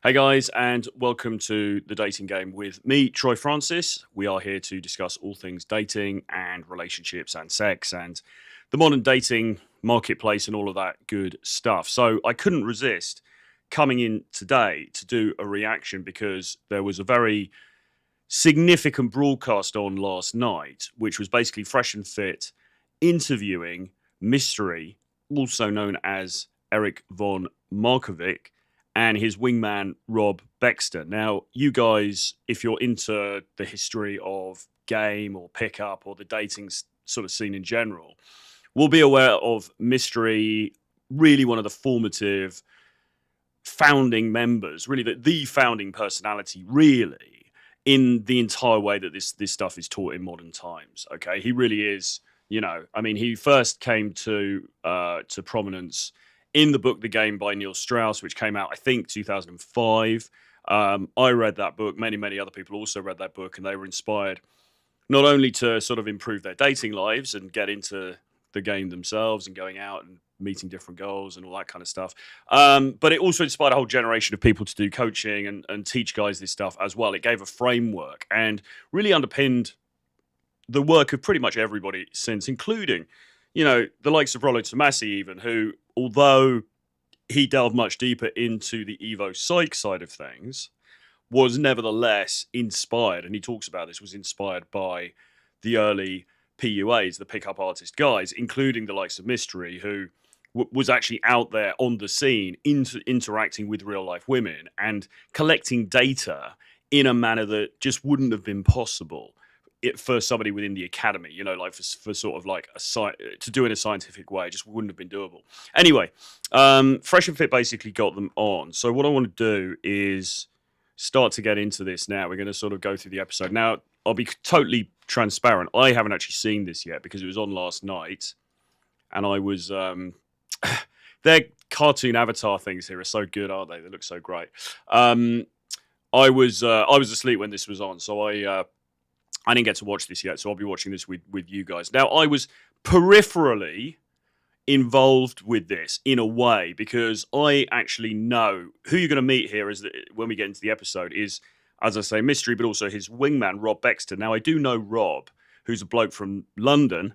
Hey guys, and welcome to The Dating Game with me, Troy Francis. We are here to discuss all things dating and relationships and sex and the modern dating marketplace and all of that good stuff. So I couldn't resist coming in today to do a reaction because there was a very significant broadcast on last night, which was basically Fresh and Fit interviewing Mystery, also known as Eric von Markovic, and his wingman, Rob Baxter. Now, you guys, if you're into the history of game or pickup or the dating sort of scene in general, will be aware of Mystery, really one of the formative founding members, really the founding personality, really, in the entire way that this stuff is taught in modern times. Okay, he really is. He first came to prominence in the book The Game by Neil Strauss, which came out, I think, 2005. I read that book. Many other people also read that book, and they were inspired not only to sort of improve their dating lives and get into the game themselves and going out and meeting different girls and all that kind of stuff, but it also inspired a whole generation of people to do coaching and teach guys this stuff as well. It gave a framework and really underpinned the work of pretty much everybody since, including, the likes of Rollo Tomassi even, who, although he delved much deeper into the Evo psych side of things, was nevertheless inspired, and he talks about this, was inspired by the early PUAs, the pickup artist guys, including the likes of Mystery, who was actually out there on the scene, interacting with real life women and collecting data in a manner that just wouldn't have been possible for somebody within the academy, like for sort of like to do in a scientific way, just wouldn't have been doable. Anyway, Fresh and Fit basically got them on. So what I want to do is start to get into this now. We're going to sort of go through the episode. Now, I'll be totally transparent. I haven't actually seen this yet because it was on last night, and I was their cartoon avatar things here are so good, aren't they? They look so great. I was asleep when this was on, so I didn't get to watch this yet, so I'll be watching this with you guys. Now, I was peripherally involved with this in a way because I actually know who you're going to meet here when we get into the episode is, as I say, Mystery, but also his wingman, Rob Baxter. Now, I do know Rob, who's a bloke from London.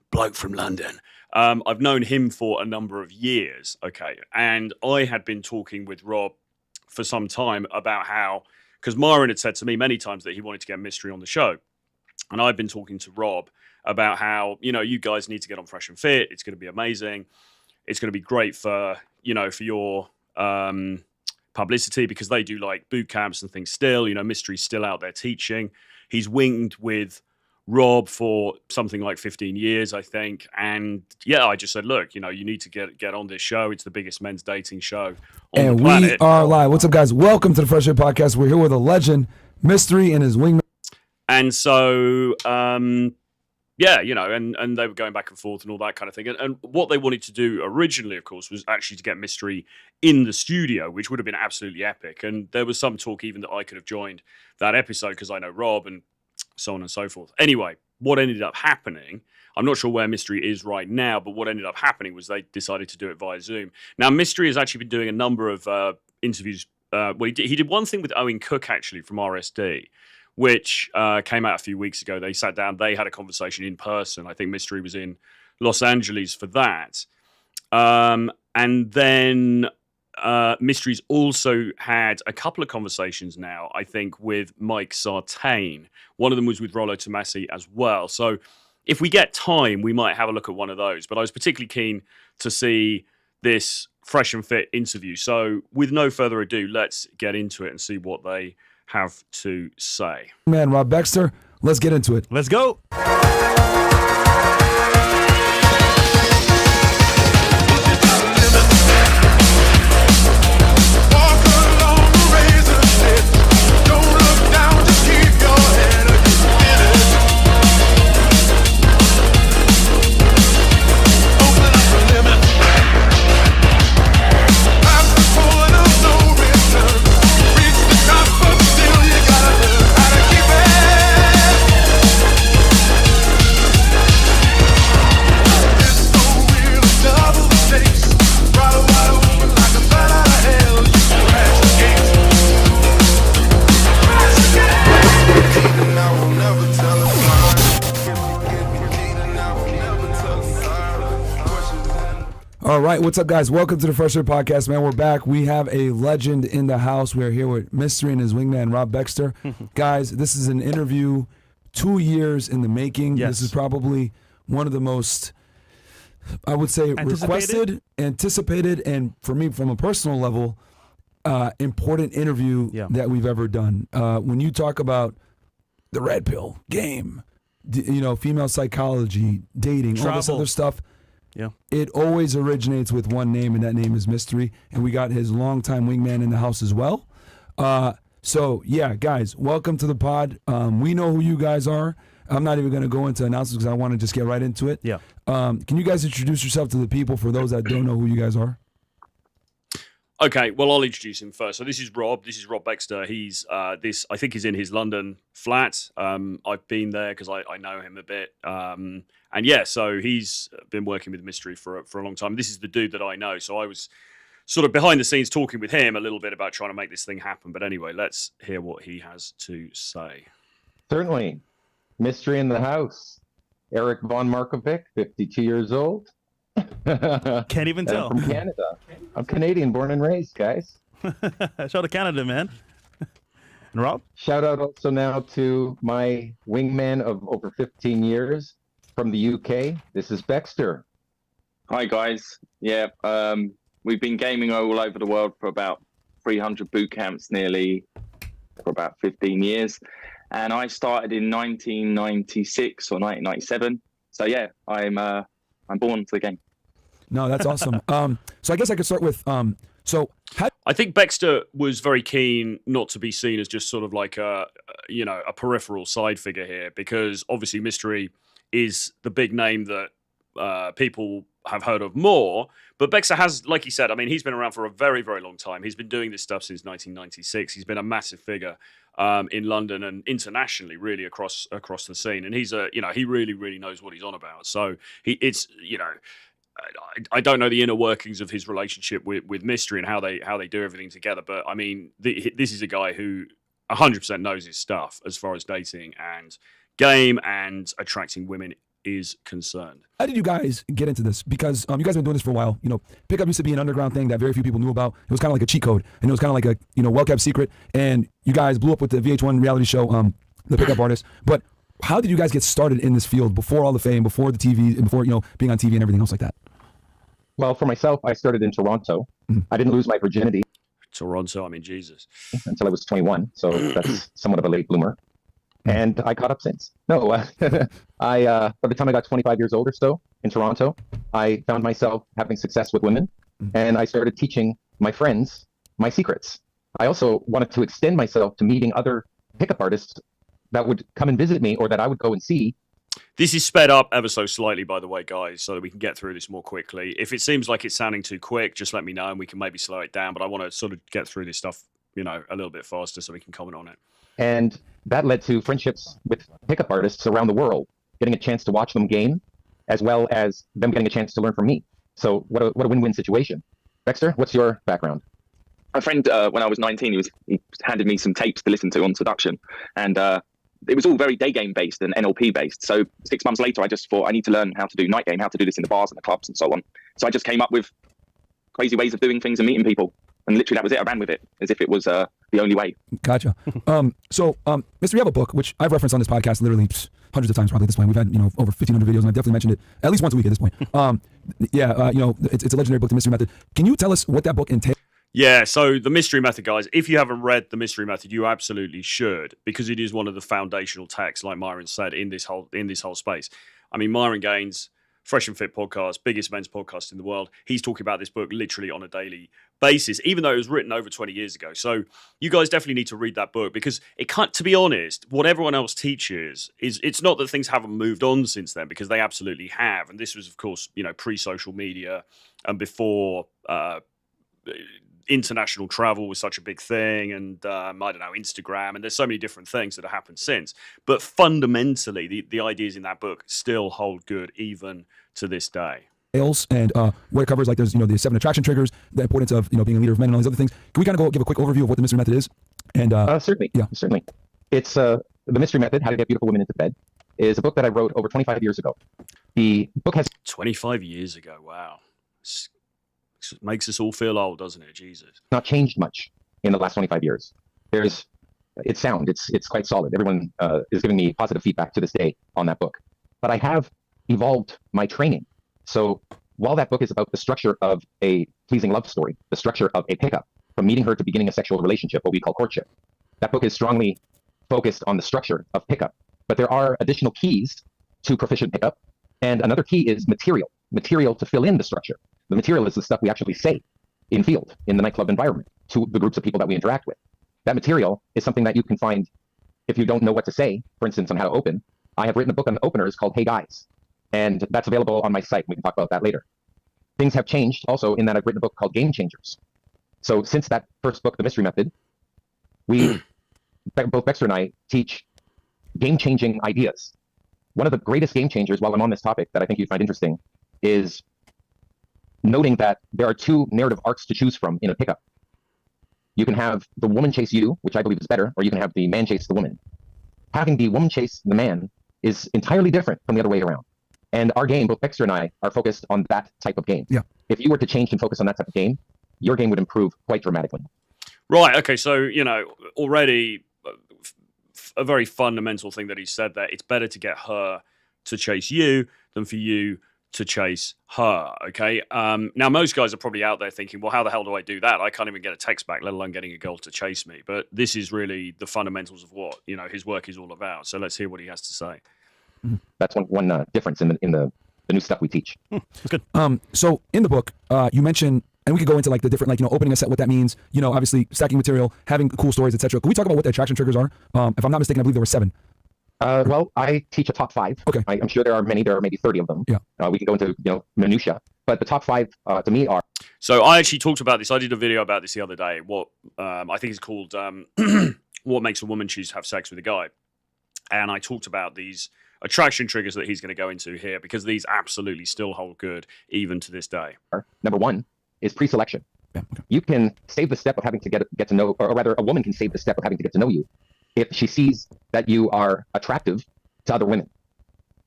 I've known him for a number of years, okay? And I had been talking with Rob for some time about how, because Myron had said to me many times that he wanted to get Mystery on the show. And I've been talking to Rob about how, you guys need to get on Fresh and Fit. It's going to be amazing. It's going to be great for your publicity because they do like boot camps and things still. Mystery's still out there teaching. He's winged with Rob for something like 15 years, I think. And yeah, I just said, look, you need to get on this show. It's the biggest men's dating show on the planet. And we are live. What's up, guys? Welcome to the Fresh Fit Podcast. We're here with a legend, Mystery, and his wingman. And so, and they were going back and forth and all that kind of thing. And what they wanted to do originally, of course, was actually to get Mystery in the studio, which would have been absolutely epic. And there was some talk even that I could have joined that episode because I know Rob and so on and so forth. Anyway, what ended up happening, I'm not sure where Mystery is right now, but what ended up happening was they decided to do it via Zoom. Now, Mystery has actually been doing a number of interviews. He did one thing with Owen Cook, actually, from RSD, which came out a few weeks ago. They sat down, they had a conversation in person. I think Mystery was in Los Angeles for that. And then Mystery's also had a couple of conversations now, I think, with Mike Sartain. One of them was with Rollo Tomassi as well. So if we get time, we might have a look at one of those. But I was particularly keen to see this Fresh and Fit interview. So with no further ado, let's get into it and see what they have to say. Man, Rob Baxter, let's get into it. Let's go. All right, what's up, guys? Welcome to the Fresh Air Podcast, man. We're back. We have a legend in the house. We're here with Mystery and his wingman, Rob Baxter. Guys, this is an interview 2 years in the making. Yes. This is probably one of the most, I would say, requested, anticipated, and for me, from a personal level, important interview that we've ever done. When you talk about the red pill game, female psychology, dating, all this other stuff, it always originates with one name, and that name is Mystery. And we got his longtime wingman in the house as well. So, guys, welcome to the pod. We know who you guys are. I'm not even going to go into announcements because I want to just get right into it. Yeah. Can you guys introduce yourself to the people for those that don't know who you guys are? Okay, well, I'll introduce him first. So this is Rob. This is Rob Baxter. He's I think he's in his London flat. I've been there because I know him a bit. So he's been working with Mystery for a long time. This is the dude that I know. So I was sort of behind the scenes talking with him a little bit about trying to make this thing happen. But anyway, let's hear what he has to say. Certainly. Mystery in the house. Eric Von Markovic, 52 years old. Can't even tell. I'm from Canada. I'm Canadian, born and raised, guys. Shout out to Canada, man. And Rob? Shout out also now to my wingman of over 15 years from the UK. This is Baxter. Hi, guys. Yeah, we've been gaming all over the world for about 300 boot camps nearly for about 15 years. And I started in 1996 or 1997. So, yeah, I'm born to the game. No, that's awesome. So I guess I could start with, I think Baxter was very keen not to be seen as just sort of like a peripheral side figure here, because obviously Mystery is the big name that people have heard of more. But Baxter has, like he said, I mean, he's been around for a very, very long time. He's been doing this stuff since 1996. He's been a massive figure in London and internationally, really across the scene. And he's he really, really knows what he's on about. So I don't know the inner workings of his relationship with Mystery and how they do everything together. But I mean, this is a guy who 100% knows his stuff as far as dating and game and attracting women is concerned. How did you guys get into this? Because you guys have been doing this for a while. Pickup used to be an underground thing that very few people knew about. It was kind of like a cheat code, and it was kind of like a well-kept secret. And you guys blew up with the VH1 reality show, The Pickup Artist. But how did you guys get started in this field before all the fame, before the TV, and before being on TV and everything else like that? Well, for myself, I started in Toronto. I didn't lose my virginity. Toronto, I mean, Jesus. Until I was 21, so that's somewhat of a late bloomer. And I caught up since. No, by the time I got 25 years old or so in Toronto, I found myself having success with women, and I started teaching my friends my secrets. I also wanted to extend myself to meeting other pickup artists that would come and visit me or that I would go and see. This is sped up ever so slightly, by the way, guys, so that we can get through this more quickly. If it seems like it's sounding too quick, just let me know and we can maybe slow it down. But I want to sort of get through this stuff, a little bit faster so we can comment on it. And that led to friendships with pickup artists around the world, getting a chance to watch them game, as well as them getting a chance to learn from me. So what a win-win situation. Baxter, what's your background? My friend, when I was 19, he handed me some tapes to listen to on seduction. And it was all very day game based and NLP based. So 6 months later, I just thought I need to learn how to do night game, how to do this in the bars and the clubs and so on. So I just came up with crazy ways of doing things and meeting people. And literally that was it. I ran with it as if it was the only way. Gotcha. Mr. You have a book, which I've referenced on this podcast literally hundreds of times probably at this point. We've had, over 1,500 videos, and I've definitely mentioned it at least once a week at this point. It's a legendary book, The Mystery Method. Can you tell us what that book entails? Yeah, so The Mystery Method, guys, if you haven't read The Mystery Method, you absolutely should, because it is one of the foundational texts, like Myron said, in this whole space. I mean, Myron Gaines, Fresh and Fit podcast, biggest men's podcast in the world, he's talking about this book literally on a daily basis, even though it was written over 20 years ago. So you guys definitely need to read that book, because it can't, to be honest, what everyone else teaches is, it's not that things haven't moved on since then, because they absolutely have. And this was, of course, pre-social media and before international travel was such a big thing, and Instagram, and there's so many different things that have happened since. But fundamentally, the ideas in that book still hold good even to this day. And what it covers, like there's the 7 attraction triggers, the importance of being a leader of men, and all these other things. Can we kind of give a quick overview of what the Mystery Method is? And certainly, yeah, certainly. It's the Mystery Method: How to Get Beautiful Women into Bed. Is a book that I wrote over 25 years ago. The book has 25 years ago. Wow. makes us all feel old, doesn't it? Jesus. Not changed much in the last 25 years. It's sound. It's quite solid. Everyone is giving me positive feedback to this day on that book. But I have evolved my training. So while that book is about the structure of a pleasing love story, the structure of a pickup, from meeting her to beginning a sexual relationship, what we call courtship, that book is strongly focused on the structure of pickup. But there are additional keys to proficient pickup. And another key is material to fill in the structure. The material is the stuff we actually say in field, in the nightclub environment, to the groups of people that we interact with. That material is something that you can find if you don't know what to say, for instance, on how to open. I have written a book on openers called Hey Guys, and that's available on my site. We can talk about that later. Things have changed also in that I've written a book called Game Changers. So since that first book, The Mystery Method, both Baxter and I teach game-changing ideas. One of the greatest game changers, while I'm on this topic, that I think you'd find interesting is noting that there are two narrative arcs to choose from in a pickup. You can have the woman chase you, which I believe is better, or you can have the man chase the woman. Having the woman chase the man is entirely different from the other way around. And our game, both Baxter and I, are focused on that type of game. Yeah. If you were to change and focus on that type of game, your game would improve quite dramatically. Right. Okay. So, already a very fundamental thing that he said there. It's better to get her to chase you than for you to chase her. Okay. Now, most guys are probably out there thinking, well, how the hell do I do that? I can't even get a text back, let alone getting a girl to chase me. But this is really the fundamentals of what, his work is all about. So let's hear what he has to say. That's one difference in the new stuff we teach. That's good. So in the book, you mentioned, and we could go into like the different, opening a set, what that means, obviously stacking material, having cool stories, etc. Can we talk about what the attraction triggers are? If I'm not mistaken, I believe there were 7. Well, I teach a top 5. Okay. I'm sure there are many. There are maybe 30 of them. Yeah. We can go into minutia, but the top 5 to me are. So I actually talked about this. I did a video about this the other day. What I think is called "What Makes a Woman Choose to Have Sex with a Guy," and I talked about these attraction triggers that he's going to go into here because these absolutely still hold good even to this day. Number 1 is pre-selection. Yeah, okay. You can save the step of having to get to know, or rather, a woman can save the step of having to get to know you if she sees that you are attractive to other women.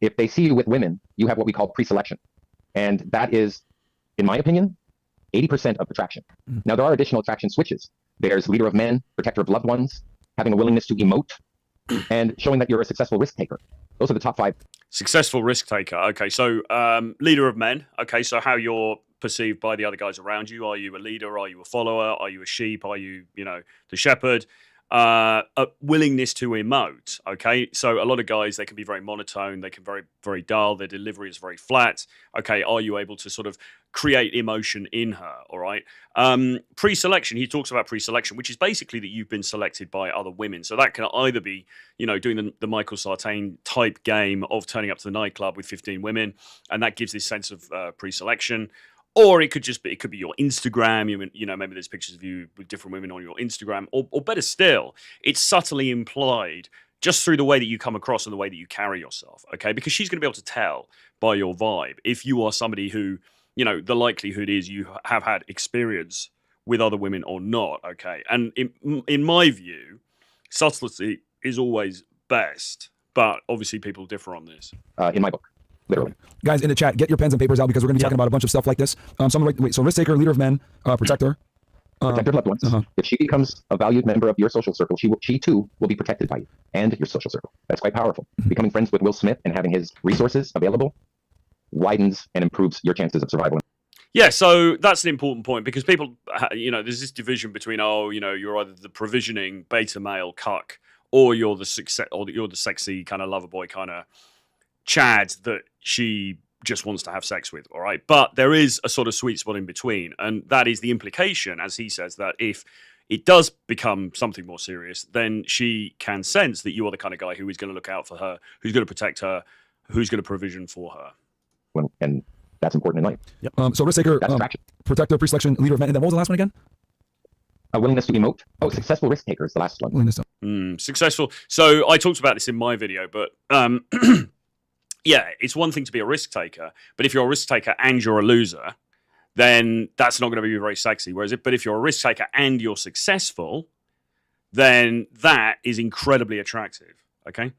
If they see you with women, you have what we call pre-selection. And that is, in my opinion, 80% of attraction. Now, there are additional attraction switches. There's leader of men, protector of loved ones, having a willingness to emote, and showing that you're a successful risk taker. Those are the top 5. Successful risk taker. Okay, so leader of men. Okay, so how you're perceived by the other guys around you. Are you a leader? Are you a follower? Are you a sheep? Are you, the shepherd? A willingness to emote. Okay, so a lot of guys, they can be very monotone. They can very, very dull. Their delivery is very flat. Okay, are you able to sort of create emotion in her? All right. Pre-selection. He talks about pre-selection, which is basically that you've been selected by other women. So that can either be, doing the Michael Sartain type game of turning up to the nightclub with 15 women, and that gives this sense of pre-selection. Or it could just be, your Instagram, maybe there's pictures of you with different women on your Instagram, or better still, it's subtly implied just through the way that you come across and the way that you carry yourself, okay? Because she's going to be able to tell by your vibe if you are somebody who, the likelihood is you have had experience with other women or not, okay? And in my view, subtlety is always best, but obviously people differ on this. In my book. Literally. Guys, in the chat, get your pens and papers out because we're going to be talking about a bunch of stuff like this. So risk taker, leader of men, protector. Protector of loved ones. If she becomes a valued member of your social circle, she too will be protected by you and your social circle. That's quite powerful. Becoming friends with Will Smith and having his resources available widens and improves your chances of survival. Yeah, so that's an important point because people, there's this division between, you're either the provisioning beta male cuck or you're the success, or you're the sexy kind of lover boy kind of Chad that she just wants to have sex with, all right? But there is a sort of sweet spot in between, and that is the implication, as he says, that if it does become something more serious, then she can sense that you are the kind of guy who is going to look out for her, who's going to protect her, who's going to provision for her. And that's important in life. Yep. So risk taker, protector, pre-selection, leader of men, and then what was the last one again? A willingness to emote. Oh, successful risk taker is the last one. Successful. So I talked about this in my video, but yeah, it's one thing to be a risk taker, but if you're a risk taker and you're a loser, then that's not going to be very sexy. But if you're a risk taker and you're successful, then that is incredibly attractive. Okay.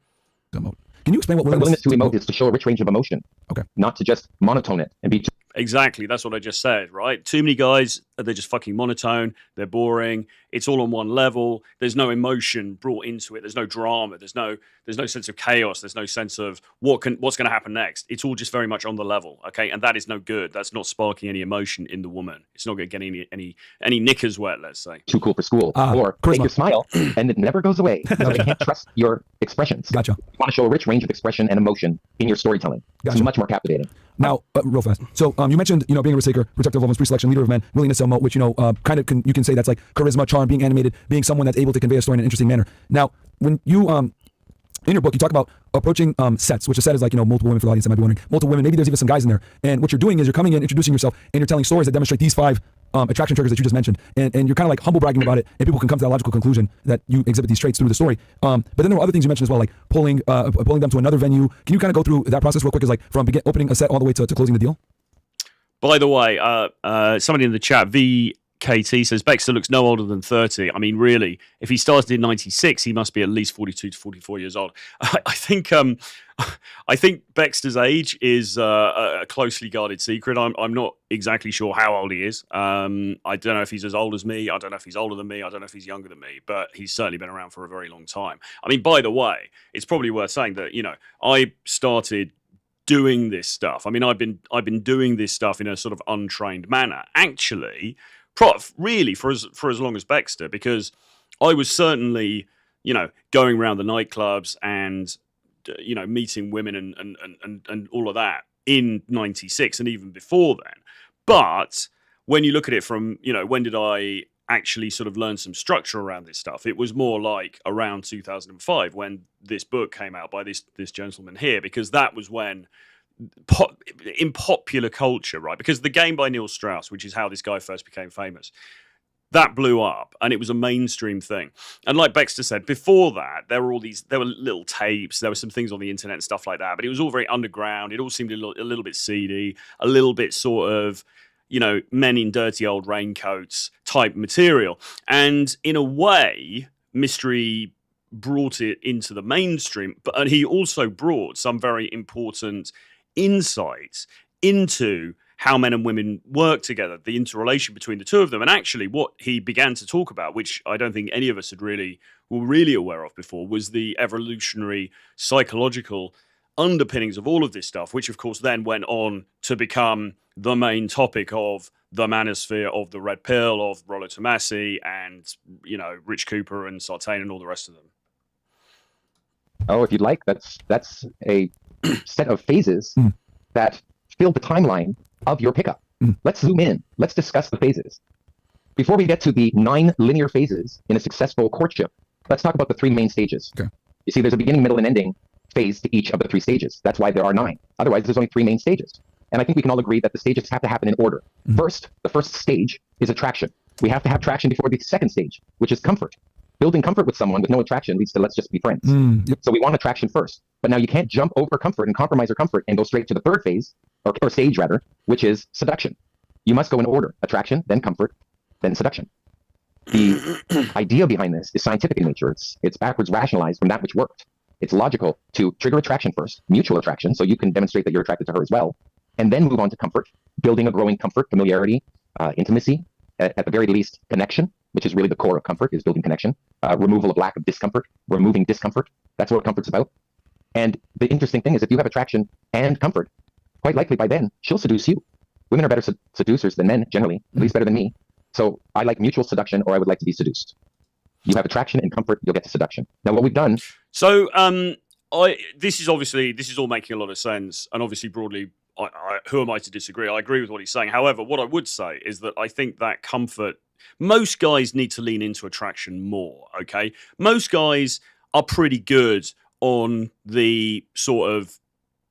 Can you explain what willingness to emote is? To show a rich range of emotion. Okay. Not to just monotone it and be. Exactly. That's what I just said, right? Too many guys, they're just fucking monotone. They're boring. It's all on one level. There's no emotion brought into it. There's no drama. There's no sense of chaos. There's no sense of what's going to happen next. It's all just very much on the level, okay? And that is no good. That's not sparking any emotion in the woman. It's not going to get any knickers wet, let's say. Too cool for school. Or make you smile and it never goes away. So they can't trust your expressions. Gotcha. You want to show a rich range of expression and emotion in your storytelling. Gotcha. It's much more captivating. Now, real fast. So you mentioned, being a risk taker, protective of women's pre-selection, leader of men, willingness to emote, which, you can say that's like charisma, charm, being animated, being someone that's able to convey a story in an interesting manner. Now, when you, in your book, you talk about approaching sets, which a set is like, multiple women for the audience that might be wondering. Multiple women, maybe there's even some guys in there. And what you're doing is you're coming in, introducing yourself, and you're telling stories that demonstrate these 5 attraction triggers that you just mentioned. And you're kind of like humble bragging about it, and people can come to that logical conclusion that you exhibit these traits through the story. But then there were other things you mentioned as well, like pulling them to another venue. Can you kind of go through that process real quick, as like from opening a set all the way to closing the deal? By the way, somebody in the chat, VKT, says Baxter looks no older than 30. I mean, really, if he started in 96, he must be at least 42 to 44 years old. I think Baxter's age is a closely guarded secret. I'm not exactly sure how old he is. I don't know if he's as old as me. I don't know if he's older than me. I don't know if he's younger than me. But he's certainly been around for a very long time. I mean, by the way, it's probably worth saying that I started doing this stuff. I mean, I've been doing this stuff in a sort of untrained manner, actually, really for as long as Baxter, because I was certainly, going around the nightclubs and, meeting women and all of that in 96 and even before then. But when you look at it from, when did I actually sort of learn some structure around this stuff? It was more like around 2005 when this book came out by this gentleman here, because that was when in popular culture, right? Because The Game by Neil Strauss, which is how this guy first became famous, that blew up and it was a mainstream thing. And like Baxter said, before that, there were little tapes, there were some things on the internet and stuff like that, but it was all very underground. It all seemed a little bit seedy, a little bit sort of, men in dirty old raincoats type material. And in a way, Mystery brought it into the mainstream, and he also brought some very important insights into how men and women work together, the interrelation between the two of them. And actually what he began to talk about, which I don't think any of us were really aware of before, was the evolutionary psychological underpinnings of all of this stuff, which of course then went on to become the main topic of the manosphere, of the red pill, of Rollo Tomassi and, Rich Cooper and Sartain and all the rest of them. Oh, if you'd like, that's a set of phases that fill the timeline of your pickup. Let's zoom in. Let's discuss the phases. Before we get to the 9 linear phases in a successful courtship, let's talk about the 3 main stages. Okay. You see, there's a beginning, middle, and ending phase to each of the 3 stages. That's why there are 9. Otherwise, there's only 3 main stages. And I think we can all agree that the stages have to happen in order. First, the first stage is attraction. We have to have traction before the second stage, which is comfort. Building comfort with someone with no attraction leads to let's just be friends. Yep. So we want attraction first. But now you can't jump over comfort and compromise your comfort and go straight to the third phase, or stage rather, which is seduction. You must go in order. Attraction, then comfort, then seduction. The idea behind this is scientific in nature. It's backwards rationalized from that which worked. It's logical to trigger attraction first, mutual attraction, so you can demonstrate that you're attracted to her as well, and then move on to comfort, building a growing comfort, familiarity, intimacy, at the very least, connection, which is really the core of comfort, is building connection, removal of lack of discomfort, removing discomfort. That's what comfort's about. And the interesting thing is, if you have attraction and comfort, quite likely by then, she'll seduce you. Women are better seducers than men, generally, at least better than me. So I like mutual seduction, or I would like to be seduced. You have attraction and comfort, you'll get to seduction. Now, what we've done... So, this is all making a lot of sense, and obviously broadly, who am I to disagree? I agree with what he's saying. However, what I would say is that I think that comfort, most guys need to lean into attraction more, okay? Most guys are pretty good on the sort of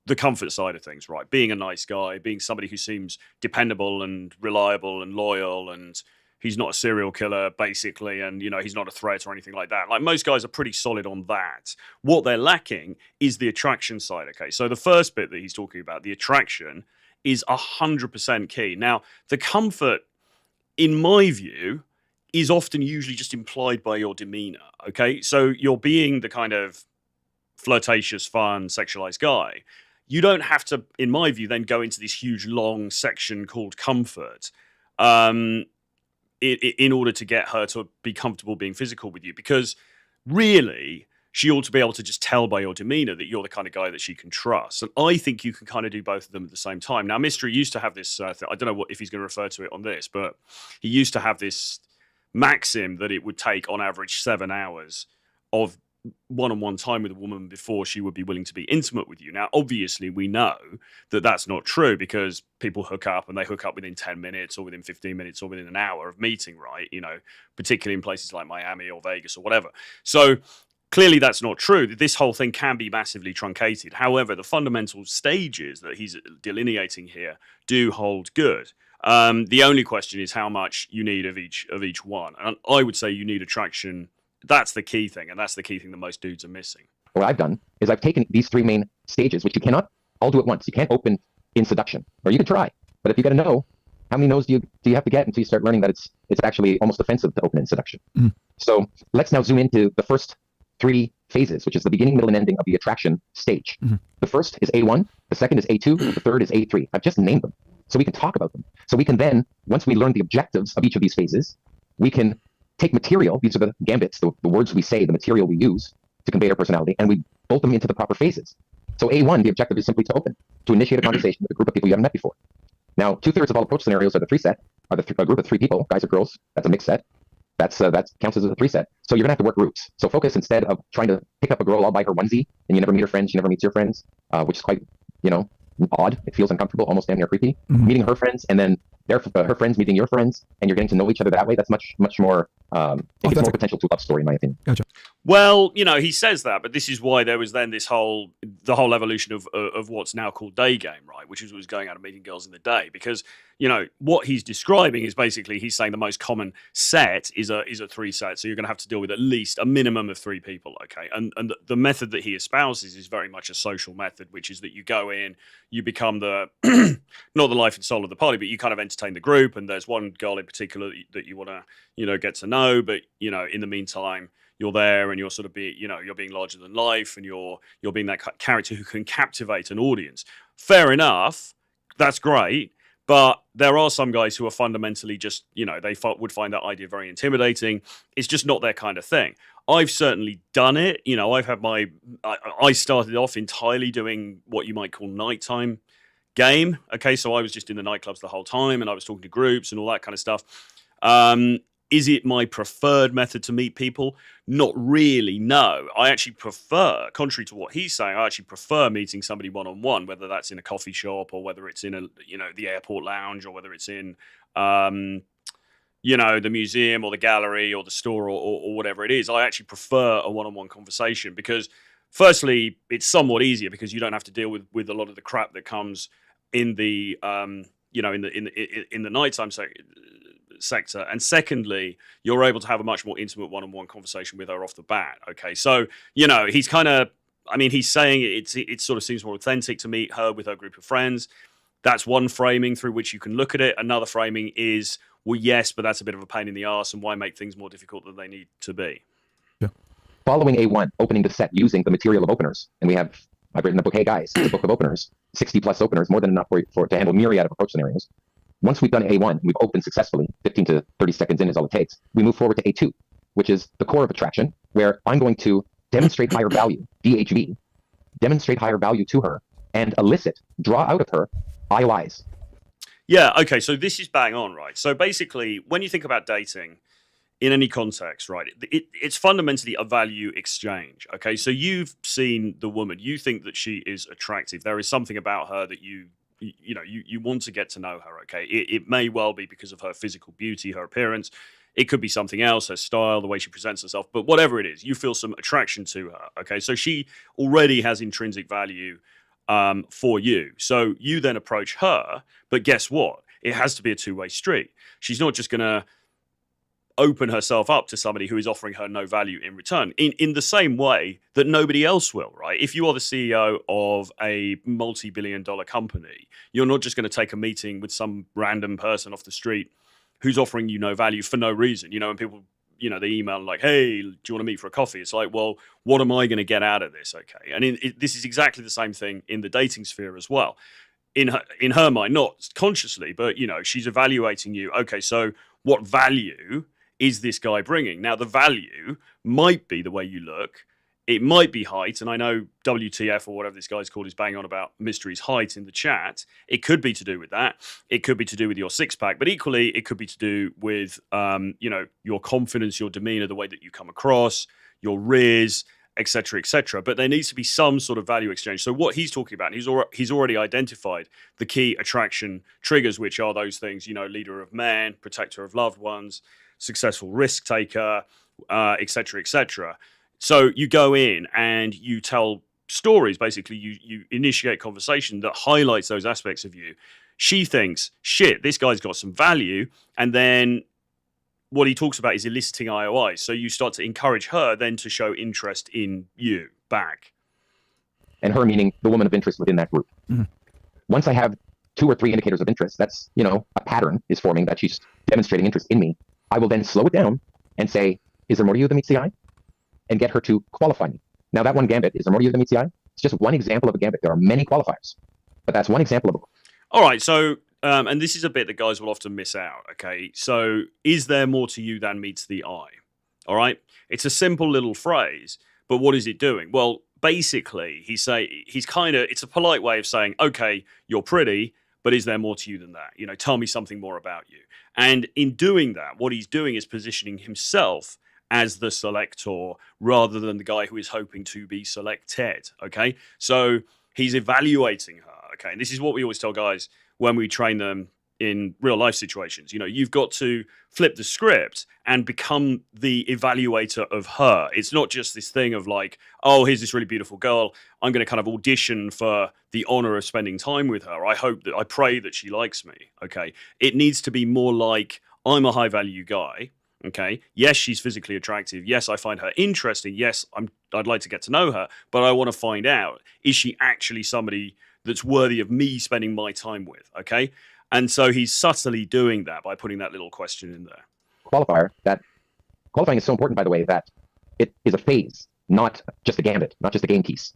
the comfort side of things, right? Being a nice guy, being somebody who seems dependable and reliable and loyal, and he's not a serial killer, basically, and, he's not a threat or anything like that. Like, most guys are pretty solid on that. What they're lacking is the attraction side, okay? So the first bit that he's talking about, the attraction, is 100% key. Now, the comfort, in my view, is often usually just implied by your demeanor, okay? So you're being the kind of flirtatious, fun, sexualized guy. you don't have to, in my view, then go into this huge long section called comfort in order to get her to be comfortable being physical with you, because really she ought to be able to just tell by your demeanor that you're the kind of guy that she can trust. And I think you can kind of do both of them at the same time. Now, Mystery used to have this, I don't know if he's going to refer to it on this, but he used to have this maxim that it would take on average 7 hours of one-on-one time with a woman before she would be willing to be intimate with you. Now, obviously, we know that that's not true, because people hook up and they hook up within 10 minutes or within 15 minutes or within an hour of meeting, right? You know, particularly in places like Miami or Vegas or whatever. So clearly that's not true. This whole thing can be massively truncated. However, the fundamental stages that he's delineating here do hold good. The only question is how much you need of each one. And I would say you need attraction. That's the key thing, and that's the key thing that most dudes are missing. What I've done is I've taken these 3 main stages, which you cannot all do at once. You can't open in seduction, or you can try. But if you got to know, how many no's do you have to get until you start learning that it's actually almost offensive to open in seduction? Mm. So let's now zoom into the first 3 phases, which is the beginning, middle, and ending of the attraction stage. Mm-hmm. The first is A1, the second is A2, the third is A3. I've just named them so we can talk about them. So we can then, once we learn the objectives of each of these phases, we can take material, these are the gambits, the words we say, the material we use to convey our personality, and we bolt them into the proper phases. So A1, the objective is simply to open, to initiate a conversation with a group of people you haven't met before. Now, 2/3 of all approach scenarios are the 3 set, are a group of 3 people, guys or girls. That's a mixed set. That counts as a 3 set. So you're gonna have to work groups. So focus, instead of trying to pick up a girl all by her onesie, and you never meet her friends, she never meets your friends, which is quite, odd. It feels uncomfortable, almost damn near creepy. Mm-hmm. Meeting her friends, and then her friends meeting your friends, and you're getting to know each other that way. That's much more, it gives more potential to a love story, in my opinion. Gotcha. Well, he says that, but this is why there was then the whole evolution of what's now called day game, right? Which is what was going out and meeting girls in the day, because what he's describing is basically, he's saying the most common set is a 3 set, so you're going to have to deal with at least a minimum of 3 people, okay? And the method that he espouses is very much a social method, which is that you go in, you become the not the life and soul of the party, but you kind of entertain the group, and there's one girl in particular that you want to get to know, but in the meantime, you're there and you're sort of you're being larger than life, and you're being that character who can captivate an audience. Fair enough, that's great. But there are some guys who are fundamentally just, they would find that idea very intimidating. It's just not their kind of thing. I've certainly done it. I've had I started off entirely doing what you might call nighttime game. Okay, so I was just in the nightclubs the whole time, and I was talking to groups and all that kind of stuff. Is it my preferred method to meet people? Not really, no. I actually prefer, contrary to what he's saying, I actually prefer meeting somebody one-on-one, whether that's in a coffee shop or whether it's in the airport lounge, or whether it's in, the museum or the gallery or the store or whatever it is. I actually prefer a one-on-one conversation because, firstly, it's somewhat easier because you don't have to deal with a lot of the crap that comes in the, in the nighttime sector, and secondly, you're able to have a much more intimate one-on-one conversation with her off the bat. Okay, so he's kind of, he's saying it sort of seems more authentic to meet her with her group of friends. That's one framing through which you can look at it. Another framing is, well, yes, but that's a bit of a pain in the arse, and why make things more difficult than they need to be? Yeah. Following A1, opening the set using the material of openers, and I've written a book, Hey Guys, it's a book of openers, 60 plus openers, more than enough for to handle myriad of approach scenarios. Once we've done A1, we've opened successfully, 15 to 30 seconds in is all it takes, we move forward to A2, which is the core of attraction, where I'm going to demonstrate higher value, DHV, demonstrate higher value to her, and draw out of her IOIs. Yeah, okay, so this is bang on, right? So basically, when you think about dating in any context, right, it's fundamentally a value exchange, okay? So you've seen the woman, you think that she is attractive. There is something about her that you want to get to know her, okay? It may well be because of her physical beauty, her appearance. It could be something else, her style, the way she presents herself. But whatever it is, you feel some attraction to her, okay? So she already has intrinsic value for you. So you then approach her, but guess what? It has to be a two-way street. She's not just going to open herself up to somebody who is offering her no value in return, in the same way that nobody else will, right? If you are the CEO of a multi-billion-dollar company, you're not just going to take a meeting with some random person off the street who's offering you no value for no reason. And people they email like, hey, do you want to meet for a coffee? It's like, well, what am I going to get out of this? Okay. And this is exactly the same thing in the dating sphere as well. In her mind, not consciously, but, she's evaluating you. Okay, so what value is this guy bringing? Now, the value might be the way you look. It might be height, and I know WTF or whatever this guy's called is banging on about Mystery's height in the chat. It could be to do with that. It could be to do with your six-pack, but equally, it could be to do with, your confidence, your demeanor, the way that you come across, your riz, etc., etc. But there needs to be some sort of value exchange. So what he's talking about, he's already identified the key attraction triggers, which are those things, leader of men, protector of loved ones, successful risk taker, etc., etc. So you go in and you tell stories. Basically, you initiate conversation that highlights those aspects of you. She thinks, shit, this guy's got some value. And then what he talks about is eliciting IOIs. So you start to encourage her then to show interest in you back. And her meaning the woman of interest within that group. Mm-hmm. Once I have 2 or 3 indicators of interest, that's, a pattern is forming that she's demonstrating interest in me. I will then slow it down and say, is there more to you than meets the eye? And get her to qualify me. Now, that one gambit, is there more to you than meets the eye? It's just one example of a gambit. There are many qualifiers, but that's one example of a... All right, so, and this is a bit that guys will often miss out, okay? So, is there more to you than meets the eye? All right? It's a simple little phrase, but what is it doing? Well, basically, it's a polite way of saying, okay, you're pretty, but is there more to you than that? Tell me something more about you. And in doing that, what he's doing is positioning himself as the selector rather than the guy who is hoping to be selected, okay? So he's evaluating her, okay? And this is what we always tell guys when we train them in real life situations. You've got to flip the script and become the evaluator of her. It's not just this thing of like, oh, here's this really beautiful girl. I'm going to kind of audition for the honor of spending time with her. I pray that she likes me, okay? It needs to be more like, I'm a high value guy. Okay. Yes, she's physically attractive. Yes, I find her interesting. Yes, I'd like to get to know her, but I want to find out, is she actually somebody that's worthy of me spending my time with? Okay. And so he's subtly doing that by putting that little question in there. Qualifier. That qualifying is so important, by the way, that it is a phase, not just a gambit, not just a game piece.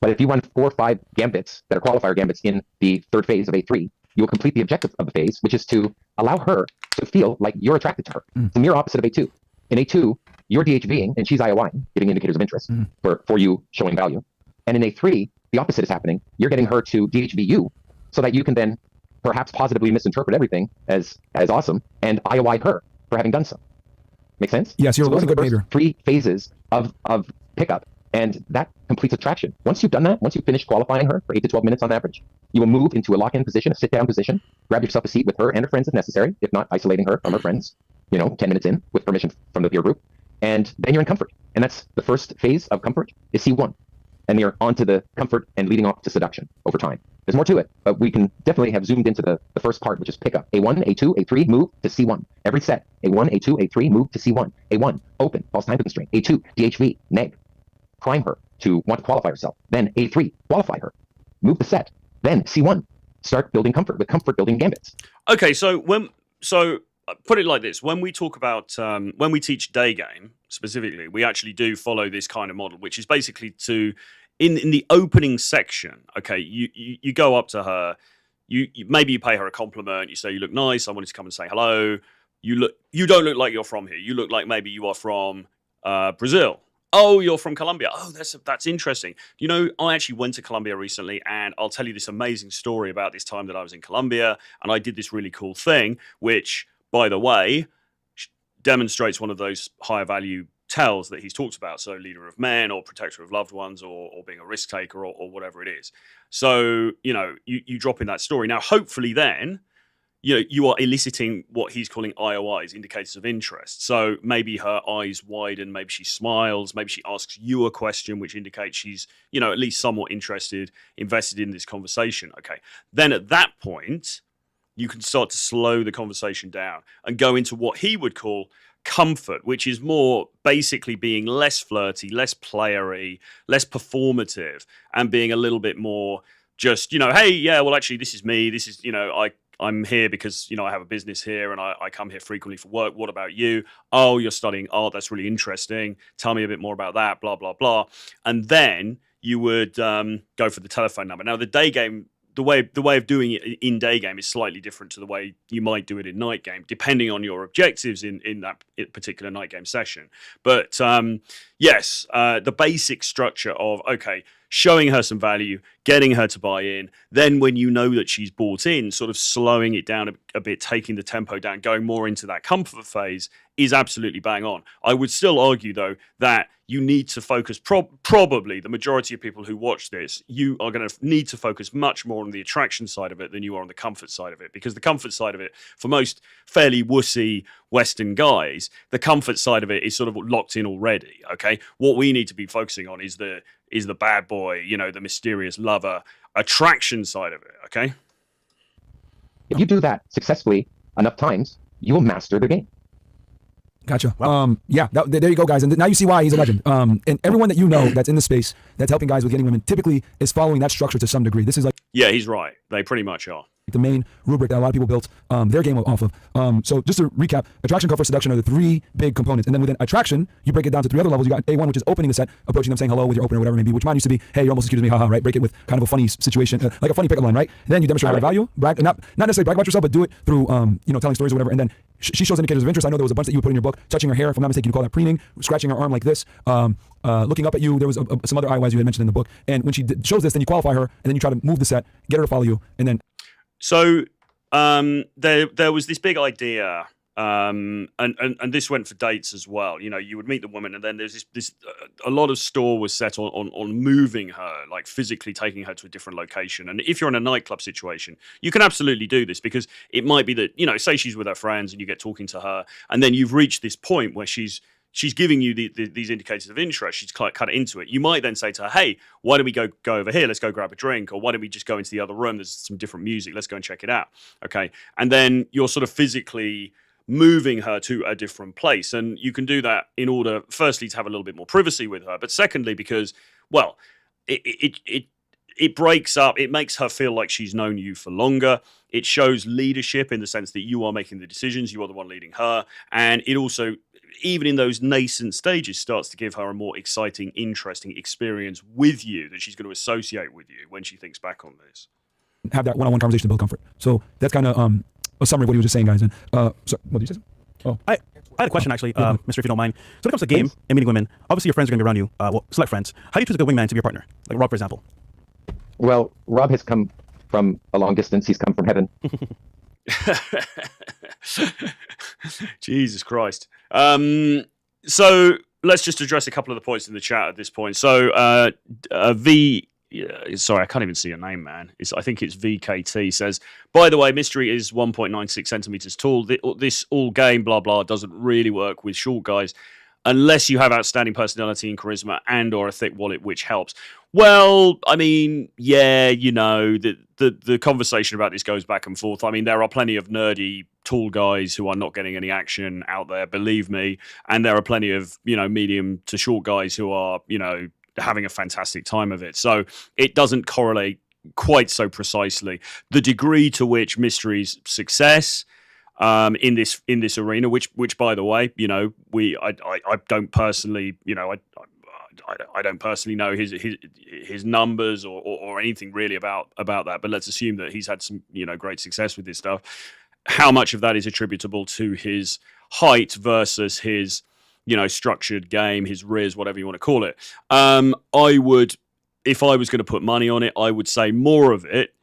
But if you run 4 or 5 gambits that are qualifier gambits in the 3rd phase of A3, you will complete the objective of the phase, which is to allow her to feel like you're attracted to her. It's the mirror opposite of A2. In A2, you're DHVing and she's IOIing, giving indicators of interest for you showing value. And in A3, the opposite is happening. You're getting her to DHV you so that you can then perhaps positively misinterpret everything as awesome and IOI her for having done so. Make sense? Yes, you're a really good leader. 3 phases of pickup, and that completes attraction. Once you've done that, once you've finished qualifying her for 8 to 12 minutes on average, you will move into a lock-in position, a sit-down position, grab yourself a seat with her and her friends if necessary, if not isolating her from her friends, 10 minutes in with permission from the peer group, and then you're in comfort. And that's the first phase of comfort is C1. And you're onto the comfort and leading off to seduction over time. There's more to it, but we can definitely have zoomed into the first part, which is pickup. A1, A2, A3, move to C1. Every set. A1, A2, A3, move to C1. A1, open, false time constraint. A2, DHV, neg. Prime her to want to qualify herself. Then A3, qualify her. Move the set. Then C1, start building comfort with comfort building gambits. Okay, so put it like this. When we talk about, when we teach day game specifically, we actually do follow this kind of model, which is basically to, in the opening section, okay, you go up to her, maybe you pay her a compliment, you say, you look nice, I wanted to come and say hello. You don't look like you're from here. You look like maybe you are from Brazil. Oh, you're from Colombia. Oh, that's interesting. I actually went to Colombia recently, and I'll tell you this amazing story about this time that I was in Colombia, and I did this really cool thing, which, by the way, demonstrates one of those higher value tells that he's talked about. So leader of men or protector of loved ones or being a risk taker or whatever it is. So, you drop in that story. Now, hopefully then, you are eliciting what he's calling IOIs, indicators of interest. So maybe her eyes widen, maybe she smiles, maybe she asks you a question, which indicates she's, at least somewhat invested in this conversation. Okay. Then at that point, you can start to slow the conversation down and go into what he would call comfort, which is more basically being less flirty, less playery, less performative, and being a little bit more just, hey, yeah, well, actually, this is me. This is, I'm here because, I have a business here and I come here frequently for work. What about you? Oh, you're studying art. That's really interesting. Tell me a bit more about that, blah, blah, blah. And then you would go for the telephone number. Now, the day game, the way of doing it in day game is slightly different to the way you might do it in night game, depending on your objectives in that particular night game session. But yes, the basic structure of, okay, showing her some value, getting her to buy in. Then when you know that she's bought in, sort of slowing it down a bit, taking the tempo down, going more into that comfort phase is absolutely bang on. I would still argue, though, that you need to focus, probably the majority of people who watch this, you are going to need to focus much more on the attraction side of it than you are on the comfort side of it. Because the comfort side of it, for most fairly wussy Western guys, the comfort side of it is sort of locked in already, okay? What we need to be focusing on is the bad boy, the mysterious lover, attraction side of it, okay? If you do that successfully enough times, you will master the game. Gotcha. Yeah, there you go, guys. And now you see why he's a legend. And everyone that you know that's in the space that's helping guys with getting women typically is following that structure to some degree. This is like... Yeah, he's right. They pretty much are. The main rubric that a lot of people built their game off of. So just to recap, attraction, comfort, seduction are the three big components. And then within attraction, you break it down to three other levels. You got A1, which is opening the set, approaching them, saying hello with your opener, whatever it may be, which mine used to be, hey, you're almost excusing me, haha, right? Break it with kind of a funny situation, like a funny pickup line, right? And then you demonstrate your value, brag, not necessarily brag about yourself, but do it through, telling stories or whatever. And then she shows indicators of interest. I know there was a bunch that you put in your book, touching her hair, if I'm not mistaken, you call that preening, scratching her arm like this, looking up at you. There was some other IYs you had mentioned in the book. And when she shows this, then you qualify her, and then you try to move the set, get her to follow you, and then... So... there was this big idea, and this went for dates as well. You would meet the woman, and then there's this a lot of store was set on moving her, like physically taking her to a different location. And if you're in a nightclub situation, you can absolutely do this, because it might be that, say she's with her friends and you get talking to her, and then you've reached this point where she's giving you these indicators of interest. She's cut into it. You might then say to her, hey, why don't we go over here? Let's go grab a drink. Or why don't we just go into the other room? There's some different music. Let's go and check it out. Okay. And then you're sort of physically moving her to a different place. And you can do that in order, firstly, to have a little bit more privacy with her. But secondly, because, well, it breaks up. It makes her feel like she's known you for longer. It shows leadership in the sense that you are making the decisions. You are the one leading her. And it also, even in those nascent stages, starts to give her a more exciting, interesting experience with you that she's going to associate with you when she thinks back on this. Have that one-on-one conversation to build comfort. So that's kind of a summary of what he was just saying, guys. And so, what did you say? Oh, I had a question, actually, Mr. If you don't mind. So when it comes to game and meeting women, obviously your friends are going to be around you. Well, select friends. How do you choose a good wingman to be your partner? Like Rob, for example. Well, Rob has come from a long distance. He's come from heaven. Jesus Christ. So let's just address a couple of the points in the chat at this point. So sorry, I can't even see your name, man. I think it's VKT says, by the way, Mystery is 1.96 centimeters tall. This all game, blah, blah, doesn't really work with short guys unless you have outstanding personality and charisma and or a thick wallet, which helps. Well, I mean, yeah, the conversation about this goes back and forth. I mean, there are plenty of nerdy tall guys who are not getting any action out there, believe me. And there are plenty of, medium to short guys who are, having a fantastic time of it. So it doesn't correlate quite so precisely. The degree to which Mystery's success in this arena, which by the way, I don't personally, I don't personally know his numbers or anything really about that, but let's assume that he's had some great success with this stuff. How much of that is attributable to his height versus his structured game, his riz, whatever you want to call it? I would, if I was going to put money on it, I would say more of it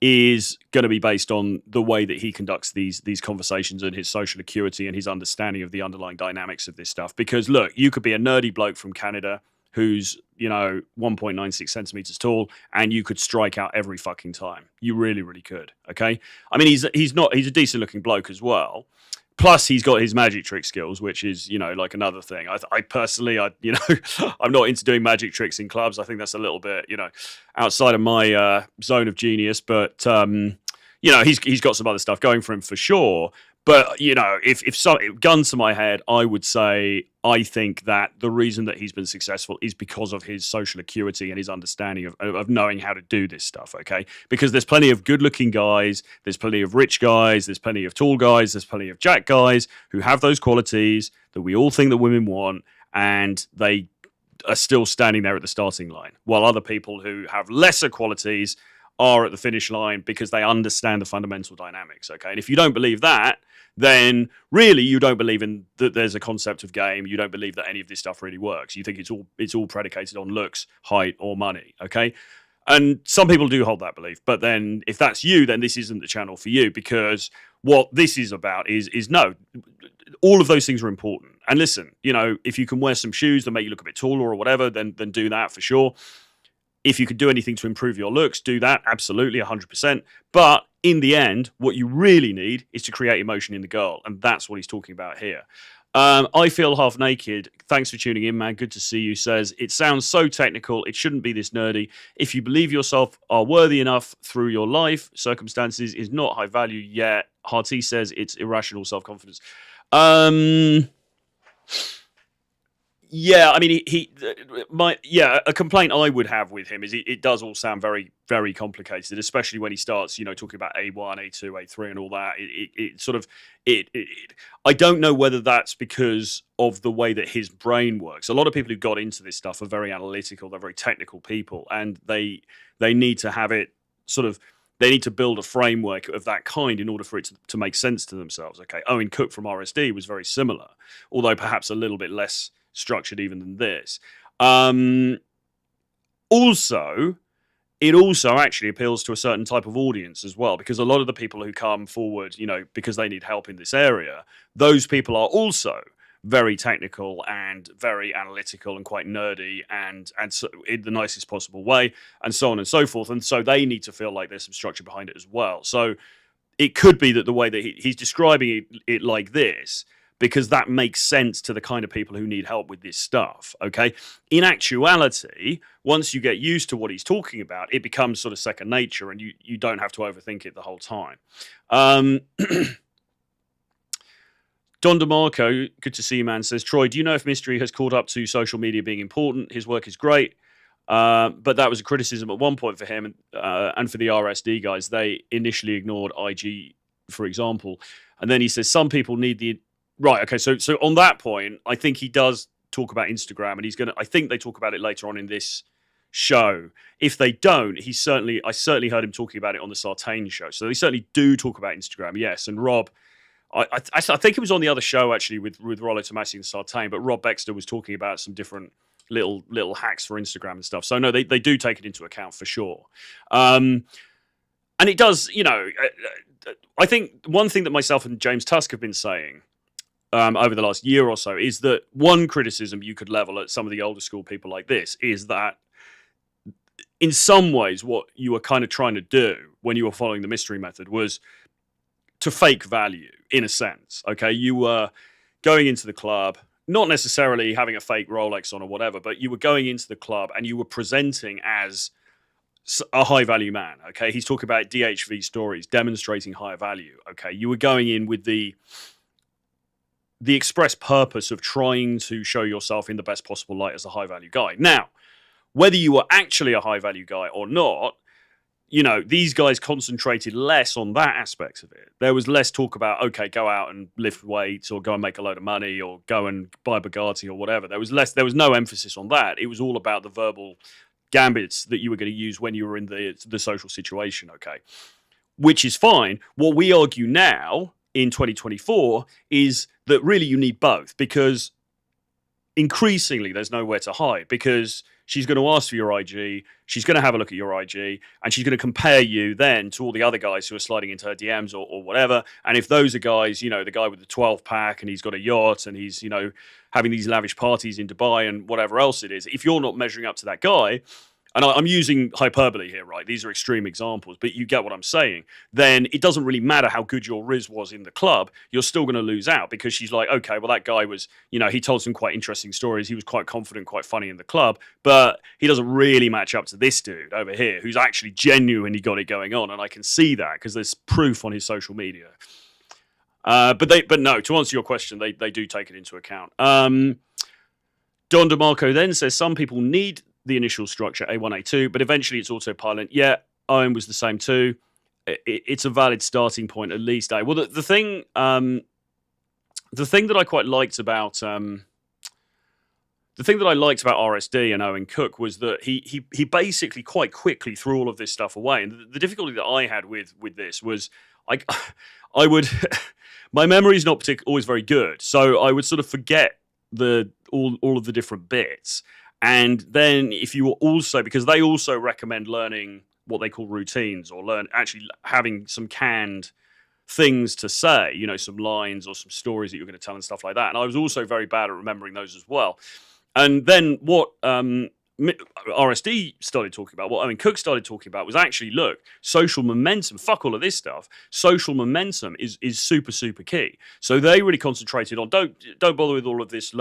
is going to be based on the way that he conducts these conversations and his social acuity and his understanding of the underlying dynamics of this stuff. Because look, you could be a nerdy bloke from Canada who's 1.96 centimeters tall, and you could strike out every fucking time. You really, really could. Okay, I mean, he's a decent looking bloke as well. Plus, he's got his magic trick skills, which is, like another thing. I personally, I'm not into doing magic tricks in clubs. I think that's a little bit, outside of my zone of genius. But, he's got some other stuff going for him for sure. But, you know, if so, gun to my head, I would say I think that the reason that he's been successful is because of his social acuity and his understanding of knowing how to do this stuff, okay? Because there's plenty of good-looking guys, there's plenty of rich guys, there's plenty of tall guys, there's plenty of jack guys who have those qualities that we all think that women want, and they are still standing there at the starting line, while other people who have lesser qualities are at the finish line because they understand the fundamental dynamics, okay? And if you don't believe that, then really you don't believe in that there's a concept of game. You don't believe that any of this stuff really works. You think it's all predicated on looks, height, or money, okay? And some people do hold that belief. But then if that's you, then this isn't the channel for you, because what this is about is no, all of those things are important. And listen, you know, if you can wear some shoes that make you look a bit taller or whatever, then do that for sure. If you could do anything to improve your looks, do that, absolutely, 100%. But in the end, what you really need is to create emotion in the girl, and that's what he's talking about here. I feel half naked. Thanks for tuning in, man. Good to see you. Says, it sounds so technical. It shouldn't be this nerdy. If you believe yourself are worthy enough through your life, circumstances is not high value yet. Harty says it's irrational self-confidence. Yeah, I mean, a complaint I would have with him is it does all sound very, very complicated, especially when he starts, you know, talking about A1, A2, A3 and all that. I don't know whether that's because of the way that his brain works. A lot of people who got into this stuff are very analytical, they're very technical people, and they need to have it sort of, they need to build a framework of that kind in order for it to make sense to themselves, okay? Owen Cook from RSD was very similar, although perhaps a little bit less structured even than this. Also, it also actually appeals to a certain type of audience as well, because a lot of the people who come forward, you know, because they need help in this area, those people are also very technical and very analytical and quite nerdy and so in the nicest possible way, and so on and so forth. And so they need to feel like there's some structure behind it as well. So it could be that the way that he's describing it like this, because that makes sense to the kind of people who need help with this stuff, okay? In actuality, once you get used to what he's talking about, it becomes sort of second nature, and you don't have to overthink it the whole time. Don DeMarco, good to see you, man, says, Troy, do you know if Mystery has caught up to social media being important? His work is great, but that was a criticism at one point for him and for the RSD guys. They initially ignored IG, for example. And then he says, some people need the... Right, okay, so on that point, I think he does talk about Instagram, and I think they talk about it later on in this show. If they don't, I certainly heard him talking about it on the Sartain show. So they certainly do talk about Instagram, yes. And Rob, I think it was on the other show actually with Rollo Tomasi and Sartain, but Rob Baxter was talking about some different little hacks for Instagram and stuff. So no, they do take it into account for sure. And it does, you know, I think one thing that myself and James Tusk have been saying over the last year or so is that one criticism you could level at some of the older school people like this is that in some ways what you were kind of trying to do when you were following the mystery method was to fake value in a sense, okay? You were going into the club, not necessarily having a fake Rolex on or whatever, but you were going into the club and you were presenting as a high value man, okay? He's talking about DHV stories, demonstrating higher value, okay? You were going in with the express purpose of trying to show yourself in the best possible light as a high-value guy. Now, whether you were actually a high-value guy or not, you know, these guys concentrated less on that aspect of it. There was less talk about, okay, go out and lift weights or go and make a load of money or go and buy a Bugatti or whatever. There was no emphasis on that. It was all about the verbal gambits that you were going to use when you were in the social situation, okay? Which is fine. What we argue now in 2024 is that really you need both, because increasingly there's nowhere to hide, because she's going to ask for your IG, she's going to have a look at your IG, and she's going to compare you then to all the other guys who are sliding into her DMs or whatever. And if those are guys, you know, the guy with the 12-pack and he's got a yacht and he's, you know, having these lavish parties in Dubai and whatever else it is, if you're not measuring up to that guy, and I'm using hyperbole here, right? These are extreme examples, but you get what I'm saying. Then it doesn't really matter how good your Riz was in the club. You're still going to lose out, because she's like, okay, well, that guy was, you know, he told some quite interesting stories. He was quite confident, quite funny in the club, but he doesn't really match up to this dude over here who's actually genuinely got it going on. And I can see that because there's proof on his social media. But no, to answer your question, they do take it into account. Don DeMarco then says some people need the initial structure A1, A2, but eventually it's autopilot. Yeah, Owen was the same too. It's a valid starting point, at least. Well, the thing that I quite liked about RSD and Owen Cook was that he basically quite quickly threw all of this stuff away. And the difficulty that I had with this was I would my memory is not always very good, so I would sort of forget all of the different bits. And then if you were also, because they also recommend learning what they call routines, or actually having some canned things to say, you know, some lines or some stories that you're going to tell and stuff like that. And I was also very bad at remembering those as well. And then what RSD started talking about, what Cook started talking about, was actually, look, social momentum, fuck all of this stuff. Social momentum is super, super key. So they really concentrated on, don't bother with all of this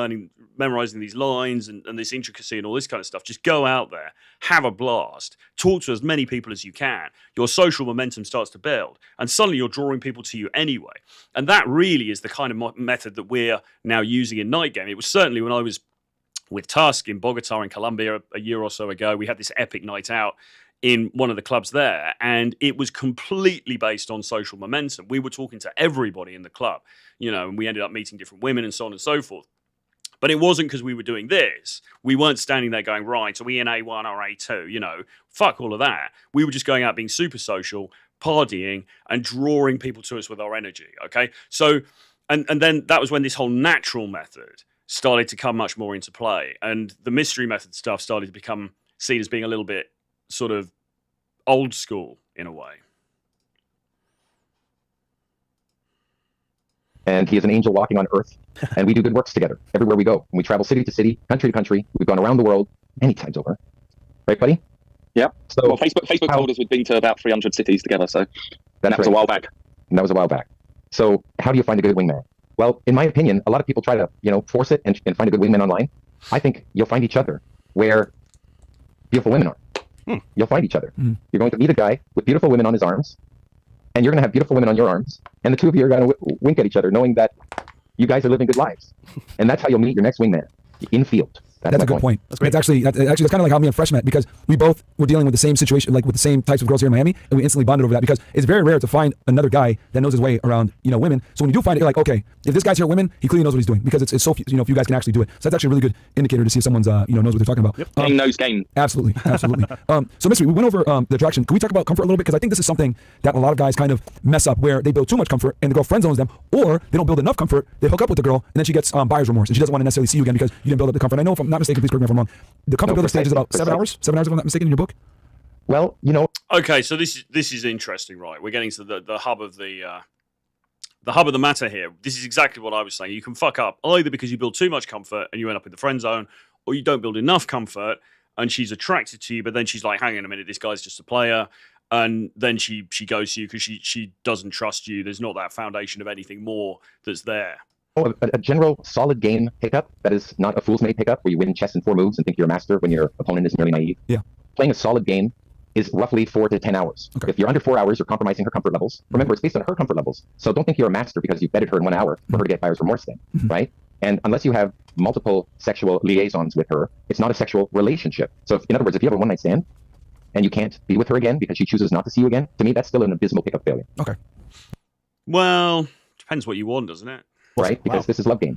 memorizing these lines and this intricacy and all this kind of stuff. Just go out there, have a blast, talk to as many people as you can. Your social momentum starts to build, and suddenly you're drawing people to you anyway. And that really is the kind of method that we're now using in Night Game. It was certainly when I was with Tusk in Bogota in Colombia a year or so ago. We had this epic night out in one of the clubs there, and it was completely based on social momentum. We were talking to everybody in the club, you know, and we ended up meeting different women and so on and so forth. But it wasn't because we were doing this. We weren't standing there going, right, are we in A1 or A2? You know, fuck all of that. We were just going out being super social, partying, and drawing people to us with our energy, okay? So, and then that was when this whole natural method started to come much more into play, and the mystery method stuff started to become seen as being a little bit sort of old school in a way. And he is an angel walking on earth, and we do good works together everywhere we go. And we travel city to city, country to country. We've gone around the world many times over. Right, buddy? Yeah. So, well, Facebook told us we'd been to about 300 cities together, so that was a while back. And that was a while back. So how do you find a good wingman? Well, in my opinion, a lot of people try to, you know, force it and find a good wingman online. I think you'll find each other where beautiful women are. You'll find each other. You're going to meet a guy with beautiful women on his arms, and you're going to have beautiful women on your arms, and the two of you are going to wink at each other, knowing that you guys are living good lives. And that's how you'll meet your next wingman, in field. That's a good point. That's great. That's kind of like how me and Fresh met, because we both were dealing with the same situation, like with the same types of girls here in Miami, and we instantly bonded over that, because it's very rare to find another guy that knows his way around, you know, women. So when you do find it, you're like, okay, if this guy's here with women, he clearly knows what he's doing, because it's so few, you know, if you guys can actually do it. So that's actually a really good indicator to see if someone's, you know, knows what they're talking about. Yep. Game knows game. Absolutely. So Mystery, we went over the attraction. Can we talk about comfort a little bit? Because I think this is something that a lot of guys kind of mess up, where they build too much comfort and the girl friend zones them, or they don't build enough comfort, they hook up with the girl, and then she gets buyer's remorse, and she doesn't want to necessarily see you again because you didn't build up the comfort. I know, if I'm not mistaken, please correct me if I'm wrong, the comfort building stage is about 7 hours. 7 hours, if I'm not mistaken, in your book. Well, you know. Okay, so this is interesting, right? We're getting to the hub of the matter here. This is exactly what I was saying. You can fuck up either because you build too much comfort and you end up in the friend zone, or you don't build enough comfort and she's attracted to you, but then she's like, hang on a minute, this guy's just a player, and then she goes to you because she doesn't trust you. There's not that foundation of anything more that's there. Oh, a general solid game pickup that is not a fool's mate pickup where you win chess in 4 moves and think you're a master when your opponent is merely naive. Yeah. Playing a solid game is roughly 4 to 10 hours. Okay. If you're under 4 hours, you're compromising her comfort levels. Remember, it's based on her comfort levels. So don't think you're a master because you betted her in 1 hour for her to get buyer's remorse then, right? And unless you have multiple sexual liaisons with her, it's not a sexual relationship. So in other words, if you have a one-night stand and you can't be with her again because she chooses not to see you again, to me, that's still an abysmal pickup failure. Okay. Well, depends what you want, doesn't it? Right? Because this is love game.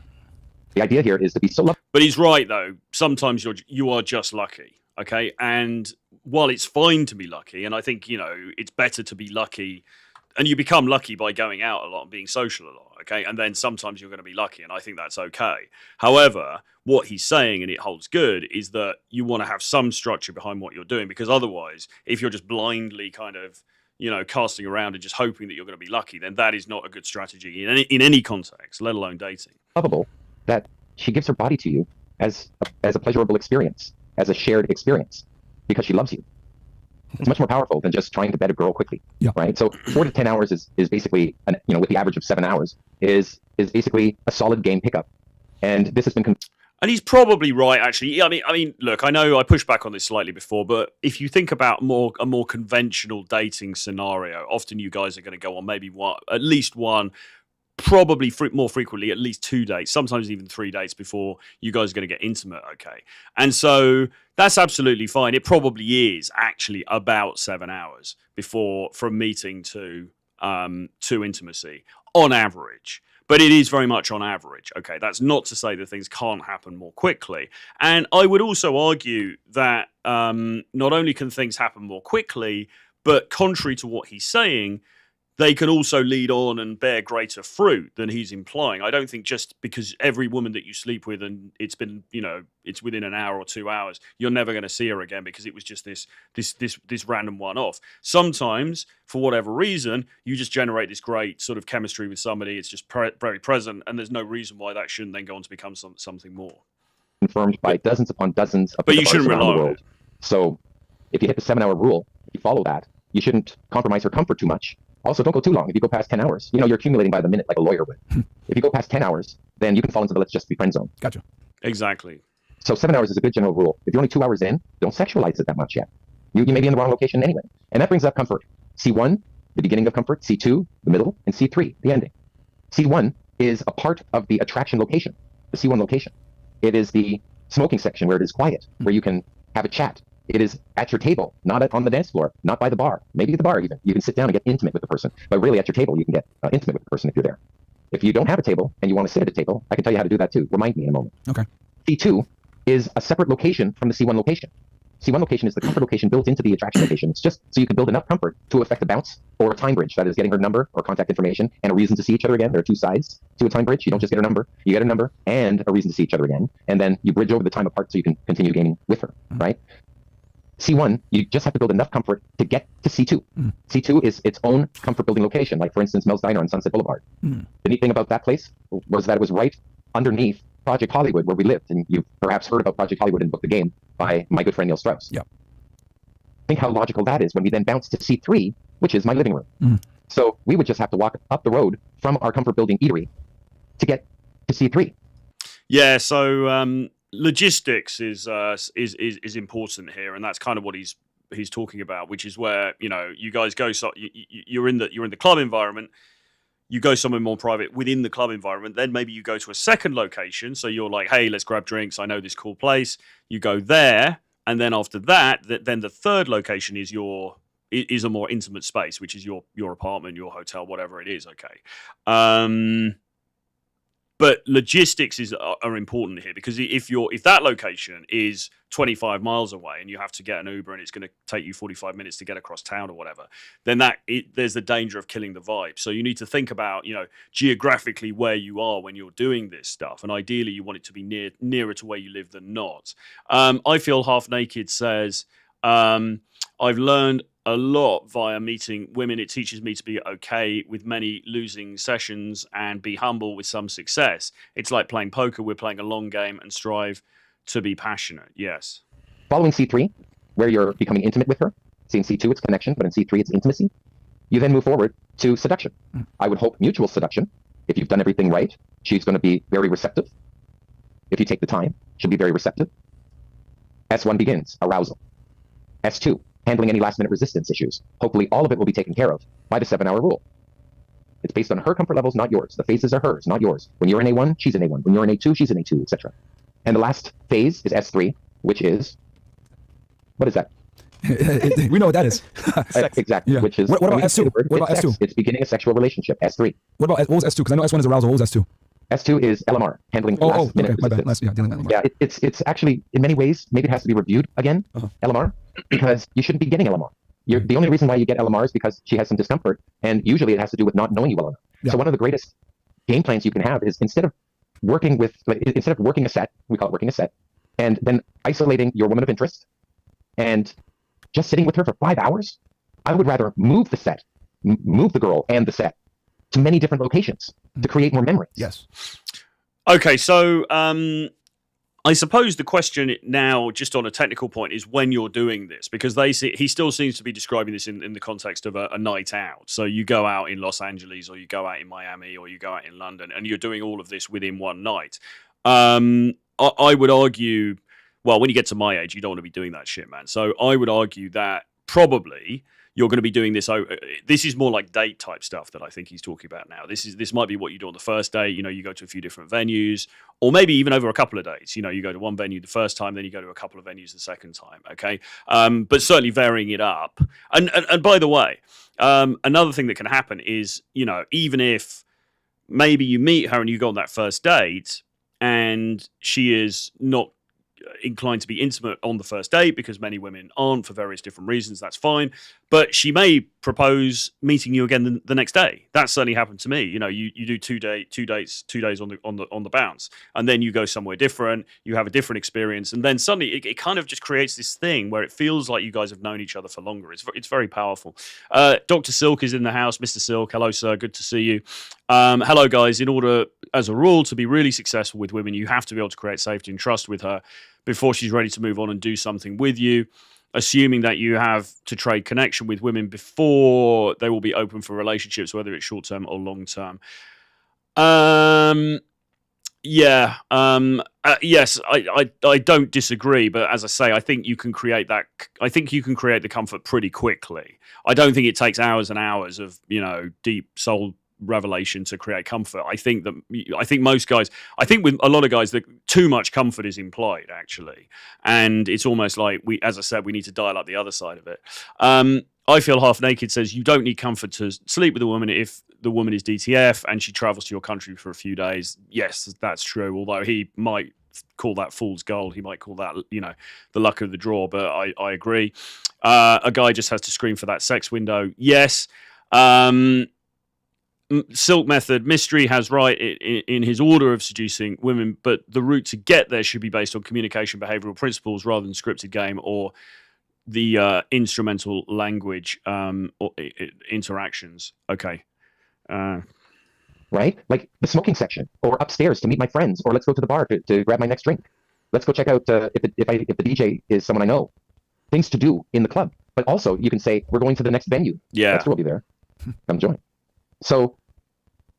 The idea here is to be so lucky. But he's right, though. Sometimes you are just lucky, okay? And while it's fine to be lucky, and I think, you know, it's better to be lucky, and you become lucky by going out a lot and being social a lot, okay? And then sometimes you're going to be lucky, and I think that's okay. However, what he's saying, and it holds good, is that you want to have some structure behind what you're doing, because otherwise, if you're just blindly kind of, you know, casting around and just hoping that you're going to be lucky, then that is not a good strategy in any context, let alone dating. Lovable that she gives her body to you as a pleasurable experience, as a shared experience, because she loves you. It's much more powerful than just trying to bed a girl quickly, right? So 4 to 10 hours is basically, you know, with the average of 7 hours, is basically a solid game pickup. And this has been... And he's probably right, actually. I mean, look, I know I pushed back on this slightly before, but if you think about a more conventional dating scenario, often you guys are going to go on maybe at least one, probably more frequently at least 2 dates, sometimes even 3 dates before you guys are going to get intimate. Okay, and so that's absolutely fine. It probably is actually about 7 hours from meeting to intimacy on average. But it is very much on average. Okay, that's not to say that things can't happen more quickly. And I would also argue that not only can things happen more quickly, but contrary to what he's saying, they can also lead on and bear greater fruit than he's implying. I don't think just because every woman that you sleep with and it's been, it's within an hour or 2 hours, you're never going to see her again because it was just this random one-off. Sometimes, for whatever reason, you just generate this great sort of chemistry with somebody. It's just very present, and there's no reason why that shouldn't then go on to become something more. Confirmed by dozens upon dozens of but you shouldn't rely on it. So if you hit the 7-hour rule, if you follow that, you shouldn't compromise her comfort too much. Also, don't go too long. If you go past 10 hours, you're accumulating by the minute like a lawyer would. If you go past 10 hours, then you can fall into the let's just be friend zone. Gotcha. Exactly. So 7 hours is a good general rule. If you're only 2 hours in, don't sexualize it that much yet. You may be in the wrong location anyway. And that brings up comfort. C1, the beginning of comfort. C2, the middle. And C3, the ending. C1 is a part of the attraction location, the C1 location. It is the smoking section where it is quiet, where you can have a chat. It is at your table, not on the dance floor, not by the bar, maybe at the bar even. You can sit down and get intimate with the person, but really at your table, you can get intimate with the person if you're there. If you don't have a table and you want to sit at a table, I can tell you how to do that too. Remind me in a moment. Okay. C2 is a separate location from the C1 location. C1 location is the comfort location built into the attraction location. It's just so you can build enough comfort to affect a bounce or a time bridge, that is getting her number or contact information and a reason to see each other again. There are two sides to a time bridge. You don't just get a number, you get a number and a reason to see each other again. And then you bridge over the time apart so you can continue gaming with her, right? C1, you just have to build enough comfort to get to C2. C2 is its own comfort building location, like for instance, Mel's Diner on Sunset Boulevard. The neat thing about that place was that it was right underneath Project Hollywood where we lived. And you've perhaps heard about Project Hollywood in Book the Game by my good friend Neil Strauss. Yep. Think how logical that is when we then bounce to C3, which is my living room. So we would just have to walk up the road from our comfort building eatery to get to C3. Yeah, so logistics is important here, and that's kind of what he's talking about, which is where you guys go. So you're in the club environment. You go somewhere more private within the club environment. Then maybe you go to a second location. So you're like, hey, let's grab drinks. I know this cool place. You go there, and then after that, then the third location is a more intimate space, which is your apartment, your hotel, whatever it is. Okay. But logistics are important here because if that location is 25 miles away and you have to get an Uber and it's going to take you 45 minutes to get across town or whatever, then there's the danger of killing the vibe. So you need to think about geographically where you are when you're doing this stuff, and ideally you want it to be nearer to where you live than not. I Feel Half Naked says, I've learned a lot via meeting women. It teaches me to be okay with many losing sessions and be humble with some success. It's like playing poker. We're playing a long game and strive to be passionate. Yes. Following C3, where you're becoming intimate with her. See, in C2, it's connection, but in C3, it's intimacy. You then move forward to seduction. I would hope mutual seduction. If you've done everything right, she's going to be very receptive. If you take the time, she'll be very receptive. S1 begins, arousal. S2, handling any last-minute resistance issues. Hopefully all of it will be taken care of by the 7-hour rule. It's based on her comfort levels, not yours. The phases are hers, not yours. When you're in A1, she's in A1. When you're in A2, she's in A2, etc. And the last phase is S3, which is, what is that? We know what that is. Exactly. Yeah. Which is, what about S2? What about S2? It's beginning a sexual relationship, S3. What was S2? Because I know S1 is arousal. What was S2? S2 is LMR, handling last-minute resistance. Dealing with LMR. Yeah, it's actually, in many ways, maybe it has to be reviewed again, LMR, because you shouldn't be getting LMR. The only reason why you get LMR is because she has some discomfort, and usually it has to do with not knowing you well enough. Yeah. So one of the greatest game plans you can have is instead of working a set, we call it working a set, and then isolating your woman of interest and just sitting with her for 5 hours, I would rather move the set, move the girl and the set to many different locations to create more memories. Yes. Okay, so I suppose the question now, just on a technical point, is when you're doing this, because he still seems to be describing this in the context of a night out. So you go out in Los Angeles, or you go out in Miami, or you go out in London, and you're doing all of this within one night. I would argue, well, when you get to my age, you don't want to be doing that shit, man. So I would argue that probably you're going to be doing this. This is more like date type stuff that I think he's talking about now. This might be what you do on the first date. You know, you go to a few different venues, or maybe even over a couple of dates. You know, you go to one venue the first time, then you go to a couple of venues the second time. Okay, but certainly varying it up. And by the way, another thing that can happen is, you know, even if maybe you meet her and you go on that first date, and she is not inclined to be intimate on the first date, because many women aren't for various different reasons. That's fine, but she may propose meeting you again the next day. That certainly happened to me. You know, you do 2 days on the bounce, and then you go somewhere different. You have a different experience, and then suddenly it kind of just creates this thing where it feels like you guys have known each other for longer. It's very powerful. Dr. Silk is in the house. Mr. Silk, hello sir, good to see you. Hello guys. In order, as a rule, to be really successful with women, you have to be able to create safety and trust with her before she's ready to move on and do something with you, assuming that you have to trade connection with women before they will be open for relationships, whether it's short-term or long-term. Yes, I don't disagree, but as I say, I think you can create that. I think you can create the comfort pretty quickly. I don't think it takes hours and hours of, you know, deep soul revelation to create comfort. I think most guys, I think with a lot of guys, that too much comfort is implied actually, and it's almost like as I said, we need to dial up the other side of it. I Feel Half Naked says you don't need comfort to sleep with a woman if the woman is DTF and she travels to your country for a few days. Yes, that's true. Although he might call that fool's gold. He might call that, you know, the luck of the draw. But I agree. A guy just has to scream for that sex window. Yes. Silk Method, Mystery has right in his order of seducing women, but the route to get there should be based on communication behavioral principles rather than scripted game or the instrumental language or interactions. Okay. Right? Like the smoking section, or upstairs to meet my friends, or let's go to the bar to grab my next drink. Let's go check out if the DJ is someone I know. Things to do in the club. But also you can say, we're going to the next venue. Yeah. Esther will be there. Come join. So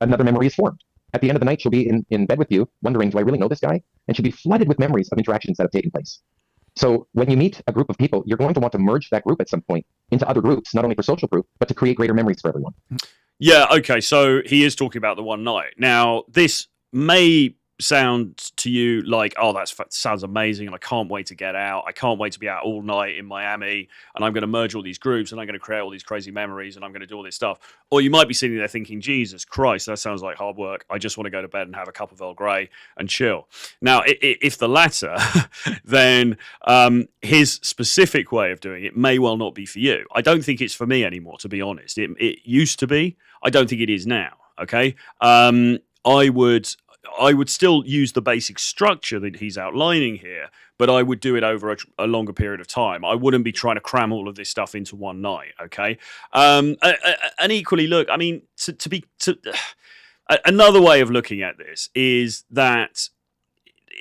another memory is formed. At the end of the night, she'll be in bed with you, wondering, do I really know this guy? And she'll be flooded with memories of interactions that have taken place. So when you meet a group of people, you're going to want to merge that group at some point into other groups, not only for social proof, but to create greater memories for everyone. Yeah, okay, so he is talking about the one night. Now, this may sound to you like, oh, that sounds amazing, and I can't wait to get out. I can't wait to be out all night in Miami, and I'm going to merge all these groups, and I'm going to create all these crazy memories, and I'm going to do all this stuff. Or you might be sitting there thinking, Jesus Christ, that sounds like hard work. I just want to go to bed and have a cup of Earl Grey and chill. Now, if the latter, then his specific way of doing it may well not be for you. I don't think it's for me anymore, to be honest. It used to be. I don't think it is now, okay? I would still use the basic structure that he's outlining here, but I would do it over a longer period of time. I wouldn't be trying to cram all of this stuff into one night, okay? And equally, look, I mean, another way of looking at this is that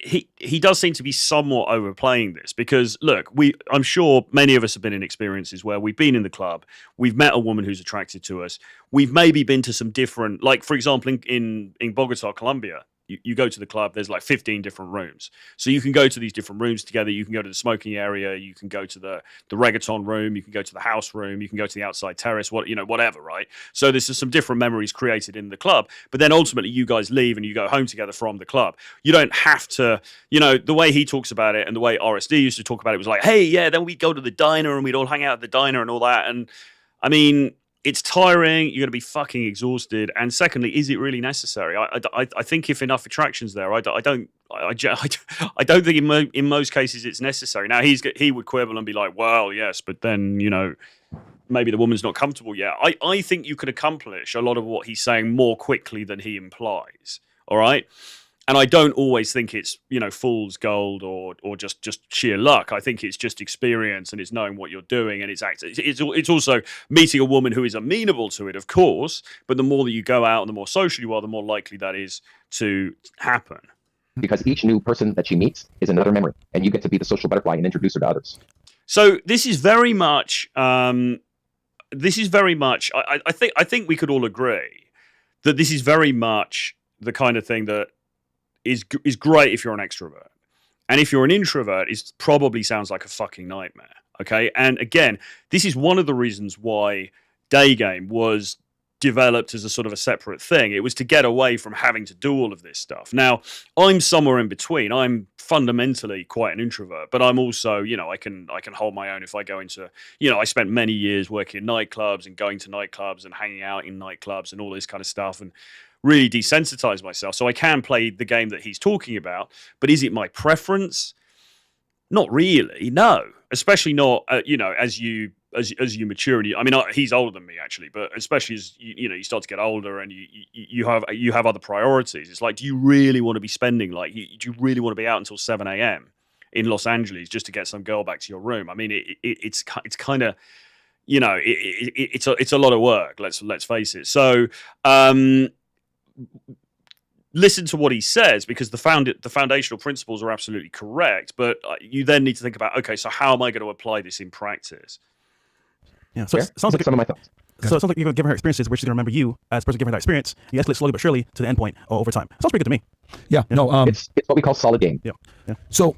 he does seem to be somewhat overplaying this, because look, I'm sure many of us have been in experiences where we've been in the club, we've met a woman who's attracted to us, we've maybe been to some different, like for example in Bogota, Colombia, you go to the club, there's like 15 different rooms. So you can go to these different rooms together. You can go to the smoking area. You can go to the reggaeton room. You can go to the house room. You can go to the outside terrace, whatever, right? So there's some different memories created in the club. But then ultimately you guys leave and you go home together from the club. You don't have to, the way he talks about it and the way RSD used to talk about it was like, hey, yeah, then we'd go to the diner and we'd all hang out at the diner and all that. And I mean, it's tiring. You're going to be fucking exhausted. And secondly, is it really necessary? I think if enough attraction's there, I don't think in most cases it's necessary. Now he would quibble and be like, well, yes, but then maybe the woman's not comfortable yet. I think you could accomplish a lot of what he's saying more quickly than he implies. All right. And I don't always think it's, fool's gold or just sheer luck. I think it's just experience and it's knowing what you're doing, and it's also meeting a woman who is amenable to it, of course. But the more that you go out and the more social you are, the more likely that is to happen. Because each new person that she meets is another memory, and you get to be the social butterfly and introduce her to others. So this is very much. I think we could all agree that this is very much the kind of thing that is great if you're an extrovert. And if you're an introvert, it probably sounds like a fucking nightmare, Okay. And again, this is one of the reasons why day game was developed as a sort of a separate thing. It was to get away from having to do all of this stuff. Now, I'm somewhere in between. I'm fundamentally quite an introvert, but I'm also, I can hold my own if I go into, I spent many years working in nightclubs and going to nightclubs and hanging out in nightclubs and all this kind of stuff, and really desensitize myself. So I can play the game that he's talking about, but is it my preference? Not really, no. Especially not, as you mature, and he's older than me actually, but especially as you start to get older and you have other priorities. It's like, do you really want to be spending do you really want to be out until 7 a.m. in Los Angeles just to get some girl back to your room? I mean, it's kind of, it's a lot of work. Let's face it. So listen to what he says, because the foundational principles are absolutely correct, but you then need to think about, okay, so how am I going to apply this in practice? Yeah, so it sounds like some of my thoughts. So it sounds like you're going to give her experiences where she's going to remember you as a person giving her that experience. You escalate slowly but surely to the end point over time. Sounds pretty good to me. Yeah, no, it's what we call solid game. Yeah. So,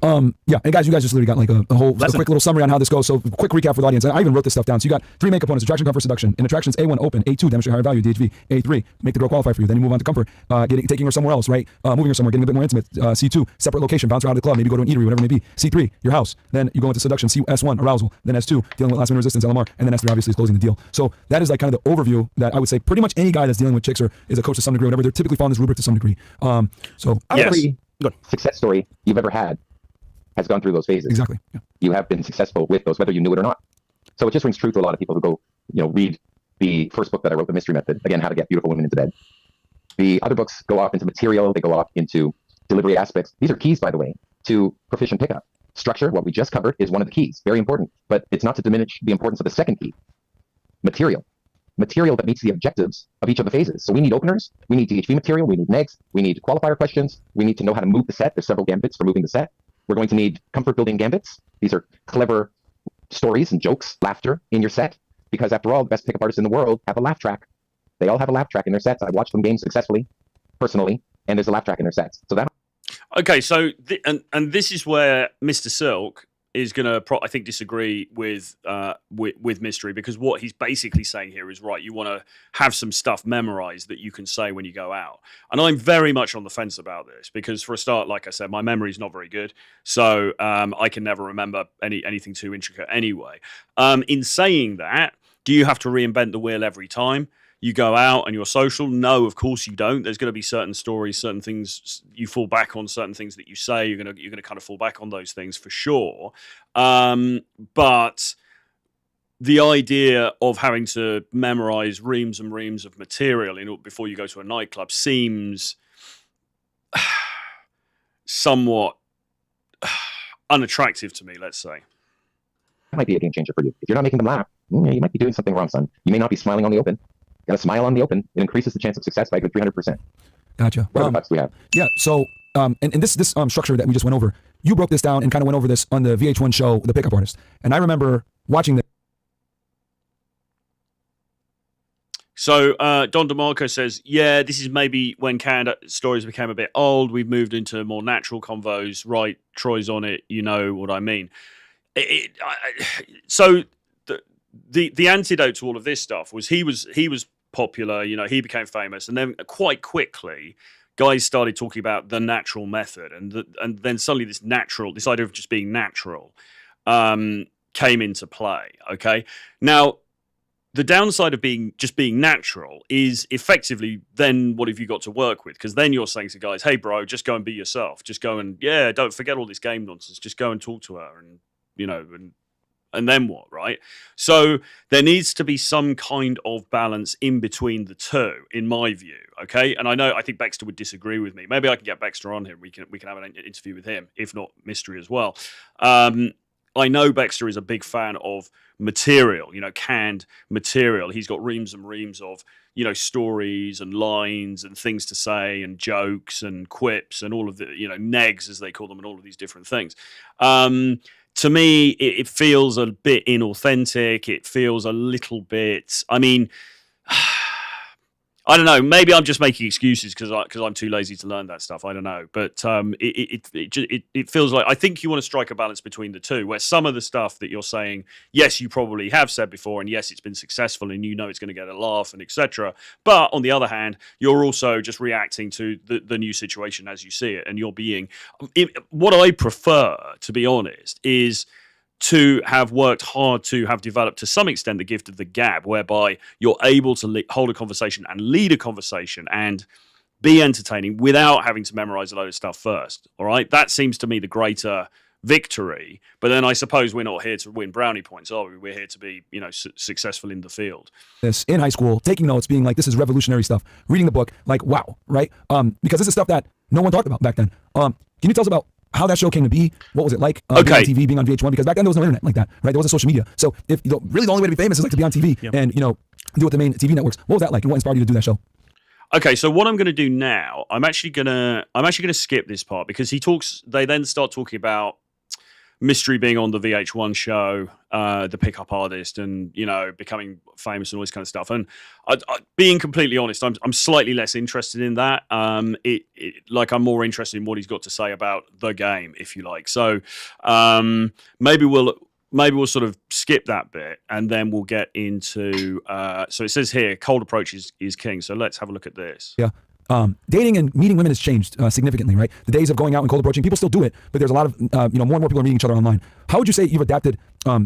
yeah, and guys, you guys just literally got like a quick little summary on how this goes. So, quick recap for the audience. I even wrote this stuff down. So, you got 3 main components: attraction, comfort, seduction. In attractions, A1, open; A2, demonstrate higher value; DHV; A3, make the girl qualify for you. Then you move on to comfort, taking her somewhere else, right? Moving her somewhere, getting a bit more intimate. C2, separate location, bounce her out of the club, maybe go to an eatery, whatever it may be. C3, your house. Then you go into seduction. S1, arousal. Then S2, dealing with last minute resistance, LMR, and then S3 obviously is closing the deal. So that is like kind of the overview that I would say pretty much any guy that's dealing with chicks or is a coach to some degree, whatever, they're typically following this rubric to some degree. So every success story you've ever had has gone through those phases. Exactly. Yeah. You have been successful with those, whether you knew it or not. So it just rings true to a lot of people who go, read the first book that I wrote, The Mystery Method, again, how to get beautiful women into bed. The other books go off into material, they go off into delivery aspects. These are keys, by the way, to proficient pickup. Structure, what we just covered, is one of the keys, very important, but it's not to diminish the importance of the second key, material. Material that meets the objectives of each of the phases. So we need openers, we need DHV material, we need negs, we need qualifier questions, we need to know how to move the set. There's several gambits for moving the set. We're going to need comfort building gambits. These are clever stories and jokes, laughter in your set, because after all, the best pickup artists in the world have a laugh track. They all have a laugh track in their sets. I've watched them game successfully, personally, and there's a laugh track in their sets. So that. Okay, so and this is where Mr. Silk is going to, I think, disagree with Mystery, because what he's basically saying here is, right, you want to have some stuff memorized that you can say when you go out. And I'm very much on the fence about this, because for a start, like I said, my memory is not very good. So I can never remember anything too intricate anyway. In saying that, do you have to reinvent the wheel every time you go out and you're social? No, of course you don't. There's going to be certain stories, certain things you fall back on, certain things that you say. You're going to kind of fall back on those things for sure. But the idea of having to memorize reams and reams of material before you go to a nightclub seems somewhat unattractive to me, let's say. That might be a game changer for you. If you're not making them laugh, you might be doing something wrong, son. You may not be smiling on the open. You got to smile on the open. It increases the chance of success by a good 300%. Gotcha. What thoughts do we have? Yeah. So, and this structure that we just went over, you broke this down and kind of went over this on the VH1 show, The Pickup Artist. And I remember watching this. So Don DeMarco says, yeah, this is maybe when canned stories became a bit old. We've moved into more natural convos. Right, Troy's on it. You know what I mean. So the antidote to all of this stuff was he was popular, he became famous, and then quite quickly guys started talking about the natural method, and then suddenly this idea of just being natural came into play. Okay, now the downside of being natural is effectively then what have you got to work with? Because then you're saying to guys, hey bro, just go and be yourself, just go and don't forget all this game nonsense, just go and talk to her, and and then what, right? So there needs to be some kind of balance in between the two, in my view, okay? And I think Baxter would disagree with me. Maybe I can get Baxter on here. We can have an interview with him, if not Mystery as well. I know Baxter is a big fan of material, canned material. He's got reams and reams of, stories and lines and things to say and jokes and quips and all of the, negs, as they call them, and all of these different things. To me, it feels a bit inauthentic. It feels a little bit, I don't know. Maybe I'm just making excuses because I'm too lazy to learn that stuff. I don't know, but it feels like I think you want to strike a balance between the two, where some of the stuff that you're saying, yes, you probably have said before, and yes, it's been successful, and you know it's going to get a laugh and etc. But on the other hand, you're also just reacting to the new situation as you see it, and you're being. What I prefer, to be honest, is to have worked hard to have developed to some extent the gift of the gab, whereby you're able to hold a conversation and lead a conversation and be entertaining without having to memorize a load of stuff first. All right, that seems to me the greater victory. But then I suppose we're not here to win brownie points, are we? We're here to be, successful in the field. This in high school, taking notes, being like, this is revolutionary stuff. Reading the book, like, wow, right? Because this is stuff that no one talked about back then. Can you tell us about how that show came to be? What was it like being on TV, being on VH1? Because back then there was no internet like that, right? There wasn't social media. So if really the only way to be famous is like to be on TV and do what the main TV networks. What was that like? And what inspired you to do that show? Okay, so what I'm going to do now, I'm actually going to skip this part because they then start talking about Mystery being on the VH1 show, the pickup artist, and becoming famous and all this kind of stuff. And being completely honest, I'm slightly less interested in that. Like I'm more interested in what he's got to say about the game, if you like. So maybe we'll sort of skip that bit and then we'll get into. So it says here, cold approach is king. So let's have a look at this. Yeah. Dating and meeting women has changed significantly, right? The days of going out and cold approaching, people still do it, but there's a lot of, more and more people are meeting each other online. How would you say you've adapted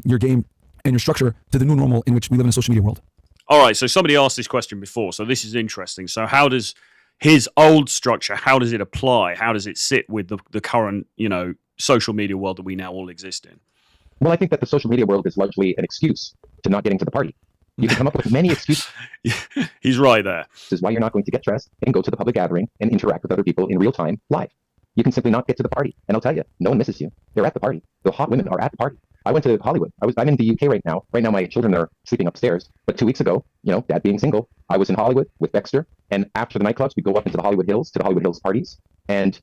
your game and your structure to the new normal in which we live in a social media world? All right, so somebody asked this question before, so this is interesting. So how does his old structure, how does it apply? How does it sit with the current, social media world that we now all exist in? Well, I think that the social media world is largely an excuse to not getting to the party. You can come up with many excuses. He's right there. This is why you're not going to get dressed and go to the public gathering and interact with other people in real time, live. You can simply not get to the party. And I'll tell you, no one misses you. They're at the party. The hot women are at the party. I went to Hollywood. I'm in the UK right now. Right now, my children are sleeping upstairs. But 2 weeks ago, dad being single, I was in Hollywood with Dexter. And after the nightclubs, we go up into the Hollywood Hills to the Hollywood Hills parties. And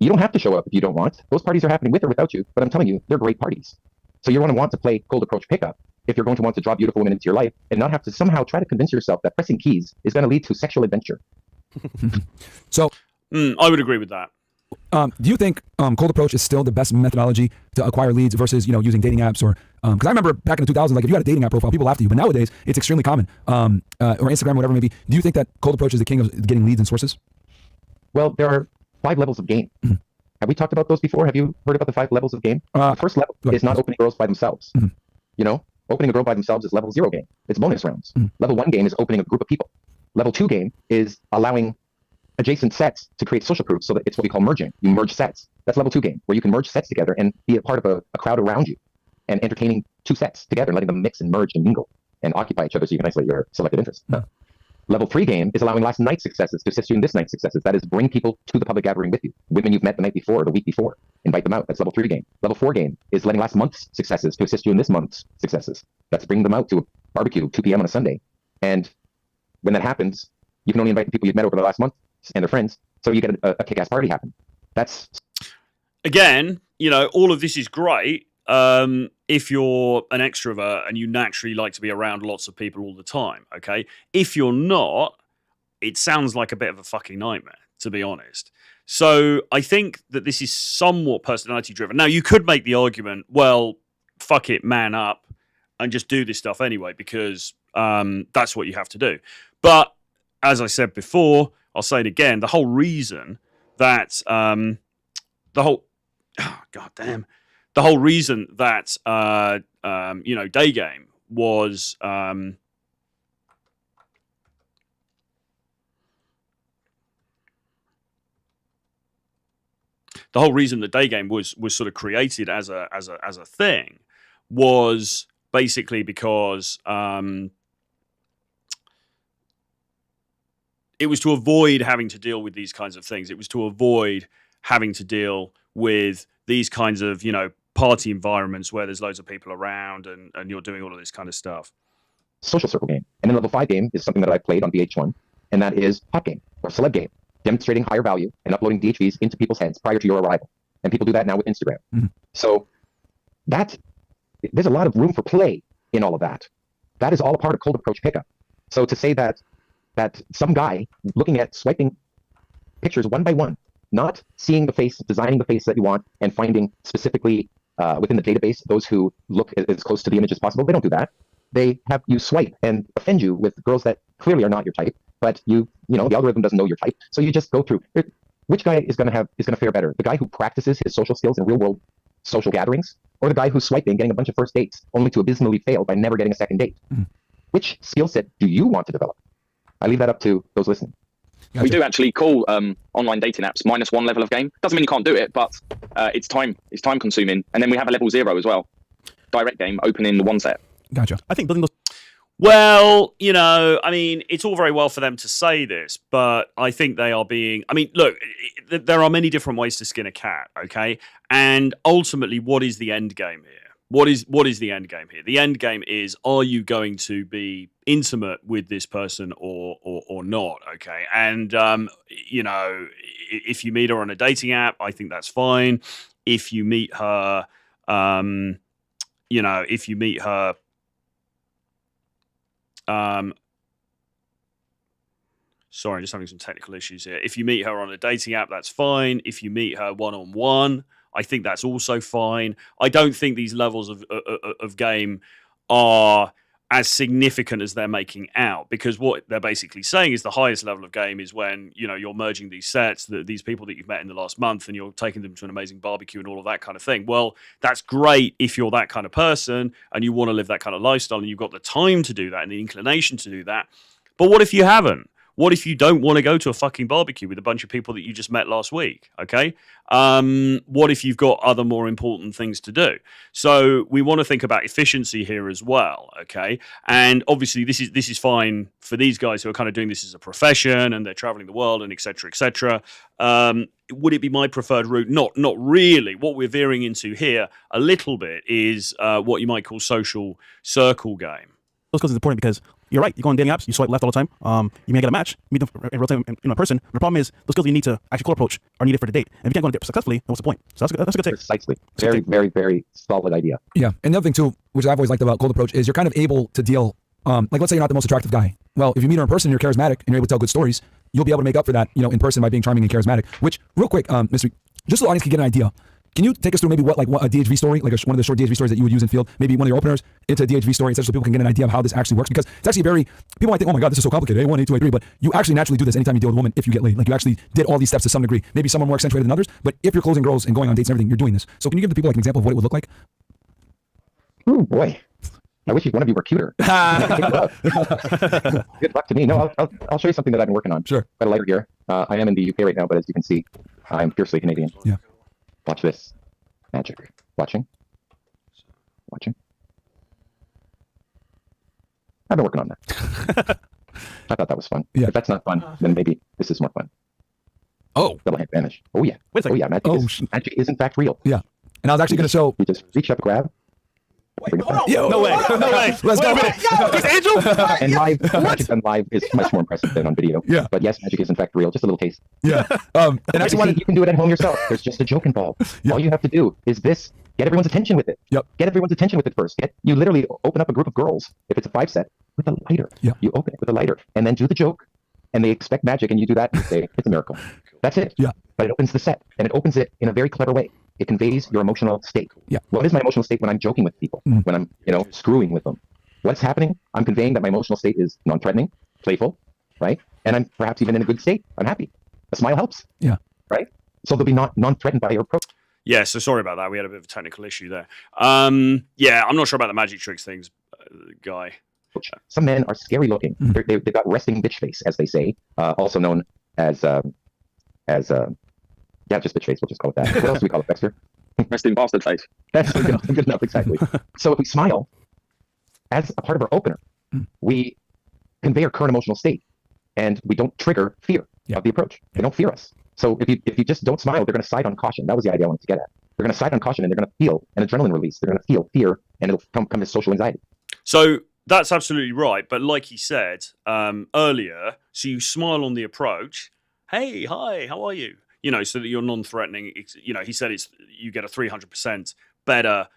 you don't have to show up if you don't want. Those parties are happening with or without you. But I'm telling you, they're great parties. So you're going to want to play cold approach pickup if you're going to want to draw beautiful women into your life and not have to somehow try to convince yourself that pressing keys is going to lead to sexual adventure. So I would agree with that. Do you think cold approach is still the best methodology to acquire leads versus using dating apps or because I remember back in the 2000s, like if you had a dating app profile, people laughed at you, but nowadays it's extremely common or Instagram, whatever it may be. Do you think that cold approach is the king of getting leads and sources? Well, there are 5 levels of game. Mm-hmm. Have we talked about those before? Have you heard about the 5 levels of game? The first level is not opening girls by themselves. Mm-hmm. Opening a girl by themselves is level 0 game. It's bonus rounds. Mm-hmm. Level 1 game is opening a group of people. Level 2 game is allowing adjacent sets to create social proofs, so that it's what we call merging. You merge sets. That's level 2 game, where you can merge sets together and be a part of a crowd around you and entertaining 2 sets together and letting them mix and merge and mingle and occupy each other so you can isolate your selective interest. Mm-hmm. Level 3 game is allowing last night's successes to assist you in this night's successes. That is, bring people to the public gathering with you. Women you've met the night before or the week before. Invite them out. That's level 3 game. Level 4 game is letting last month's successes to assist you in this month's successes. That's bring them out to a barbecue 2 p.m. on a Sunday. And when that happens, you can only invite the people you've met over the last month and their friends. So you get a kick-ass party happen. That's... Again, all of this is great. If you're an extrovert and you naturally like to be around lots of people all the time, okay? If you're not, it sounds like a bit of a fucking nightmare, to be honest. So I think that this is somewhat personality driven. Now, you could make the argument, well, fuck it, man up and just do this stuff anyway, because that's what you have to do. But as I said before, I'll say it again, the whole reason that the whole reason that day game was the whole reason the day game was sort of created as a thing was basically because it was to avoid having to deal with these kinds of things. It was to avoid having to deal with these kinds of party environments where there's loads of people around and you're doing all of this kind of stuff. Social circle game. And then level 5 game is something that I played on VH1, and that is hot game or celeb game, demonstrating higher value and uploading DHVs into people's heads prior to your arrival. And people do that now with Instagram. Mm-hmm. So there's a lot of room for play in all of that. That is all a part of cold approach pickup. So to say that that some guy looking at swiping pictures one by one, not seeing the face, designing the face that you want, and finding specifically within the database those who look as close to the image as possible. They don't do that. They have you swipe and offend you with girls that clearly are not your type, but the algorithm doesn't know your type, so you just go through. Which guy is going to fare better? The guy who practices his social skills in real world social gatherings, or the guy who's swiping, getting a bunch of first dates, only to abysmally fail by never getting a second date? Which skill set do you want to develop? I leave that up to those listening. Gotcha. We do actually call online dating apps -1 level of game. Doesn't mean you can't do it, but it's time consuming. And then we have a level 0 as well. Direct game, opening the 1 set. Gotcha. I think building those. Well, I mean, it's all very well for them to say this, but I think they are being. I mean, look, there are many different ways to skin a cat, okay? And ultimately, what is the end game here? What is the end game here? The end game is: are you going to be intimate with this person or not? Okay, and if you meet her on a dating app, I think that's fine. If you meet her, sorry, I'm just having some technical issues here. If you meet her on a dating app, that's fine. If you meet her one-on-one, I think that's also fine. I don't think these levels of game are as significant as they're making out, because what they're basically saying is the highest level of game is when you're merging these sets, these people that you've met in the last month, and you're taking them to an amazing barbecue and all of that kind of thing. Well, that's great if you're that kind of person and you want to live that kind of lifestyle and you've got the time to do that and the inclination to do that. But what if you haven't? What if you don't want to go to a fucking barbecue with a bunch of people that you just met last week? Okay. What if you've got other more important things to do? So we want to think about efficiency here as well. Okay. And obviously this is fine for these guys who are kind of doing this as a profession and they're traveling the world and et cetera, et cetera. Would it be my preferred route? Not really. What we're veering into here a little bit is what you might call social circle game. Those skills is important because you're right. You go on dating apps, you swipe left all the time. You may get a match, meet them in real time in person. The problem is those skills you need to actually cold approach are needed for the date. And if you can't go on a date successfully, then what's the point? So that's a good take. Precisely. Very, very, very solid idea. Yeah. And the other thing too, which I've always liked about cold approach, is you're kind of able to deal. Like let's say you're not the most attractive guy. Well, if you meet her in person, you're charismatic and you're able to tell good stories, you'll be able to make up for that, in person by being charming and charismatic. Which, real quick, Mr. Just so the audience can get an idea. Can you take us through maybe what a DHV story, like one of the short DHV stories that you would use in field, maybe one of your openers into a DHV story, so people can get an idea of how this actually works? Because it's actually people might think, oh my God, this is so complicated, A1, A2, A3, but you actually naturally do this anytime you deal with a woman if you get laid. Like you actually did all these steps to some degree. Maybe some are more accentuated than others, but if you're closing girls and going on dates and everything, you're doing this. So can you give the people like an example of what it would look like? Oh boy. I wish one of you were cuter. Good luck to me. No, I'll show you something that I've been working on. Sure. Got a lighter here. I am in the UK right now, but as you can see, I'm fiercely Canadian. Yeah. Watch this. Magic. Watching. I've been working on that. I thought that was fun. Yeah. If that's not fun, then maybe this is more fun. Oh. Double hand advantage. Oh yeah. Wait a second. Oh yeah. Magic is in fact real. Yeah. And I was actually going to show. You just reach up, grab. Yo, no way. Let's go. It's Angel. And live, magic on live is much more impressive than on video. Yeah. But yes, magic is in fact real. Just a little taste. Yeah. And actually, you can do it at home yourself. There's just a joke involved. Yeah. All you have to do is this. Get everyone's attention with it. Yep. Get everyone's attention with it first. You literally open up a group of girls, if it's a 5-set, with a lighter. Yeah. You open it with a lighter and then do the joke, and they expect magic, and you do that and you say, it's a miracle. That's it. Yeah. But it opens the set, and it opens it in a very clever way. It conveys your emotional state. Yeah. What is my emotional state when I'm joking with people? Mm. When I'm, screwing with them? What's happening? I'm conveying that my emotional state is non-threatening, playful, right? And I'm perhaps even in a good state. I'm happy. A smile helps. Yeah. Right? So they'll be non-threatened by your approach. Yeah, so sorry about that. We had a bit of a technical issue there. Yeah, I'm not sure about the magic tricks things, guy. Some men are scary looking. Mm. They've got resting bitch face, as they say, also known as just bitch face. We'll just call it that. What else do we call it, Dexter? Resting bastard face. That's good enough, exactly. So if we smile as a part of our opener, we convey our current emotional state, and we don't trigger fear of the approach. They don't fear us. So if you just don't smile, they're going to side on caution. That was the idea I wanted to get at. They're going to side on caution, and they're going to feel an adrenaline release. They're going to feel fear, and it'll come as social anxiety. So that's absolutely right. But like he said earlier, so you smile on the approach. Hey, hi, how are you? So that you're non-threatening. He said you get a 300% better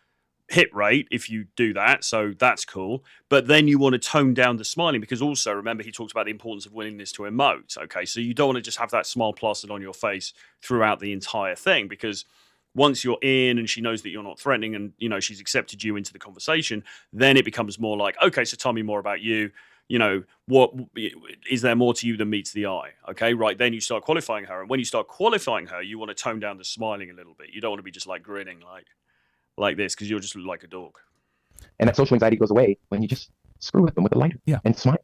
hit rate if you do that, so that's cool. But then you want to tone down the smiling, because also remember he talked about the importance of willingness to emote. Okay, so you don't want to just have that smile plastered on your face throughout the entire thing, because once you're in and she knows that you're not threatening and she's accepted you into the conversation, then it becomes more like, okay, so tell me more about you. What is there more to you than meets the eye? Okay, right, then you start qualifying her, and when you start qualifying her, you want to tone down the smiling a little bit. You don't want to be just like grinning like this, because you'll just look like a dog. And that social anxiety goes away when you just screw with them with a lighter and smile.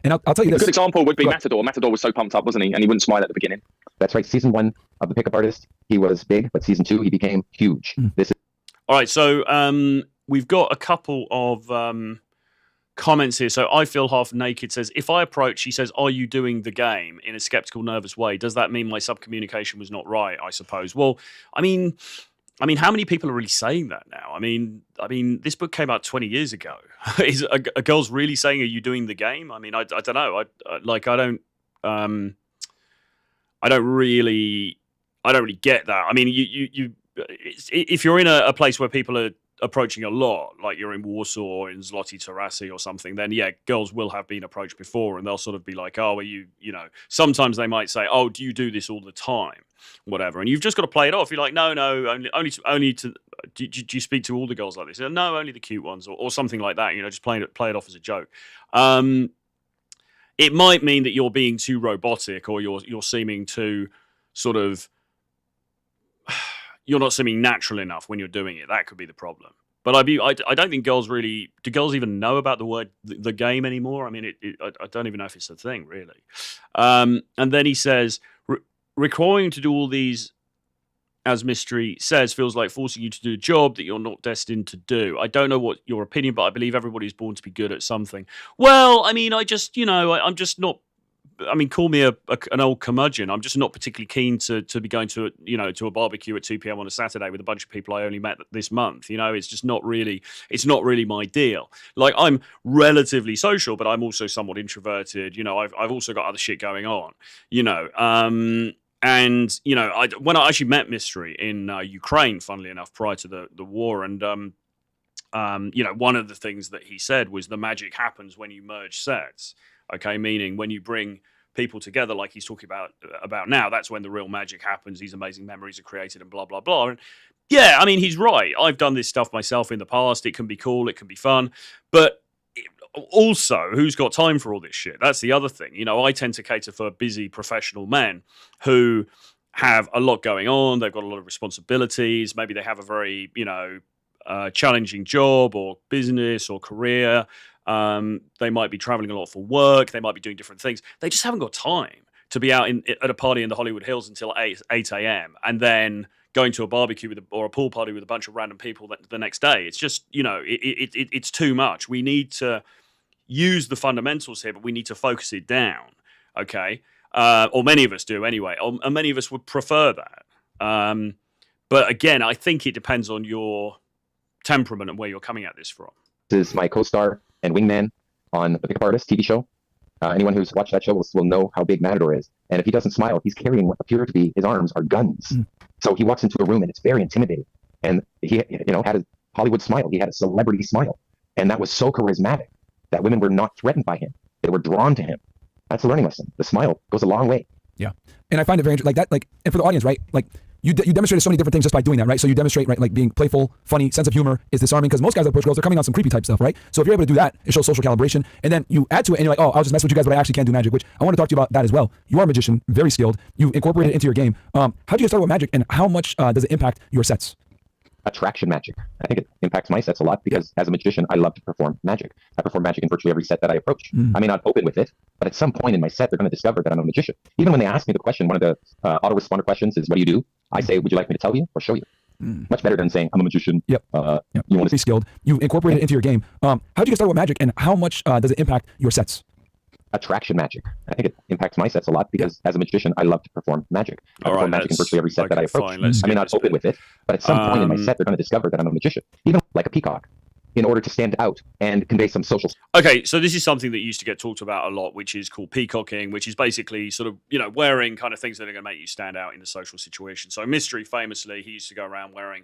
And I'll tell you this. A good example would be Matador. Matador was so pumped up, wasn't he? And he wouldn't smile at the beginning. That's right. Season 1 of The Pickup Artist, he was big, but season 2, he became huge. All right, so we've got a couple of comments here. So I Feel Half Naked says, if I approach, she says, are you doing the game, in a skeptical, nervous way, does that mean my subcommunication was not right, I suppose? Well, I mean, how many people are really saying that now? I mean, this book came out 20 years ago. Is a girl's really saying, "Are you doing the game?" I mean, I don't know. I don't really get that. I mean, if you're in a place where people are approaching a lot, like you're in Warsaw or in Zloty Tarasi or something, then yeah, girls will have been approached before, and they'll sort of be like, "Oh, are you?" Sometimes they might say, "Oh, do you do this all the time?" Whatever, and you've just got to play it off. You're like, no, only to. Do you speak to all the girls like this? No, only the cute ones, or something like that. Just play it off as a joke. It might mean that you're being too robotic, or you're seeming too sort of. You're not seeming natural enough when you're doing it. That could be the problem. But I don't think girls really. Do girls even know about the word the game anymore? I mean, I don't even know if it's a thing really. And then he says. Requiring to do all these, as Mystery says, feels like forcing you to do a job that you're not destined to do. I don't know what your opinion, but I believe everybody's born to be good at something. Well, I mean, I'm just not. I mean, call me an old curmudgeon. I'm just not particularly keen to be going to a barbecue at 2 p.m. on a Saturday with a bunch of people I only met this month. It's just not really. It's not really my deal. Like, I'm relatively social, but I'm also somewhat introverted. I've also got other shit going on. And when I actually met Mystery in Ukraine, funnily enough, prior to the war, and one of the things that he said was the magic happens when you merge sets. Okay, meaning when you bring people together, like he's talking about now, that's when the real magic happens. These amazing memories are created, and blah blah blah. And yeah, I mean, he's right. I've done this stuff myself in the past. It can be cool. It can be fun, but. Also, who's got time for all this shit? That's the other thing. I tend to cater for busy professional men who have a lot going on. They've got a lot of responsibilities. Maybe they have a very, challenging job or business or career. They might be traveling a lot for work. They might be doing different things. They just haven't got time to be out at a party in the Hollywood Hills until 8 a.m. and then going to a barbecue or a pool party with a bunch of random people the next day. It's just, it's too much. We need to use the fundamentals here, but we need to focus it down, okay? Or many of us do anyway, and many of us would prefer that. But again, I think it depends on your temperament and where you're coming at this from. This is my co-star and wingman on The Pickup Artist TV show. Anyone who's watched that show will know how big Matador is. And if he doesn't smile, he's carrying what appear to be his arms are guns. So he walks into a room and it's very intimidating. And he, had a Hollywood smile. He had a celebrity smile. And that was so charismatic that women were not threatened by him. They were drawn to him. That's a learning lesson. The smile goes a long way. Yeah. And I find it very interesting, and for the audience, right? Like, you demonstrated so many different things just by doing that, right? So you demonstrate, right, like being playful, funny, sense of humor is disarming, because most guys that approach girls, they're coming on some creepy type stuff, right? So if you're able to do that, it shows social calibration, and then you add to it, and you're like, oh, I'll just mess with you guys, but I actually can't do magic, which I want to talk to you about that as well. You are a magician, very skilled. You incorporate it into your game. How do you get started with magic, and how much does it impact your sets? Attraction magic. I think it impacts my sets a lot because as a magician, I love to perform magic. I perform magic in virtually every set that I approach. I may not open with it, but at some point in my set, they're going to discover that I'm a magician. Even when they ask me the question, one of the autoresponder questions is, what do you do? I say, would you like me to tell you or show you? Much better than saying, I'm a magician. Yep. You want to be skilled. You incorporate it into your game. How do you get started with magic, and how much does it impact your sets? Attraction magic. I think it impacts my sets a lot because as a magician, I love to perform magic. I perform magic in virtually every set that I approach. I may not open with it, but at some point in my set, they're going to discover that I'm a magician, even like a peacock, in order to stand out and convey some social. Okay, so this is something that used to get talked about a lot, which is called peacocking, which is basically sort of, wearing kind of things that are going to make you stand out in a social situation. So Mystery, famously, he used to go around wearing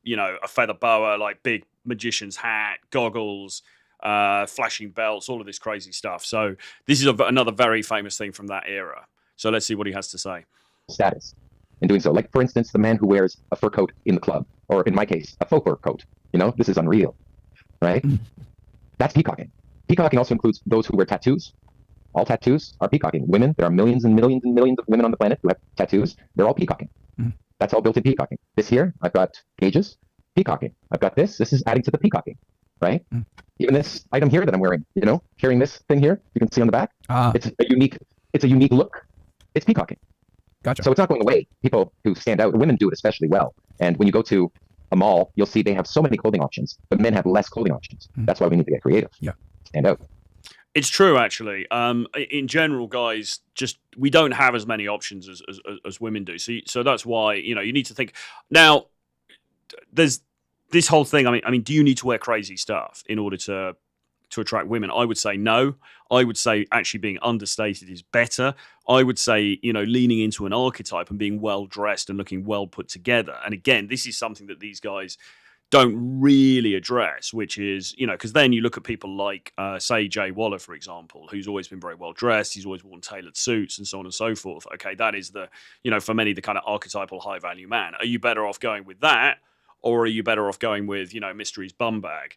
a feather boa, like big magician's hat, goggles, flashing belts, all of this crazy stuff. So this is another very famous thing from that era. So let's see what he has to say. Status in doing so. Like, for instance, the man who wears a fur coat in the club, or in my case, a faux fur coat. This is unreal, right? That's peacocking. Peacocking also includes those who wear tattoos. All tattoos are peacocking. Women, there are millions and millions and millions of women on the planet who have tattoos. They're all peacocking. That's all built in peacocking. This here, I've got gauges, peacocking. I've got this. This is adding to the peacocking, right? Even this item here that I'm wearing, carrying this thing here, you can see on the back. It's a unique look. It's peacocking. Gotcha. So it's not going away. People who stand out, women do it especially well. And when you go to a mall, you'll see they have so many clothing options, but men have less clothing options. That's why we need to get creative. Yeah. Stand out. It's true, actually. In general, guys, we don't have as many options as women do. So that's why you need to think. Now, there's this whole thing. I mean, do you need to wear crazy stuff in order to attract women? I would say no. I would say actually being understated is better. I would say leaning into an archetype and being well dressed and looking well put together. And again, this is something that these guys don't really address, which is, because then you look at people like, say, Jay Waller, for example, who's always been very well dressed. He's always worn tailored suits and so on and so forth. Okay, that is for many, the kind of archetypal high value man. Are you better off going with that? Or are you better off going with, Mystery's bum bag?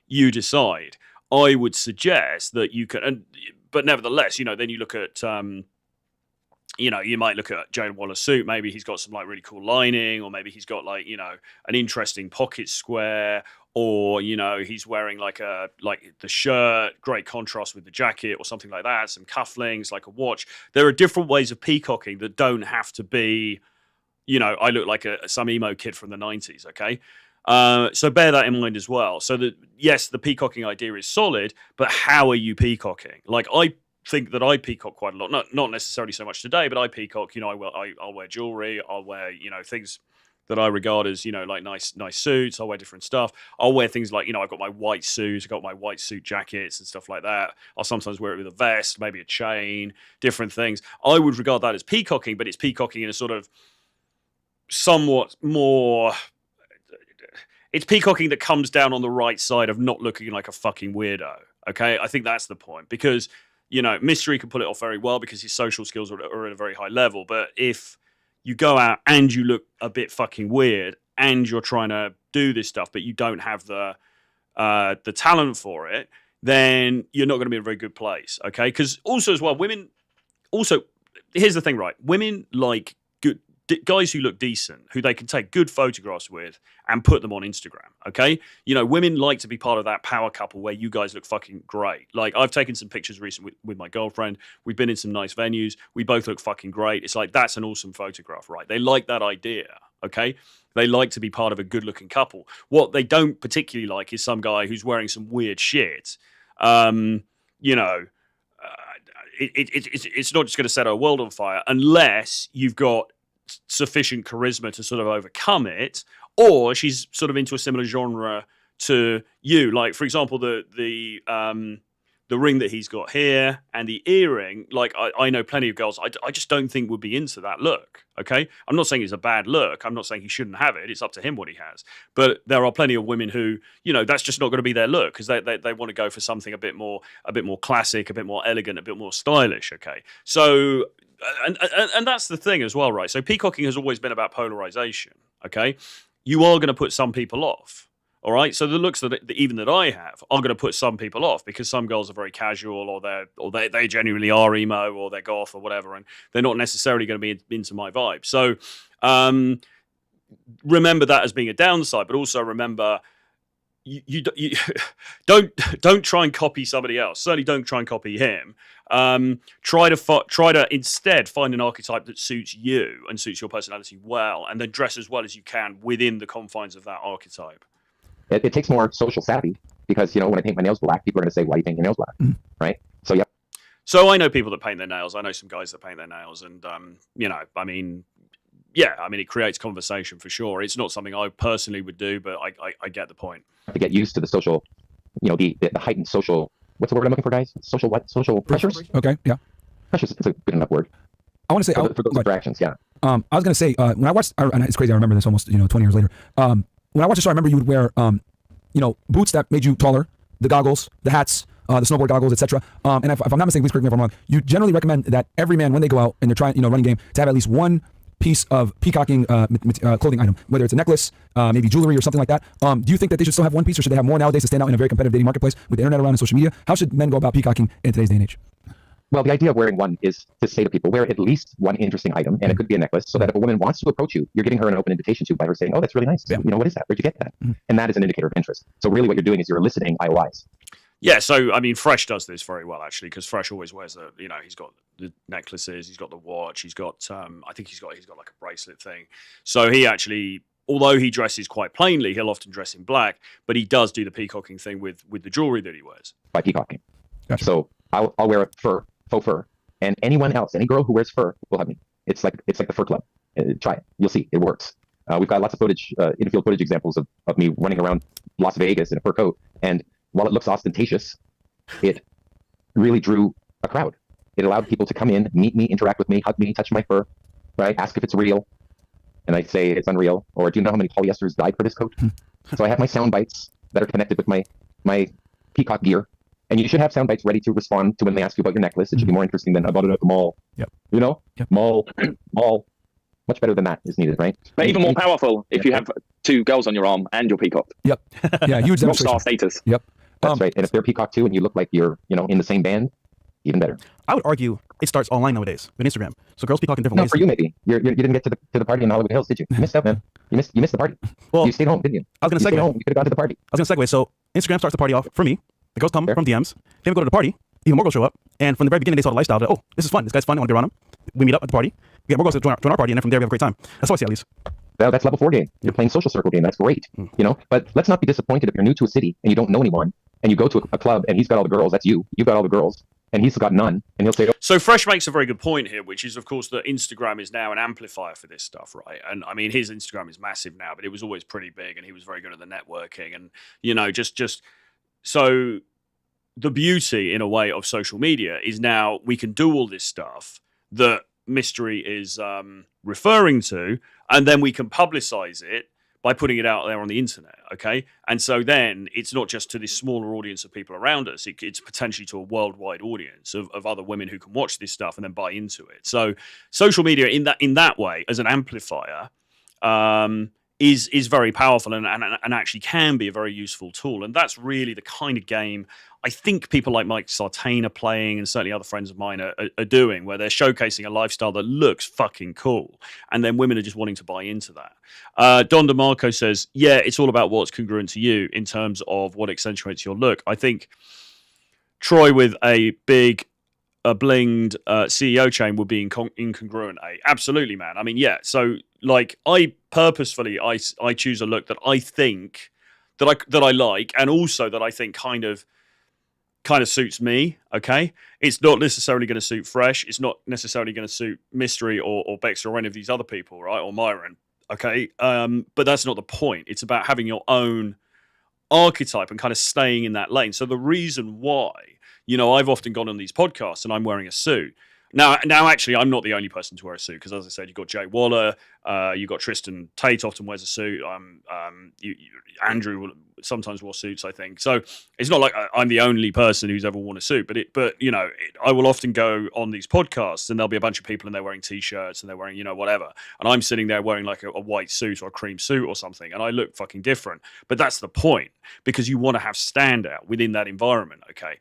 You decide. I would suggest that you can, but nevertheless, then you look at, you might look at Jay Waller's suit. Maybe he's got some like really cool lining, or maybe he's got like, an interesting pocket square, or, he's wearing like the shirt, great contrast with the jacket or something like that, some cufflinks, like a watch. There are different ways of peacocking that don't have to be, I look like some emo kid from the 90s, okay? So bear that in mind as well. So that, yes, the peacocking idea is solid, but how are you peacocking? Like, I think that I peacock quite a lot. Not necessarily so much today, but I peacock. I'll wear jewelry. I'll wear things that I regard as like nice suits. I'll wear different stuff. I'll wear things like I've got my white suit. I've got my white suit jackets and stuff like that. I'll sometimes wear it with a vest, maybe a chain, different things. I would regard that as peacocking, but it's peacocking in a sort of somewhat more. It's peacocking that comes down on the right side of not looking like a fucking weirdo. Okay, I think that's the point, because Mystery can pull it off very well because his social skills are at a very high level. But if you go out and you look a bit fucking weird and you're trying to do this stuff, but you don't have the talent for it, then you're not going to be in a very good place. Okay, because also as well, women. Also, here's the thing, right? Women like good guys who look decent, who they can take good photographs with and put them on Instagram, okay? Women like to be part of that power couple where you guys look fucking great. Like, I've taken some pictures recently with my girlfriend. We've been in some nice venues. We both look fucking great. It's like, that's an awesome photograph, right? They like that idea, okay? They like to be part of a good-looking couple. What they don't particularly like is some guy who's wearing some weird shit. It's not just going to set our world on fire unless you've got sufficient charisma to sort of overcome it, or she's sort of into a similar genre to you. Like, for example, the ring that he's got here and the earring, like I know plenty of girls I just don't think would be into that look, okay? I'm not saying it's a bad look. I'm not saying he shouldn't have it. It's up to him what he has. But there are plenty of women who, that's just not going to be their look, because they want to go for something a bit more classic, a bit more elegant, a bit more stylish, okay? So and that's the thing as well, right? So peacocking has always been about polarization, okay? You are going to put some people off, all right? So the looks that I have are going to put some people off, because some girls are very casual, or they genuinely are emo, or they're goth or whatever, and they're not necessarily going to be into my vibe. So remember that as being a downside, but also remember you don't try and copy somebody else. Certainly don't try and copy him. Try to instead find an archetype that suits you and suits your personality well, and then dress as well as you can within the confines of that archetype. It takes more social savvy, because when I paint my nails black, people are going to say, "Why do you paint your nails black?" Right? So yeah. So I know people that paint their nails. I know some guys that paint their nails, and it creates conversation for sure. It's not something I personally would do, but I get the point. To get used to the social, the heightened social. What's the word I'm looking for, guys? Social pressures? Okay, yeah. Pressures is a good enough word. I want to say for those interactions, yeah. I was gonna say when I watched, and it's crazy. I remember this almost 20 years later. When I watched the show, I remember you would wear boots that made you taller, the goggles, the hats, the snowboard goggles, etc. And if I'm not mistaken, please correct me if I'm wrong. You generally recommend that every man, when they go out and they're trying running game, to have at least one piece of peacocking clothing item, whether it's a necklace, maybe jewelry or something like that. Do you think that they should still have one piece, or should they have more nowadays to stand out in a very competitive dating marketplace with the internet around and social media? How should men go about peacocking in today's day and age? Well, the idea of wearing one is to say to people, wear at least one interesting item, and it could be a necklace, so that if a woman wants to approach you, you're giving her an open invitation to by her saying, oh, that's really nice. Yeah. What is that? Where'd you get that? And that is an indicator of interest. So really what you're doing is you're eliciting IOIs. Yeah, so I mean, Fresh does this very well actually, because Fresh always wears he's got the necklaces, he's got the watch, he's got I think he's got like a bracelet thing. So he actually, although he dresses quite plainly, he'll often dress in black, but he does do the peacocking thing with the jewelry that he wears. By peacocking. Gotcha. So I'll wear faux fur, and anyone else, any girl who wears fur will have me. It's like the fur club. Try it, you'll see, it works. We've got lots of footage, in-field footage examples of me running around Las Vegas in a fur coat, and while it looks ostentatious, it really drew a crowd. It allowed people to come in, meet me, interact with me, hug me, touch my fur, right? Ask if it's real. And I say it's unreal. Or do you know how many polyesters died for this coat? So I have my sound bites that are connected with my peacock gear. And you should have sound bites ready to respond to when they ask you about your necklace. It should be more interesting than I bought it at the mall. Yep. Yep. Mall. Much better than that is needed, right? But even more powerful if you have two girls on your arm and you're peacocked. Yep. Yeah, huge demonstration. Rockstar status. Yep. That's right. And if they're peacock too, and you look like you're, in the same band, even better. I would argue it starts online nowadays with Instagram. So girls peacock in different ways. For you maybe. You didn't get to the party in Hollywood Hills, did you? You missed out, man. You missed the party. Well, you stayed home, didn't you? I was going to segue. segue. You could have gone to the party. I was going to segue. So Instagram starts the party off for me. The girls come from DMs. Then we go to the party. Even more girls show up. And from the very beginning, they saw the lifestyle that, oh, this is fun. This guy's fun. I want to be around him. We meet up at the party. We get more girls to join our party. And then from there, we have a great time. That's how I see it, at least. Well, that's level 4 game. You're playing social circle game. That's great. But let's not be disappointed if you're new to a city and you don't know anyone and you go to a club and he's got all the girls. That's you. You've got all the girls. And he's got none, and he'll say, oh. So Fresh makes a very good point here, which is, of course, that Instagram is now an amplifier for this stuff, right? And I mean, his Instagram is massive now, but it was always pretty big, and he was very good at the networking, and just so the beauty, in a way, of social media is now we can do all this stuff that Mystery is referring to, and then we can publicize it by putting it out there on the internet, okay? And so then it's not just to this smaller audience of people around us, it's potentially to a worldwide audience of other women who can watch this stuff and then buy into it. So social media in that way, as an amplifier, is very powerful and actually can be a very useful tool. And that's really the kind of game I think people like Mike Sartain are playing, and certainly other friends of mine are doing, where they're showcasing a lifestyle that looks fucking cool, and then women are just wanting to buy into that. Don DeMarco says, yeah, it's all about what's congruent to you in terms of what accentuates your look. I think Troy with a big blinged CEO chain would be incongruent. Absolutely, man. I mean, yeah. So, like, I purposefully I choose a look that I think that I like, and also that I think kind of suits me. Okay, it's not necessarily going to suit Fresh. It's not necessarily going to suit Mystery or Bex or any of these other people, right? Or Myron. Okay, but that's not the point. It's about having your own archetype and kind of staying in that lane. So the reason why, I've often gone on these podcasts and I'm wearing a suit. Now, actually, I'm not the only person to wear a suit, because, as I said, you've got Jay Waller, you've got Tristan Tate often wears a suit. Andrew sometimes wore suits, I think. So it's not like I'm the only person who's ever worn a suit, but I will often go on these podcasts and there'll be a bunch of people and they're wearing t-shirts and they're wearing, whatever. And I'm sitting there wearing like a white suit or a cream suit or something, and I look fucking different. But that's the point, because you want to have standout within that environment, okay?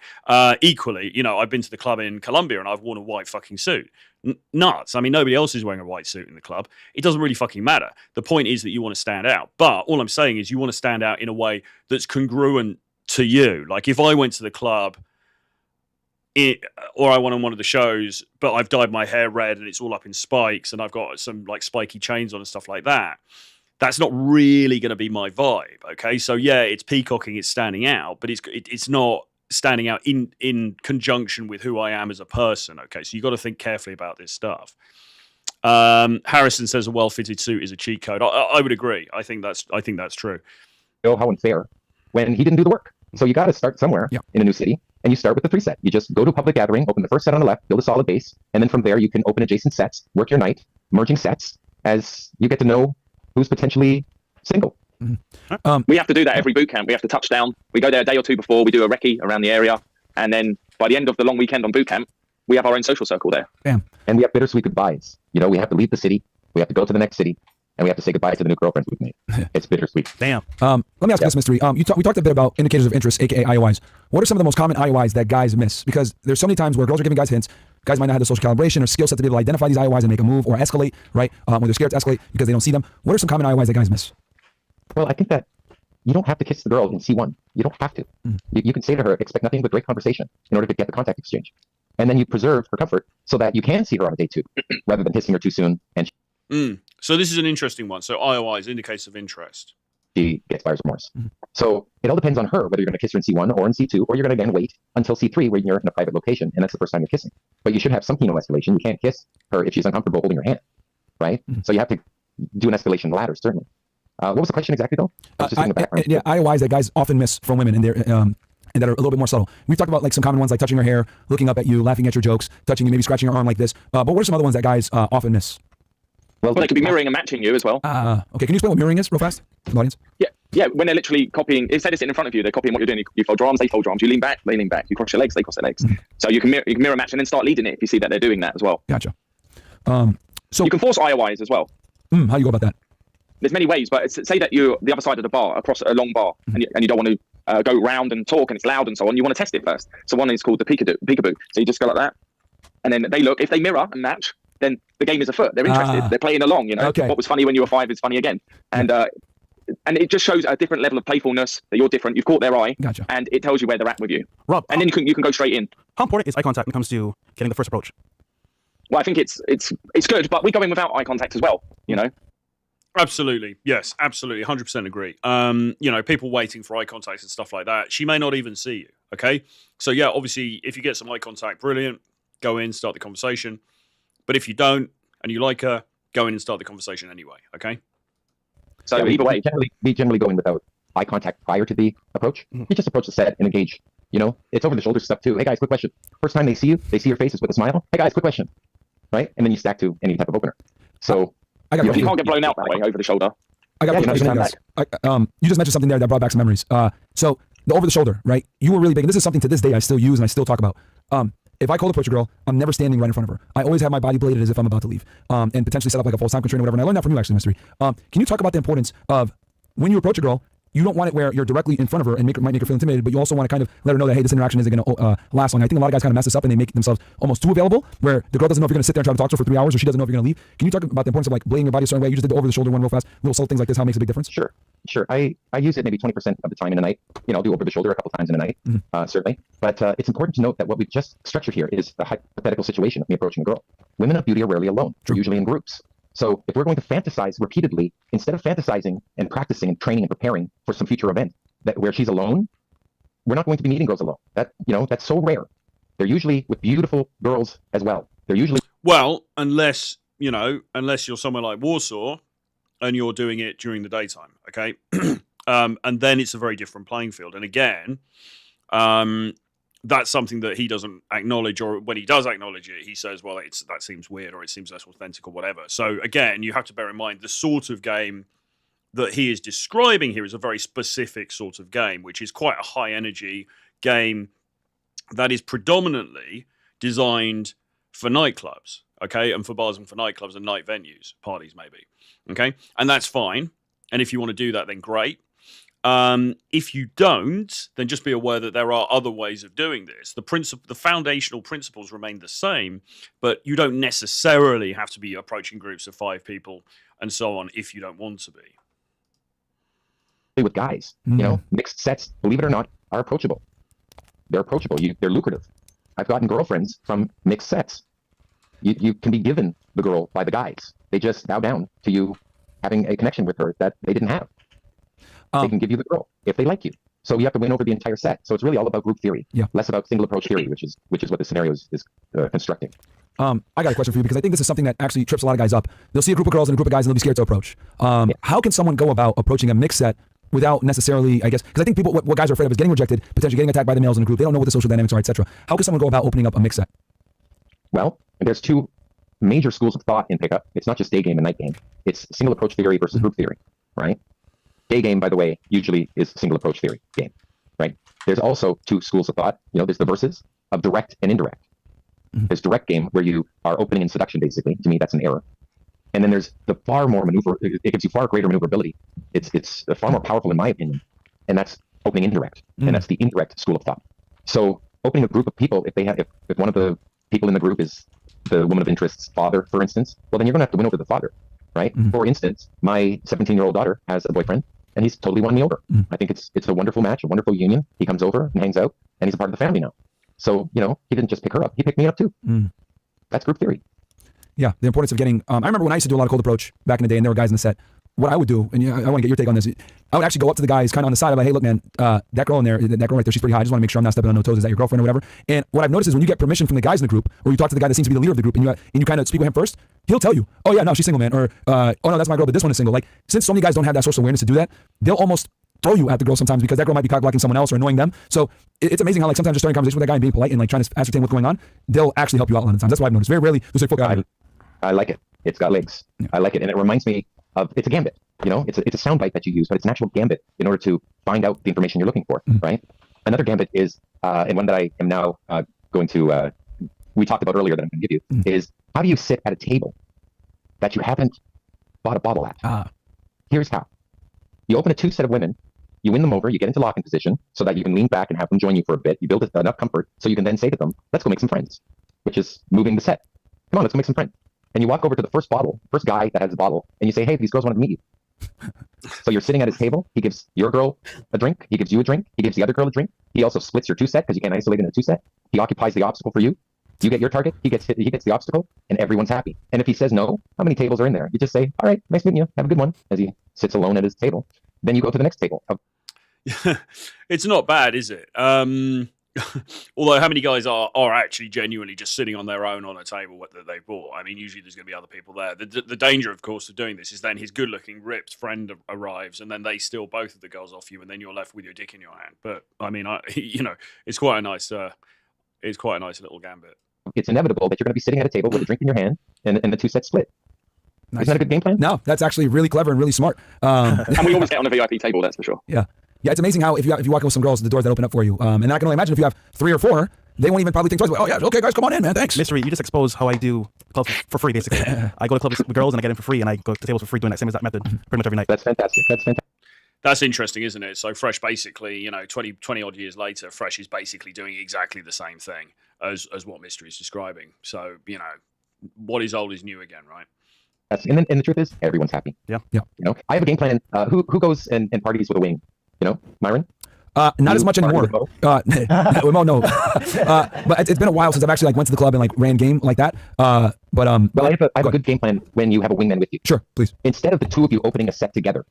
Equally, I've been to the club in Colombia and I've worn a white fucking suit. Nuts. I mean, nobody else is wearing a white suit in the club. It doesn't really fucking matter. The point is that you want to stand out. But all I'm saying is you want to stand out in a way that's congruent to you. Like, if I went to the club or I went on one of the shows, but I've dyed my hair red and it's all up in spikes and I've got some like spiky chains on and stuff like that, that's not really going to be my vibe. Okay. So yeah, it's peacocking, it's standing out, but it's not standing out in conjunction with who I am as a person. Okay, so you got to think carefully about this stuff. Harrison says a well-fitted suit is a cheat code. I would agree. I think that's true. Oh, how unfair when he didn't do the work. So you got to start somewhere in a new city, and you start with the 3 set. You just go to a public gathering, open the first set on the left, build a solid base, and then from there you can open adjacent sets, work your night, merging sets as you get to know who's potentially single. We have to do that every boot camp. We have to touch down. We go there a day or two before. We do a recce around the area, and then by the end of the long weekend on boot camp, we have our own social circle there. Bam. And we have bittersweet goodbyes. You know, we have to leave the city. We have to go to the next city. And we have to say goodbye to the new girlfriends we've made. It's bittersweet. Damn. Let me ask you this, mystery. We talked a bit about indicators of interest, aka IOIs. What are some of the most common IOIs that guys miss? Because there's so many times where girls are giving guys hints. Guys might not have the social calibration or skill set to be able to identify these IOIs and make a move or escalate, right? When they're scared to escalate because they don't see them. What are some common IOIs that guys miss? Well, I think that you don't have to kiss the girl in C1. You don't have to. You can say to her, expect nothing but great conversation in order to get the contact exchange. And then you preserve her comfort so that you can see her on a date 2 rather than kissing her too soon and So this is an interesting one. So IOIs, indicators of interest. she gets buyer's remorse. So it all depends on her whether you're going to kiss her in C1 or in C2, or you're going to again wait until C3 when you're in a private location and that's the first time you're kissing. But you should have some escalation. You can't kiss her if she's uncomfortable holding your hand, right? So you have to do an escalation ladder, certainly. What was the question exactly, though? IOIs that guys often miss from women, and they're and that are a little bit more subtle. We've talked about like some common ones like touching her hair, looking up at you, laughing at your jokes, touching you, maybe scratching your arm like this. But what are some other ones that guys often miss? Well, they could be mirroring and matching you as well. Okay, can you explain what mirroring is real fast to the audience? Yeah, when they're literally copying, say they're sitting in front of you, they're copying what you're doing. You fold your arms, they fold your arms. You lean back, they lean back. You cross your legs, they cross their legs. So you can mirror match and then start leading it if you see that they're doing that as well. Gotcha. So you can force IOIs as well. How do you go about that? There's many ways, but say that you're the other side of the bar, across a long bar, and you don't want to go round and talk and it's loud and so on. You want to test it first. So one is called the peekaboo. So you just go like that, and then they look. If they mirror and match, then the game is afoot. They're interested. They're playing along. You know, what was funny when you were 5 is funny again, and it just shows a different level of playfulness that you're different. You've caught their eye, and it tells you where they're at with you. Rob, and then you can go straight in. How important is eye contact when it comes to getting the first approach? Well, I think it's good, but we go in without eye contact as well. You know. Absolutely. Yes, absolutely. 100% agree. You know, people waiting for eye contact and stuff like that. She may not even see you. Okay. So yeah, obviously if you get some eye contact, brilliant. Go in, start the conversation. But if you don't, and you like her, go in and start the conversation anyway. Okay. So either way, we generally go in without eye contact prior to the approach. You just approach the set and engage. You know, it's over the shoulder stuff too. Hey guys, quick question. First time they see you, they see your faces with a smile. Hey guys, quick question. Right. And then you stack to any type of opener. So you can't get blown out that way over the shoulder. I got you just mentioned something there that brought back some memories. So the over the shoulder, right? You were really big, and this is something to this day I still use and I still talk about. If I cold approach a girl, I'm never standing right in front of her. I always have my body bladed as if I'm about to leave, and potentially set up like a false time constraint or whatever. And I learned that from you actually, Mystery. Can you talk about the importance of when you approach a girl? You don't want it where you're directly in front of her and might make her feel intimidated, but you also want to kind of let her know that, hey, this interaction isn't going to last long. I think a lot of guys kind of mess this up and they make themselves almost too available, where the girl doesn't know if you're going to sit there and try to talk to her for 3 hours, or she doesn't know if you're going to leave. Can you talk about the importance of like blading your body a certain way? You just did the over the shoulder one real fast, little subtle things like this. How it makes a big difference? Sure. I use it maybe 20% of the time in a night. You know, I'll do over the shoulder a couple times in a night, certainly. But it's important to note that what we've just structured here is a hypothetical situation of me approaching a girl. Women of beauty are rarely alone. They're usually in groups. So if we're going to fantasize repeatedly, instead of fantasizing and practicing and training and preparing for some future event where she's alone, we're not going to be meeting girls alone. That's so rare. They're usually with beautiful girls as well. They're usually unless you're somewhere like Warsaw and you're doing it during the daytime, okay? And then it's a very different playing field. And again, that's something that he doesn't acknowledge, or when he does acknowledge it, he says, well, that seems weird, or it seems less authentic, or whatever. So again, you have to bear in mind the sort of game that he is describing here is a very specific sort of game, which is quite a high energy game that is predominantly designed for nightclubs, okay, and for bars and for nightclubs and night venues, parties maybe, okay, and that's fine. And if you want to do that, then great. If you don't, then just be aware that there are other ways of doing this. The foundational principles remain the same, but you don't necessarily have to be approaching groups of 5 people and so on if you don't want to be. With guys, you know, mixed sets, believe it or not, are approachable. They're approachable. They're lucrative. I've gotten girlfriends from mixed sets. You can be given the girl by the guys. They just bow down to you having a connection with her that they didn't have. They can give you the girl if they like you. So you have to win over the entire set. So it's really all about group theory, less about single approach theory, which is what the scenario is constructing. I got a question for you, because I think this is something that actually trips a lot of guys up. They'll see a group of girls and a group of guys and they'll be scared to approach. How can someone go about approaching a mixed set without necessarily, I guess, because I think people, what guys are afraid of is getting rejected, potentially getting attacked by the males in the group. They don't know what the social dynamics are, etc. How can someone go about opening up a mixed set? Well, there's two major schools of thought in pickup. It's not just day game and night game. It's single approach theory versus group theory, right? Day game, by the way, usually is single approach theory game, right? There's also two schools of thought. There's the verses of direct and indirect. There's direct game where you are opening in seduction, basically. To me, that's an error. And then there's the far more maneuver. It gives you far greater maneuverability. It's far more powerful, in my opinion. And that's opening indirect. And that's the indirect school of thought. So opening a group of people, if one of the people in the group is the woman of interest's father, for instance, well, then you're going to have to win over the father, right? For instance, my 17-year-old daughter has a boyfriend, and he's totally won me over. I think it's a wonderful match, a wonderful union. He comes over and hangs out, and he's a part of the family now. So, he didn't just pick her up. He picked me up too. That's group theory. Yeah, the importance of getting, I remember when I used to do a lot of cold approach back in the day, and there were guys in the set. What I would do, and I want to get your take on this, I would actually go up to the guys kind of on the side. I'm like, hey, look, man, that girl in there, that girl right there, she's pretty high. I just want to make sure I'm not stepping on no toes. Is that your girlfriend or whatever? And what I've noticed is when you get permission from the guys in the group, or you talk to the guy that seems to be the leader of the group, and you kind of speak with him first, he'll tell you, oh yeah, no, she's single, man, or oh no, that's my girl, but this one is single. Like, since so many guys don't have that social awareness to do that, they'll almost throw you at the girl sometimes because that girl might be cock blocking someone else or annoying them. So it's amazing how like sometimes just starting a conversation with that guy and being polite and like trying to ascertain what's going on, they'll actually help you out a lot of times. That's what I've noticed. Very rarely they'll say, fuck out. I like it. It's got legs. Yeah. I like it. And it reminds me of, it's a gambit. It's a soundbite that you use, but it's an actual gambit in order to find out the information you're looking for, right? Another gambit is, and one that I am now going to, we talked about earlier that I'm going to give you, is how do you sit at a table that you haven't bought a bottle at? Here's how. You open a two set of women, you win them over, you get into locking position so that you can lean back and have them join you for a bit. You build enough comfort so you can then say to them, let's go make some friends, which is moving the set. Come on, let's go make some friends. And you walk over to the first guy that has a bottle, and you say, hey, these girls want to meet you. So you're sitting at his table. He gives your girl a drink. He gives you a drink. He gives the other girl a drink. He also splits your two set because you can't isolate in a two set. He occupies the obstacle for you. You get your target. He gets the obstacle, and everyone's happy. And if he says no, how many tables are in there? You just say, all right, nice meeting you. Have a good one, as he sits alone at his table. Then you go to the next table. It's not bad, is it? Although how many guys are actually genuinely just sitting on their own on a table that they bought? I mean, usually there's going to be other people there. The danger, of course, of doing this is then his good-looking, ripped friend arrives, and then they steal both of the girls off you, and then you're left with your dick in your hand. But I mean, it's quite a nice little gambit. It's inevitable that you're going to be sitting at a table with a drink in your hand, and the two sets split. Nice. Isn't that a good game plan? No, that's actually really clever and really smart. And we always get on a VIP table, that's for sure. Yeah. Yeah, it's amazing how if you walk in with some girls, the doors that open up for you. And I can only imagine if you have 3 or 4, they won't even probably think twice. Oh yeah, okay, guys, come on in, man. Thanks. Mystery, you just expose how I do clubs for free, basically. I go to clubs with girls and I get in for free, and I go to tables for free doing that same exact method pretty much every night. That's fantastic. That's interesting, isn't it? So Fresh basically, 20 odd years later, Fresh is basically doing exactly the same thing as what Mystery is describing. So, what is old is new again, right? And the truth is, everyone's happy. Yeah. I have a game plan. Who goes and parties with a wing? Myron? Not as much anymore. No. But it's been a while since I've actually went to the club and ran game like that. Well, I have a good game plan when you have a wingman with you. Sure, please. Instead of the two of you opening a set together,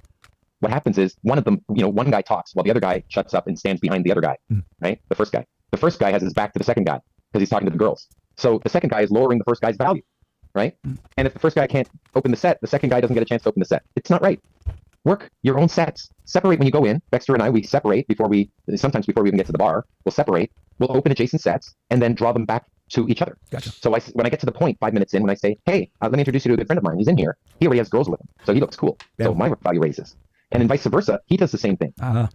what happens is one of them, one guy talks while the other guy shuts up and stands behind the other guy, right? The first guy. The first guy has his back to the second guy because he's talking to the girls. So the second guy is lowering the first guy's value, right? And if the first guy can't open the set, the second guy doesn't get a chance to open the set. It's not right. Work your own sets. Separate when you go in. Dexter and I, we separate sometimes before we even get to the bar. We'll separate. We'll open adjacent sets and then draw them back to each other. Gotcha. So when I get to the point 5 minutes in, when I say, hey, let me introduce you to a good friend of mine. He's in here. He already has girls with him. So he looks cool. Yeah. So my value raises. And then vice versa, he does the same thing.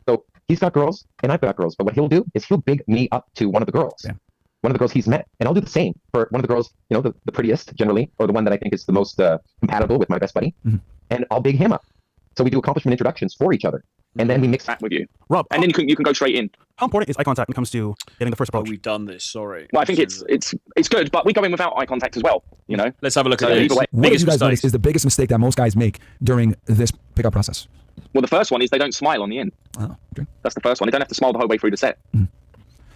So he's got girls and I've got girls. But what he'll do is he'll big me up to one of the girls. Yeah. One of the girls he's met. And I'll do the same for one of the girls, the prettiest generally, or the one that I think is the most compatible with my best buddy. And I'll big him up. So we do accomplishment introductions for each other, and then we mix that with you, Rob. And then you can go straight in. How important is eye contact when it comes to getting the first approach? We've done this. Sorry. Well, I think it's good, but we go in without eye contact as well. Let's have a look at this. What do you guys notice is the biggest mistake that most guys make during this pickup process? Well, the first one is they don't smile on the in. Oh, okay. That's the first one. They don't have to smile the whole way through the set.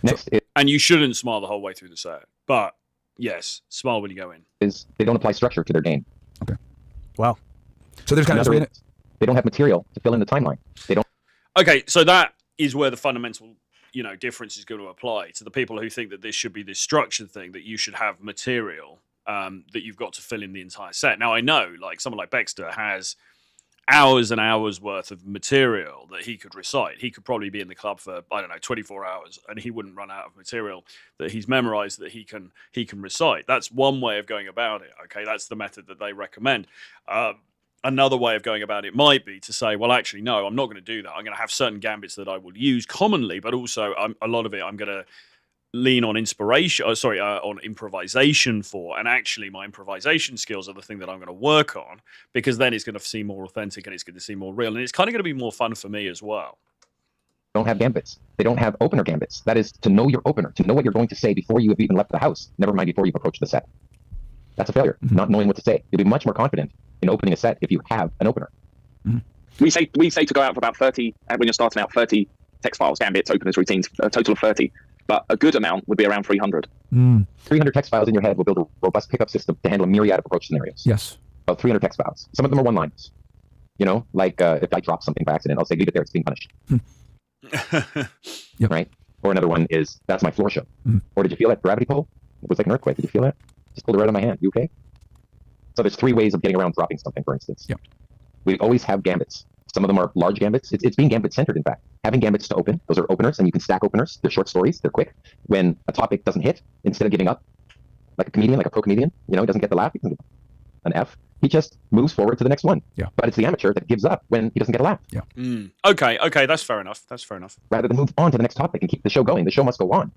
Next, and you shouldn't smile the whole way through the set, but yes, smile when you go in. Is they don't apply structure to their game. Okay. Wow. So there's kind of they don't have material to fill in the timeline. They don't. Okay, so that is where the fundamental, difference is going to apply to the people who think that this should be this structured thing, that you should have material that you've got to fill in the entire set. Now, I know, someone like Baxter has hours and hours worth of material that he could recite. He could probably be in the club for, I don't know, 24 hours, and he wouldn't run out of material that he's memorized that he can recite. That's one way of going about it. Okay, that's the method that they recommend. Another way of going about it might be to say, well, actually, no, I'm not going to do that. I'm going to have certain gambits that I will use commonly, but also a lot of it I'm going to lean on on improvisation for, and actually my improvisation skills are the thing that I'm going to work on, because then it's going to seem more authentic and it's going to seem more real, and it's kind of going to be more fun for me as well. Don't have gambits. They don't have opener gambits. That is to know your opener, to know what you're going to say before you have even left the house, never mind before you've approached the set. That's a failure, not knowing what to say. You'll be much more confident in opening a set if you have an opener. We say to go out for about 30, when you're starting out, 30 text files, gambits, openers, routines, a total of 30. But a good amount would be around 300. 300 text files in your head will build a robust pickup system to handle a myriad of approach scenarios. Yes. About 300 text files. Some of them are one-liners. You know, like if I drop something by accident, I'll say, leave it there, it's being punished. Yep. Right? Or another one is, that's my floor show. Or did you feel that gravity pull? It was like an earthquake. Did you feel that? Just pulled it right out of my hand. You okay? So there's 3 ways of getting around dropping something, for instance. Yep. We always have gambits. Some of them are large gambits. It's being gambit centered, in fact. Having gambits to open, those are openers, and you can stack openers. They're short stories, they're quick. When a topic doesn't hit, instead of giving up, like a comedian, like a pro comedian, you know, he doesn't get the laugh, he doesn't get an F. He just moves forward to the next one. Yeah. But it's the amateur that gives up when he doesn't get a laugh. Yeah. Okay, that's fair enough. Rather than move on to the next topic and keep the show going. The show must go on.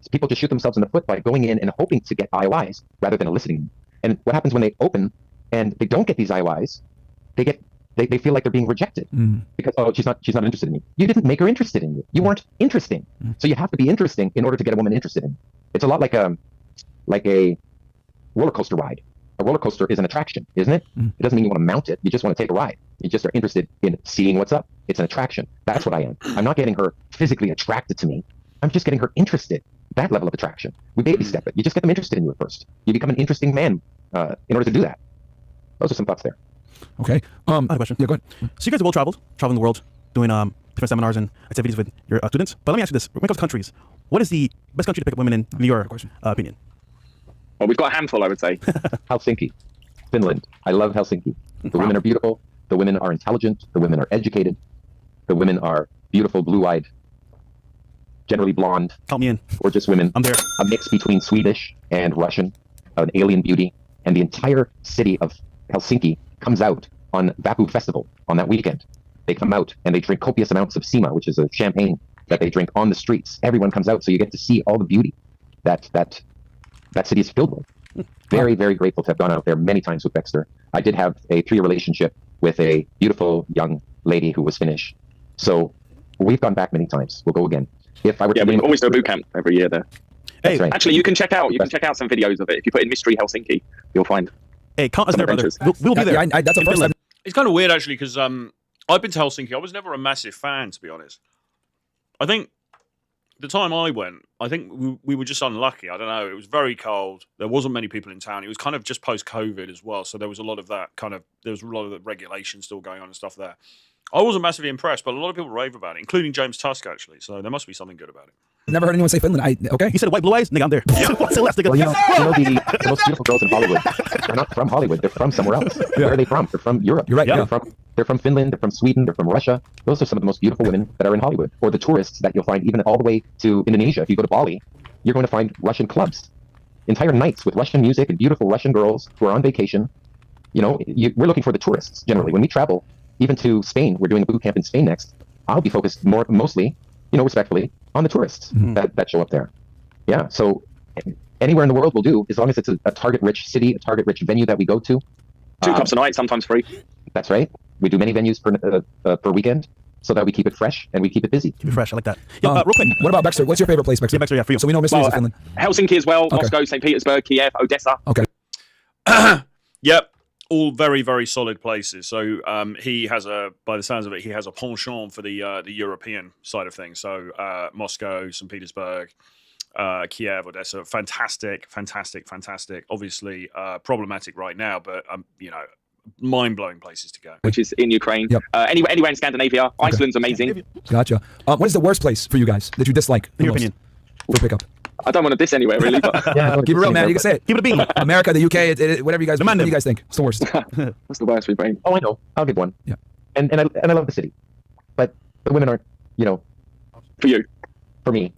So people just shoot themselves in the foot by going in and hoping to get IOIs rather than eliciting them. And what happens when they open and they don't get these IOIs, they feel like they're being rejected because, oh, she's not interested in me. You didn't make her interested in you. You weren't interesting. So you have to be interesting in order to get a woman interested in you. It's a lot like a roller coaster ride. A roller coaster is an attraction, isn't it? It doesn't mean you want to mount it. You just want to take a ride. You just are interested in seeing what's up. It's an attraction. That's what I am. I'm not getting her physically attracted to me. I'm just getting her interested. That level of attraction. We baby step it. You just get them interested in you at first. You become an interesting man in order to do that. Those are some thoughts there. Okay. I have a question. Yeah, go ahead. So you guys are traveling the world, doing different seminars and activities with your students. But let me ask you this: when it comes to countries, what is the best country to pick up women in your opinion? Well, we've got a handful, I would say. Helsinki, Finland. I love Helsinki. The women are beautiful. The women are intelligent. The women are educated. The women are beautiful, blue-eyed, generally blonde. Count me in. Gorgeous women. I'm there. A mix between Swedish and Russian, an alien beauty. And the entire city of Helsinki comes out on Vappu Festival on that weekend. They come out and they drink copious amounts of Sima, which is a champagne that they drink on the streets. Everyone comes out, so you get to see all the beauty that city is filled with. Very, very grateful to have gone out there many times with Dexter. I did have a 3-year relationship with a beautiful young lady who was Finnish. So we've gone back many times. We'll go again. If I were to we always do a boot camp every year there. Hey, right. Actually, you can check out some videos of it. If you put in Mystery Helsinki, you'll find. Hey, count us there, brother. We'll be there. Yeah, that's the first time. It's kind of weird, actually, because I've been to Helsinki. I was never a massive fan, to be honest. I think the time I went, I think we were just unlucky. I don't know. It was very cold. There wasn't many people in town. It was kind of just post-COVID as well. So there was a lot of that there was a lot of the regulation still going on and stuff there. I wasn't massively impressed, but a lot of people rave about it, including James Tusk, actually. So there must be something good about it. Never heard anyone say Finland. Okay. He said white blue eyes. Nigga, I'm there. What's the last nigga? Well, you know the most beautiful girls in Hollywood are not from Hollywood. They're from somewhere else. Where are they from? They're from Europe. You're right. Yeah. They're from Finland. They're from Sweden. They're from Russia. Those are some of the most beautiful women that are in Hollywood. Or the tourists that you'll find even all the way to Indonesia. If you go to Bali, you're going to find Russian clubs, entire nights with Russian music and beautiful Russian girls who are on vacation. You know, we're looking for the tourists generally. When we travel, even to Spain, we're doing a boot camp in Spain next. I'll be focused mostly, respectfully, on the tourists that show up there. Yeah, so anywhere in the world will do, as long as it's a target-rich city, a target-rich venue that we go to. 2 cups a night, sometimes free. That's right. We do many venues per weekend, so that we keep it fresh and we keep it busy. Keep it fresh. I like that. Yeah, real quick. What about Baxter? What's your favorite place, Baxter? Yeah, Baxter, yeah, for you. So we know mysteries of Finland. Helsinki as well, Moscow, St. Petersburg, Kiev, Odessa. Okay. Yep. All very, very solid places. So he has by the sounds of it, he has a penchant for the European side of things. So Moscow, St. Petersburg, Kiev, Odessa, fantastic. Obviously problematic right now, but mind-blowing places to go. Which is in Ukraine. Yep. Anywhere in Scandinavia. Okay. Iceland's amazing. Gotcha. What is the worst place for you guys that you dislike? In your opinion. For pickup. I don't want to diss anywhere really, but keep it real, man. You can say it. Keep it a bean. America, the UK, whatever you guys, what do you guys think? It's the worst. what's the worst for your brain? Oh, I know. I'll give one. Yeah. And I love the city, but the women aren't. For you, for me,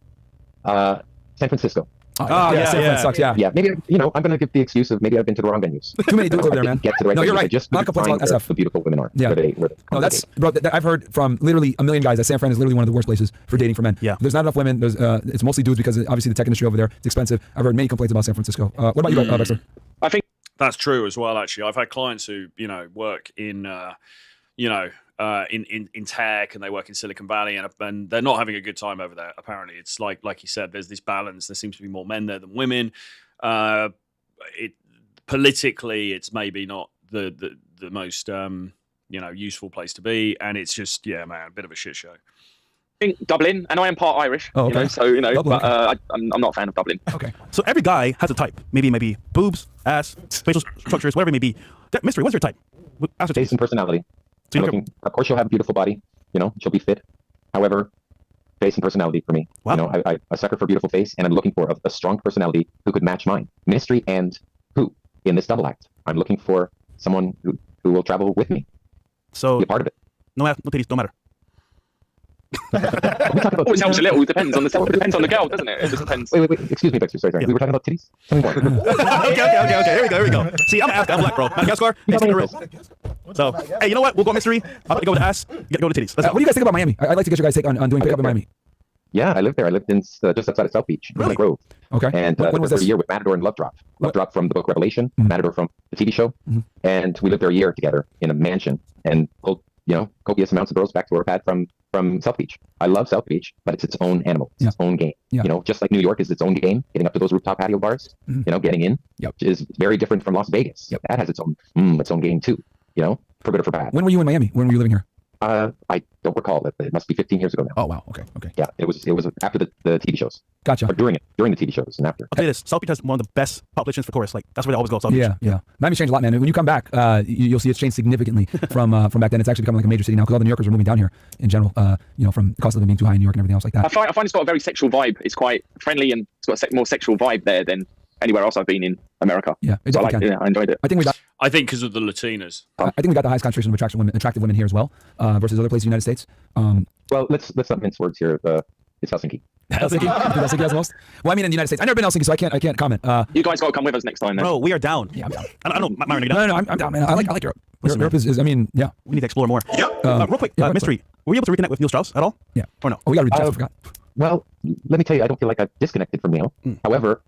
San Francisco. San Fran sucks. Yeah. Yeah. Maybe I'm going to give the excuse of maybe I've been to the wrong venues. Too many dudes over there, man. Get to the right No, you're venues. right. I just Not complaints about SF. the beautiful women are. Yeah. Where they No, that's bro. I've heard from literally a million guys that San Fran is literally one of the worst places for dating for men. Yeah. There's not enough women. There's it's mostly dudes because obviously the tech industry over there it's expensive. I've heard many complaints about San Francisco. What about you, Baxter? I think That's true as well. Actually, I've had clients who work in in tech, and they work in Silicon Valley, and they're not having a good time over there. Apparently, it's like you said, there's this balance. There seems to be more men there than women. Politically, it's maybe not the most useful place to be, and it's just a bit of a shit show. I think Dublin, and I am part Irish. Oh, okay. But I'm not a fan of Dublin. Okay. So every guy has a type. Maybe boobs, ass, facial structures, whatever it may be. Mystery, what's your type? Taste and personality. So of course, she'll have a beautiful body. She'll be fit. However, face and personality for me. Wow. I sucker for a beautiful face, and I'm looking for a strong personality who could match mine. Mystery and who in this double act. I'm looking for someone who will travel with me. So be a part of it. No ass, no titties, don't matter. Always helps a little. Depends on the girl, doesn't it? It just depends. Wait. Excuse me, Baxter. Sorry. Yeah. We were talking about titties. Tell me more. Okay. Here we go. See, I'm black, bro. Madagascar, next in the room. So, hey, you know what? We'll go mystery. I'm going to go with ass. Go to titties. Let's go. What do you guys think about Miami? I'd like to get your guys' take on doing pickup in Miami. Yeah, I lived there. I lived in just outside of South Beach, in Really? the Grove. Okay. And when was for this? a year with Matador and Love Drop. Love Drop from the book Revelation, Matador from the TV show. And we lived there a year together in a mansion and pulled, copious amounts of girls back to our pad from South Beach. I love South Beach, but it's its own animal. It's its own game. Yeah. Just like New York is its own game, getting up to those rooftop patio bars, getting in, which is very different from Las Vegas. Yep. That has its own game too, for good or for bad. When were you in Miami? When were you living here? I don't recall. It must be 15 years ago now. Oh, wow. Okay. Yeah, it was after the TV shows. Gotcha. Or during the TV shows and after. I'll tell you this. South Beach has one of the best populations for tourists. Like, that's where they always go, South Beach. Yeah. Miami's changed a lot, man. When you come back, you'll see it's changed significantly from back then. It's actually become like a major city now because all the New Yorkers are moving down here in general, from the cost of living being too high in New York and everything else like that. I find it's got a very sexual vibe. It's quite friendly and it's got a more sexual vibe there than anywhere else I've been in America. Yeah, it so definitely can. I enjoyed it. I think because of the Latinas. I think we got the highest concentration of attractive women here as well versus other places in the United States. Well, let's not mince words here. It's Helsinki. Helsinki has the most? Well, I mean, in the United States, I've never been to Helsinki, so I can't comment. You guys got to come with us next time, then. Bro, we are down. Yeah, I'm down. I don't know, Myron, are you down? No, I'm down, man. I like Europe. Listen, Europe is, I mean, yeah. We need to explore more. Yeah. Real quick, mystery. Were you able to reconnect with Neil Strauss at all? Yeah. Or no? Oh, we got to reach out. I forgot. Well, let me tell you, I don't feel like I've disconnected from Neil. However,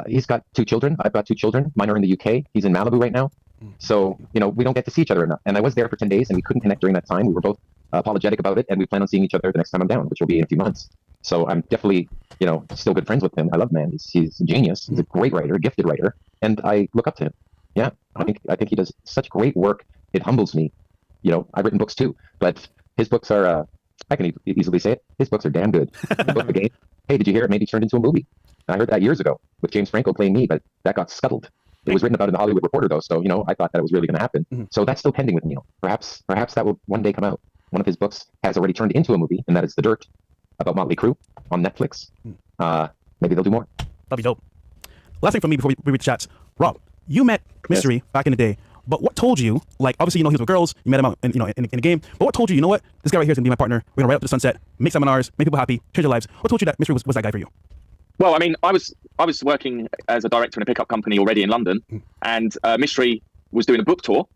he's got 2 children. I've got 2 children. Mine are in the UK. He's in Malibu right now. So, we don't get to see each other enough. And I was there for 10 days and we couldn't connect during that time. We were both apologetic about it, and we plan on seeing each other the next time I'm down, which will be in a few months. So I'm definitely, still good friends with him. I love man. He's a genius. He's a great writer, a gifted writer, and I look up to him. Yeah, I think he does such great work. It humbles me. I've written books too, but his books are, I can easily say it, his books are damn good. Book the Game. Hey, did you hear it? Maybe turned into a movie. I heard that years ago with James Franco playing me, but that got scuttled. It was written about in the Hollywood Reporter, though, so I thought that it was really going to happen. So that's still pending with Neil. Perhaps that will one day come out. One of his books has already turned into a movie, and that is The Dirt, about Motley Crue on Netflix. Maybe they'll do more. That'd be dope. Last thing from me before we read the chats. Rob, you met Mystery back in the day, but what told you, like, obviously, he was with girls, you met him out in a game, but what told you, what, this guy right here is going to be my partner, we're going to ride up to the sunset, make seminars, make people happy, change their lives. What told you that Mystery was that guy for you? Well, I mean, I was working as a director in a pickup company already in London, and Mystery was doing a book tour,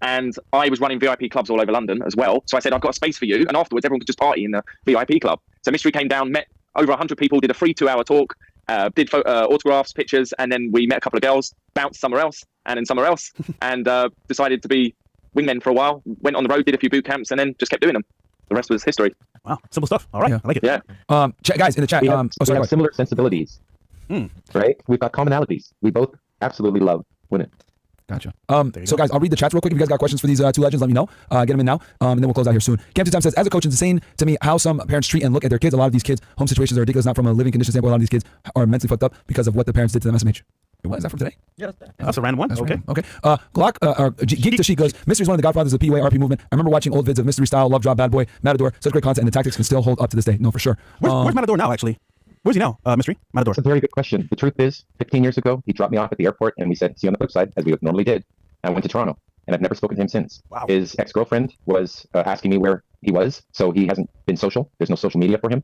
and I was running VIP clubs all over London as well. So I said, I've got a space for you, and afterwards everyone could just party in the VIP club. So Mystery came down, met over 100 people, did a free 2-hour talk, did autographs, pictures, and then we met a couple of girls, bounced somewhere else, and then somewhere else, and decided to be wingmen for a while, went on the road, did a few boot camps, and then just kept doing them. The rest was history. Wow, simple stuff. All right, Yeah. I like it. Yeah. Guys in the chat. We have similar sensibilities, right? We've got commonalities. We both absolutely love women. Gotcha. So guys, I'll read the chats real quick. If you guys got questions for these 2 legends, let me know. Get them in now, and then we'll close out here soon. Camp Time says, as a coach, it's insane to me how some parents treat and look at their kids. A lot of these kids' home situations are ridiculous, not from a living condition standpoint. A lot of these kids are mentally fucked up because of what the parents did to them. SMH. What is that from today? Yeah, that's a random one. That's okay. random. Okay. Glock, Geek to Sheik goes, Mystery is one of the godfathers of the PUA RP movement. I remember watching old vids of Mystery Style, Love Drop, Bad Boy, Matador. Such great content, and the tactics can still hold up to this day. No, for sure. Where's Matador now, actually? Where's he now, Mystery? Matador. That's a very good question. The truth is, 15 years ago, he dropped me off at the airport, and we said, see you on the flip side, as we normally did. I went to Toronto, and I've never spoken to him since. Wow. His ex-girlfriend was asking me where he was, so he hasn't been social. There's no social media for him.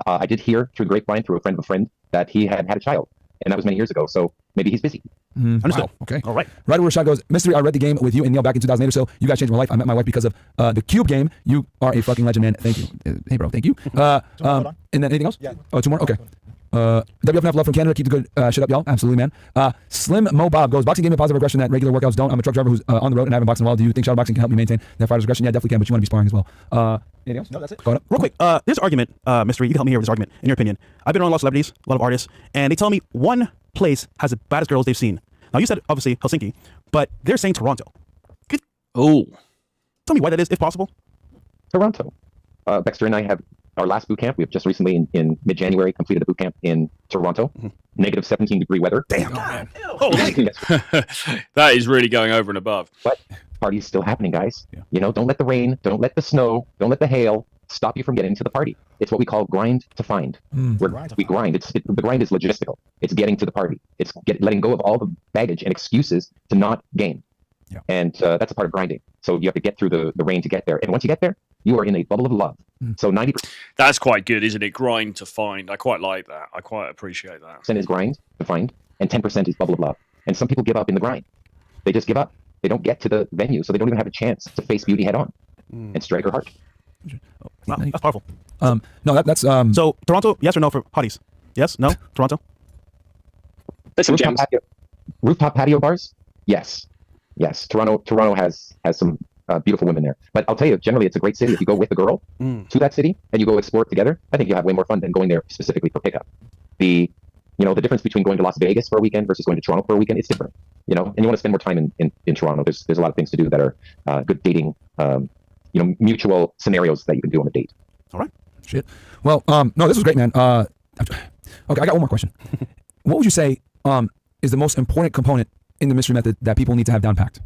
I did hear through the grapevine, through a friend of a friend, that he had a child, and that was many years ago, so maybe he's busy. Understood. Wow. Okay. All right. Right where Rashad goes, Mystery, I read the game with you and Neil back in 2008 or so. You guys changed my life. I met my wife because of the Cube game. You are a fucking legend, man. Thank you. Hey, bro. Thank you. And then anything else? Yeah. Oh, two more? Okay. WFNF love from Canada. Keep the good shit up, y'all. Absolutely, man. Slim Mo Bob goes, boxing game a positive aggression that regular workouts don't. I'm a truck driver who's on the road and haven't boxed in a while. Do you think shadow boxing can help me maintain that fighter's aggression? Yeah, definitely can, but you want to be sparring as well. Anything else? No, that's it. Go on. Real quick, this argument, Mystery, you can help me here with this argument, in your opinion. I've been around a lot of celebrities, a lot of artists, and they tell me one place has the baddest girls they've seen. Now, you said, obviously, Helsinki, but they're saying Toronto. Oh. Tell me why that is, if possible. Toronto. Baxter and I have our last boot camp. We have just recently, in mid-January, completed a boot camp in Toronto. Negative 17-degree weather. Damn. Man. That is really going over and above. But party's still happening, guys. Yeah. You know, don't let the rain, don't let the snow, don't let the hail stop you from getting to the party. It's what we call grind to find. We grind. The grind is logistical. It's getting to the party. It's letting go of all the baggage and excuses to not game. Yeah. And that's a part of grinding. So you have to get through the rain to get there. And once you get there, you are in a bubble of love. So 90%. That's quite good, isn't it? Grind to find. I quite like that. I quite appreciate that. Is grind to find, and 10% is bubble of love. And some people give up in the grind. They just give up. They don't get to the venue, so they don't even have a chance to face beauty head on and strike her heart. Wow, that's powerful. No, that's So Toronto, yes or no for hotties? Yes, no, Toronto. There's some gems. Rooftop patio bars? Yes. Toronto has some beautiful women there. But I'll tell you, generally, it's a great city. If you go with a girl to that city and you go explore it together, I think you'll have way more fun than going there specifically for pickup. The difference between going to Las Vegas for a weekend versus going to Toronto for a weekend, it's different. And you want to spend more time in Toronto. There's a lot of things to do that are good dating, mutual scenarios that you can do on a date. All right. Shit. Well, no, this was great, man. Okay, I got one more question. What would you say is the most important component in the mystery method that people need to have down packed?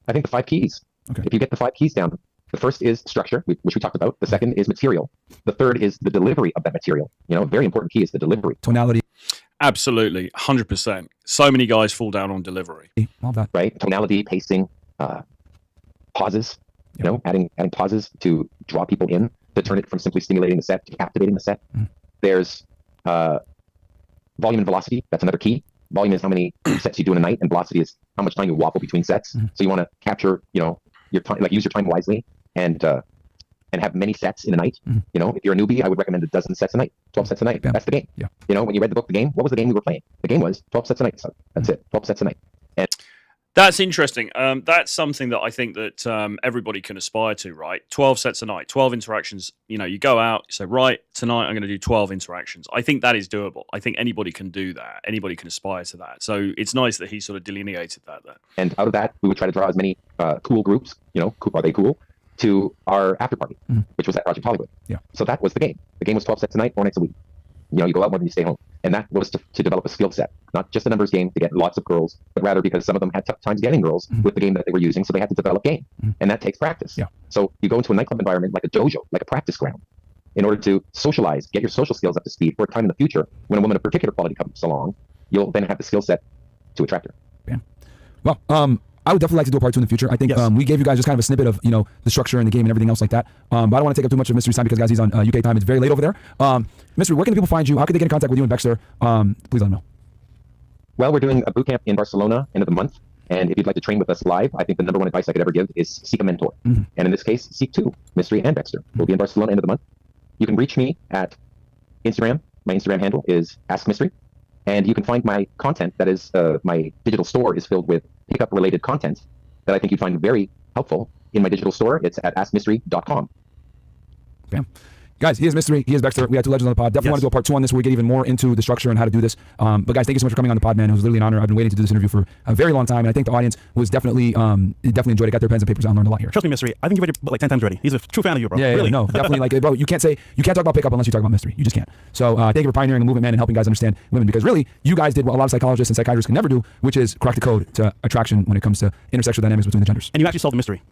I think the 5 keys. Okay. If you get the 5 keys down, the first is structure, which we talked about. The second is material. The third is the delivery of that material. A very important key is the delivery. Tonality. Absolutely, 100%. So many guys fall down on delivery. All that. Right? Tonality, pacing, pauses. Yep. Adding pauses to draw people in, to turn it from simply stimulating the set to captivating the set. There's volume and velocity. That's another key. Volume is how many sets you do in a night, and velocity is how much time you waffle between sets. So you want to capture, your time, like use your time wisely, and have many sets in a night. If you're a newbie, I would recommend a dozen sets a night, 12 sets a night. Yeah. That's the game. Yeah. When you read the book, The Game, what was the game we were playing? The game was 12 sets a night. So that's it, 12 sets a night. And that's interesting. That's something that I think that everybody can aspire to, right? 12 sets a night, 12 interactions. You go out, you say, right, tonight I'm going to do 12 interactions. I think that is doable. I think anybody can do that. Anybody can aspire to that. So it's nice that he sort of delineated that there. And out of that, we would try to draw as many cool groups, are they cool, to our after party, which was at Project Hollywood. Yeah. So that was the game. The game was 12 sets a night, 4 nights a week. You go out more than you stay home. And that was to develop a skill set, not just a numbers game to get lots of girls, but rather because some of them had tough times getting girls with the game that they were using, so they had to develop game. And that takes practice. Yeah. So you go into a nightclub environment like a dojo, like a practice ground, in order to socialize, get your social skills up to speed for a time in the future when a woman of particular quality comes along, you'll then have the skill set to attract her. Yeah. Well, I would definitely like to do a part 2 in the future. I think we gave you guys just kind of a snippet of the structure and the game and everything else like that. But I don't want to take up too much of Mystery's time because, guys, he's on UK time. It's very late over there. Mystery, where can people find you? How can they get in contact with you and Baxter? Please let them know. Well, we're doing a boot camp in Barcelona end of the month. And if you'd like to train with us live, I think the number one advice I could ever give is seek a mentor. And in this case, seek 2, Mystery and Baxter. We'll be in Barcelona end of the month. You can reach me at Instagram. My Instagram handle is AskMystery. And you can find my content, that is, my digital store is filled with pickup-related content that I think you'd find very helpful in my digital store. It's at askmystery.com. Bam. Guys, he is Mystery. He is Baxter. We had 2 legends on the pod. Definitely want to do a part 2 on this where we get even more into the structure and how to do this. But guys, thank you so much for coming on the pod, man. It was literally an honor. I've been waiting to do this interview for a very long time, and I think the audience was definitely enjoyed it. Got their pens and papers out and learned a lot here. Trust me, Mystery. I think you've read your book like 10 times already. He's a true fan of you, bro. Yeah, really. No, definitely. Like, bro, you can't talk about pickup unless you talk about Mystery. You just can't. So thank you for pioneering a movement, man, and helping guys understand women, because really, you guys did what a lot of psychologists and psychiatrists can never do, which is crack the code to attraction when it comes to intersexual dynamics between the genders. And you actually solved the mystery.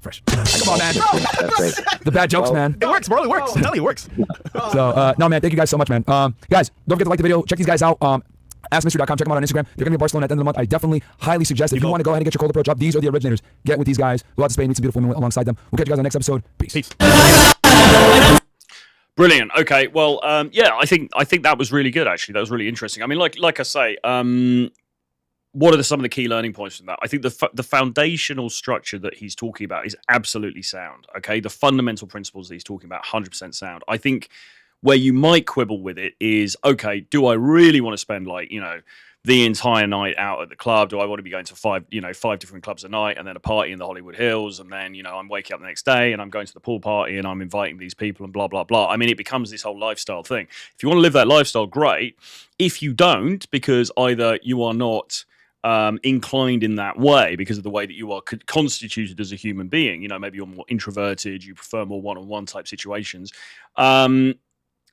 Fresh. Come on, man. That's great. The bad jokes, man. It works, bro. It works. Tell you, it works. So, no, man, thank you guys so much, man. Guys, don't forget to like the video. Check these guys out. AskMystery.com. Check them out on Instagram. They're going to be in Barcelona at the end of the month. I definitely highly suggest if you want to go ahead and get your cold approach up, these are the originators. Get with these guys. Go out to Spain, meet some beautiful women alongside them. We'll catch you guys on the next episode. Peace. Brilliant. Okay. Well, yeah, I think that was really good. Actually, that was really interesting. I mean, like I say, what are some of the key learning points from that? I think the foundational structure that he's talking about is absolutely sound. Okay, the fundamental principles that he's talking about, 100% sound. I think where you might quibble with it is, okay, do I really want to spend like, you know, the entire night out at the club? Do I want to be going to five different clubs a night and then a party in the Hollywood Hills? And then, you know, I'm waking up the next day and I'm going to the pool party and I'm inviting these people and blah, blah, blah. I mean, it becomes this whole lifestyle thing. If you want to live that lifestyle, great. If you don't, because either you are not inclined in that way because of the way that you are constituted as a human being, you know, maybe you're more introverted, you prefer more one-on-one type situations,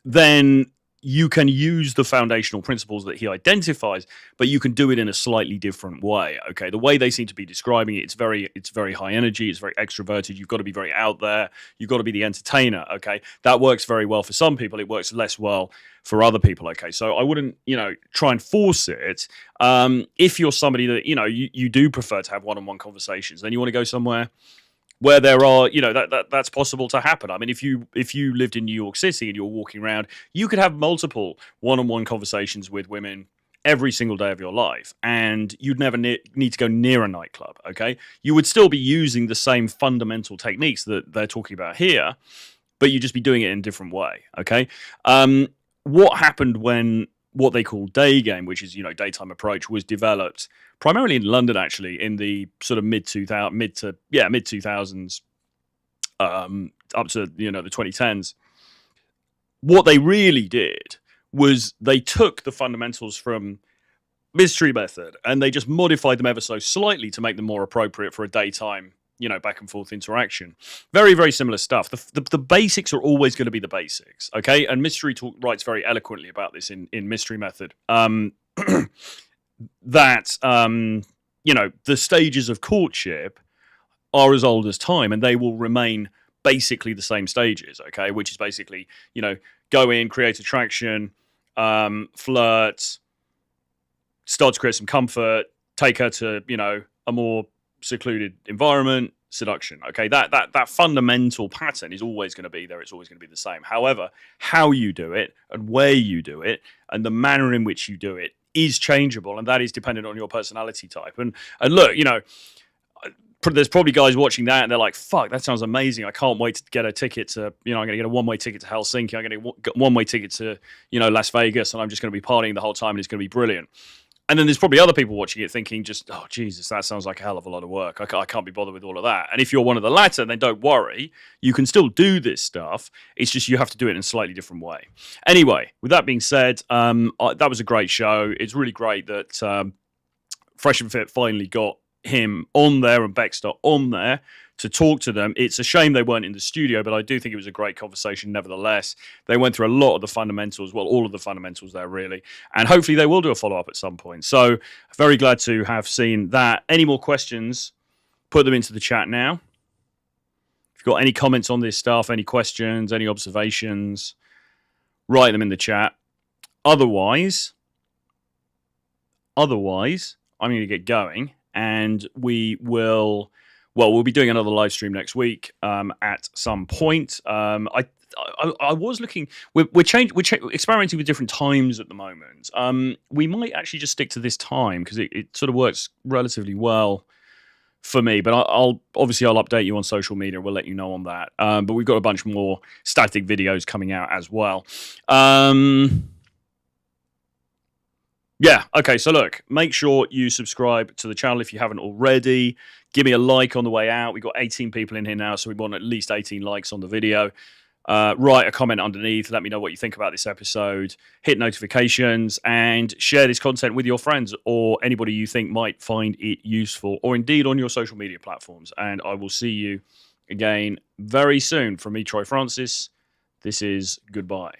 then you can use the foundational principles that he identifies, but you can do it in a slightly different way. Okay, the way they seem to be describing it, it's very high energy, it's very extroverted. You've got to be very out there. You've got to be the entertainer. Okay, that works very well for some people. It works less well for other people. Okay, so I wouldn't, you know, try and force it. If you're somebody that, you know, you do prefer to have one-on-one conversations, then you want to go somewhere where there are, you know, that's possible to happen. I mean, if you lived in New York City and you're walking around, you could have multiple one-on-one conversations with women every single day of your life, and you'd never need to go near a nightclub, okay? You would still be using the same fundamental techniques that they're talking about here, but you'd just be doing it in a different way, okay? What happened when what they call day game, which is, you know, daytime approach, was developed primarily in London, actually, in the sort of mid 2000s, up to, you know, the 2010s. What they really did was they took the fundamentals from mystery method and they just modified them ever so slightly to make them more appropriate for a daytime, you know, back and forth interaction. Very, very similar stuff. The basics are always going to be the basics, okay? And Mystery Talk writes very eloquently about this in Mystery Method. That, you know, the stages of courtship are as old as time and they will remain basically the same stages, okay? Which is basically, you know, go in, create attraction, flirt, start to create some comfort, take her to, you know, a more secluded environment, seduction. Okay, that fundamental pattern is always going to be there. It's always going to be the same. However, how you do it and where you do it and the manner in which you do it is changeable, and that is dependent on your personality type. And look, you know, there's probably guys watching that and they're like, fuck, that sounds amazing. I can't wait to get a ticket to, you know, I'm going to get a one-way ticket to Helsinki. I'm going to get a one-way ticket to, you know, Las Vegas, and I'm just going to be partying the whole time and it's going to be brilliant. And then there's probably other people watching it thinking just, oh, Jesus, that sounds like a hell of a lot of work. I can't be bothered with all of that. And if you're one of the latter, then don't worry. You can still do this stuff. It's just you have to do it in a slightly different way. Anyway, with that being said, that was a great show. It's really great that Fresh and Fit finally got him on there and Baxter on there to talk to them. It's a shame they weren't in the studio, but I do think it was a great conversation nevertheless. They went through a lot of the fundamentals, well, all of the fundamentals there, really, and hopefully they will do a follow-up at some point. So very glad to have seen that. Any more questions, put them into the chat now. If you've got any comments on this stuff, any questions, any observations, write them in the chat. Otherwise, I'm going to get going, and we'll be doing another live stream next week at some point. I was looking. We're experimenting with different times at the moment. We might actually just stick to this time because it sort of works relatively well for me. But I'll update you on social media. We'll let you know on that. But we've got a bunch more static videos coming out as well. Yeah, okay, so look, make sure you subscribe to the channel if you haven't already. Give me a like on the way out. We've got 18 people in here now, so we want at least 18 likes on the video. Write a comment underneath. Let me know what you think about this episode. Hit notifications and share this content with your friends or anybody you think might find it useful, or indeed on your social media platforms. And I will see you again very soon. From me, Troy Francis, this is goodbye.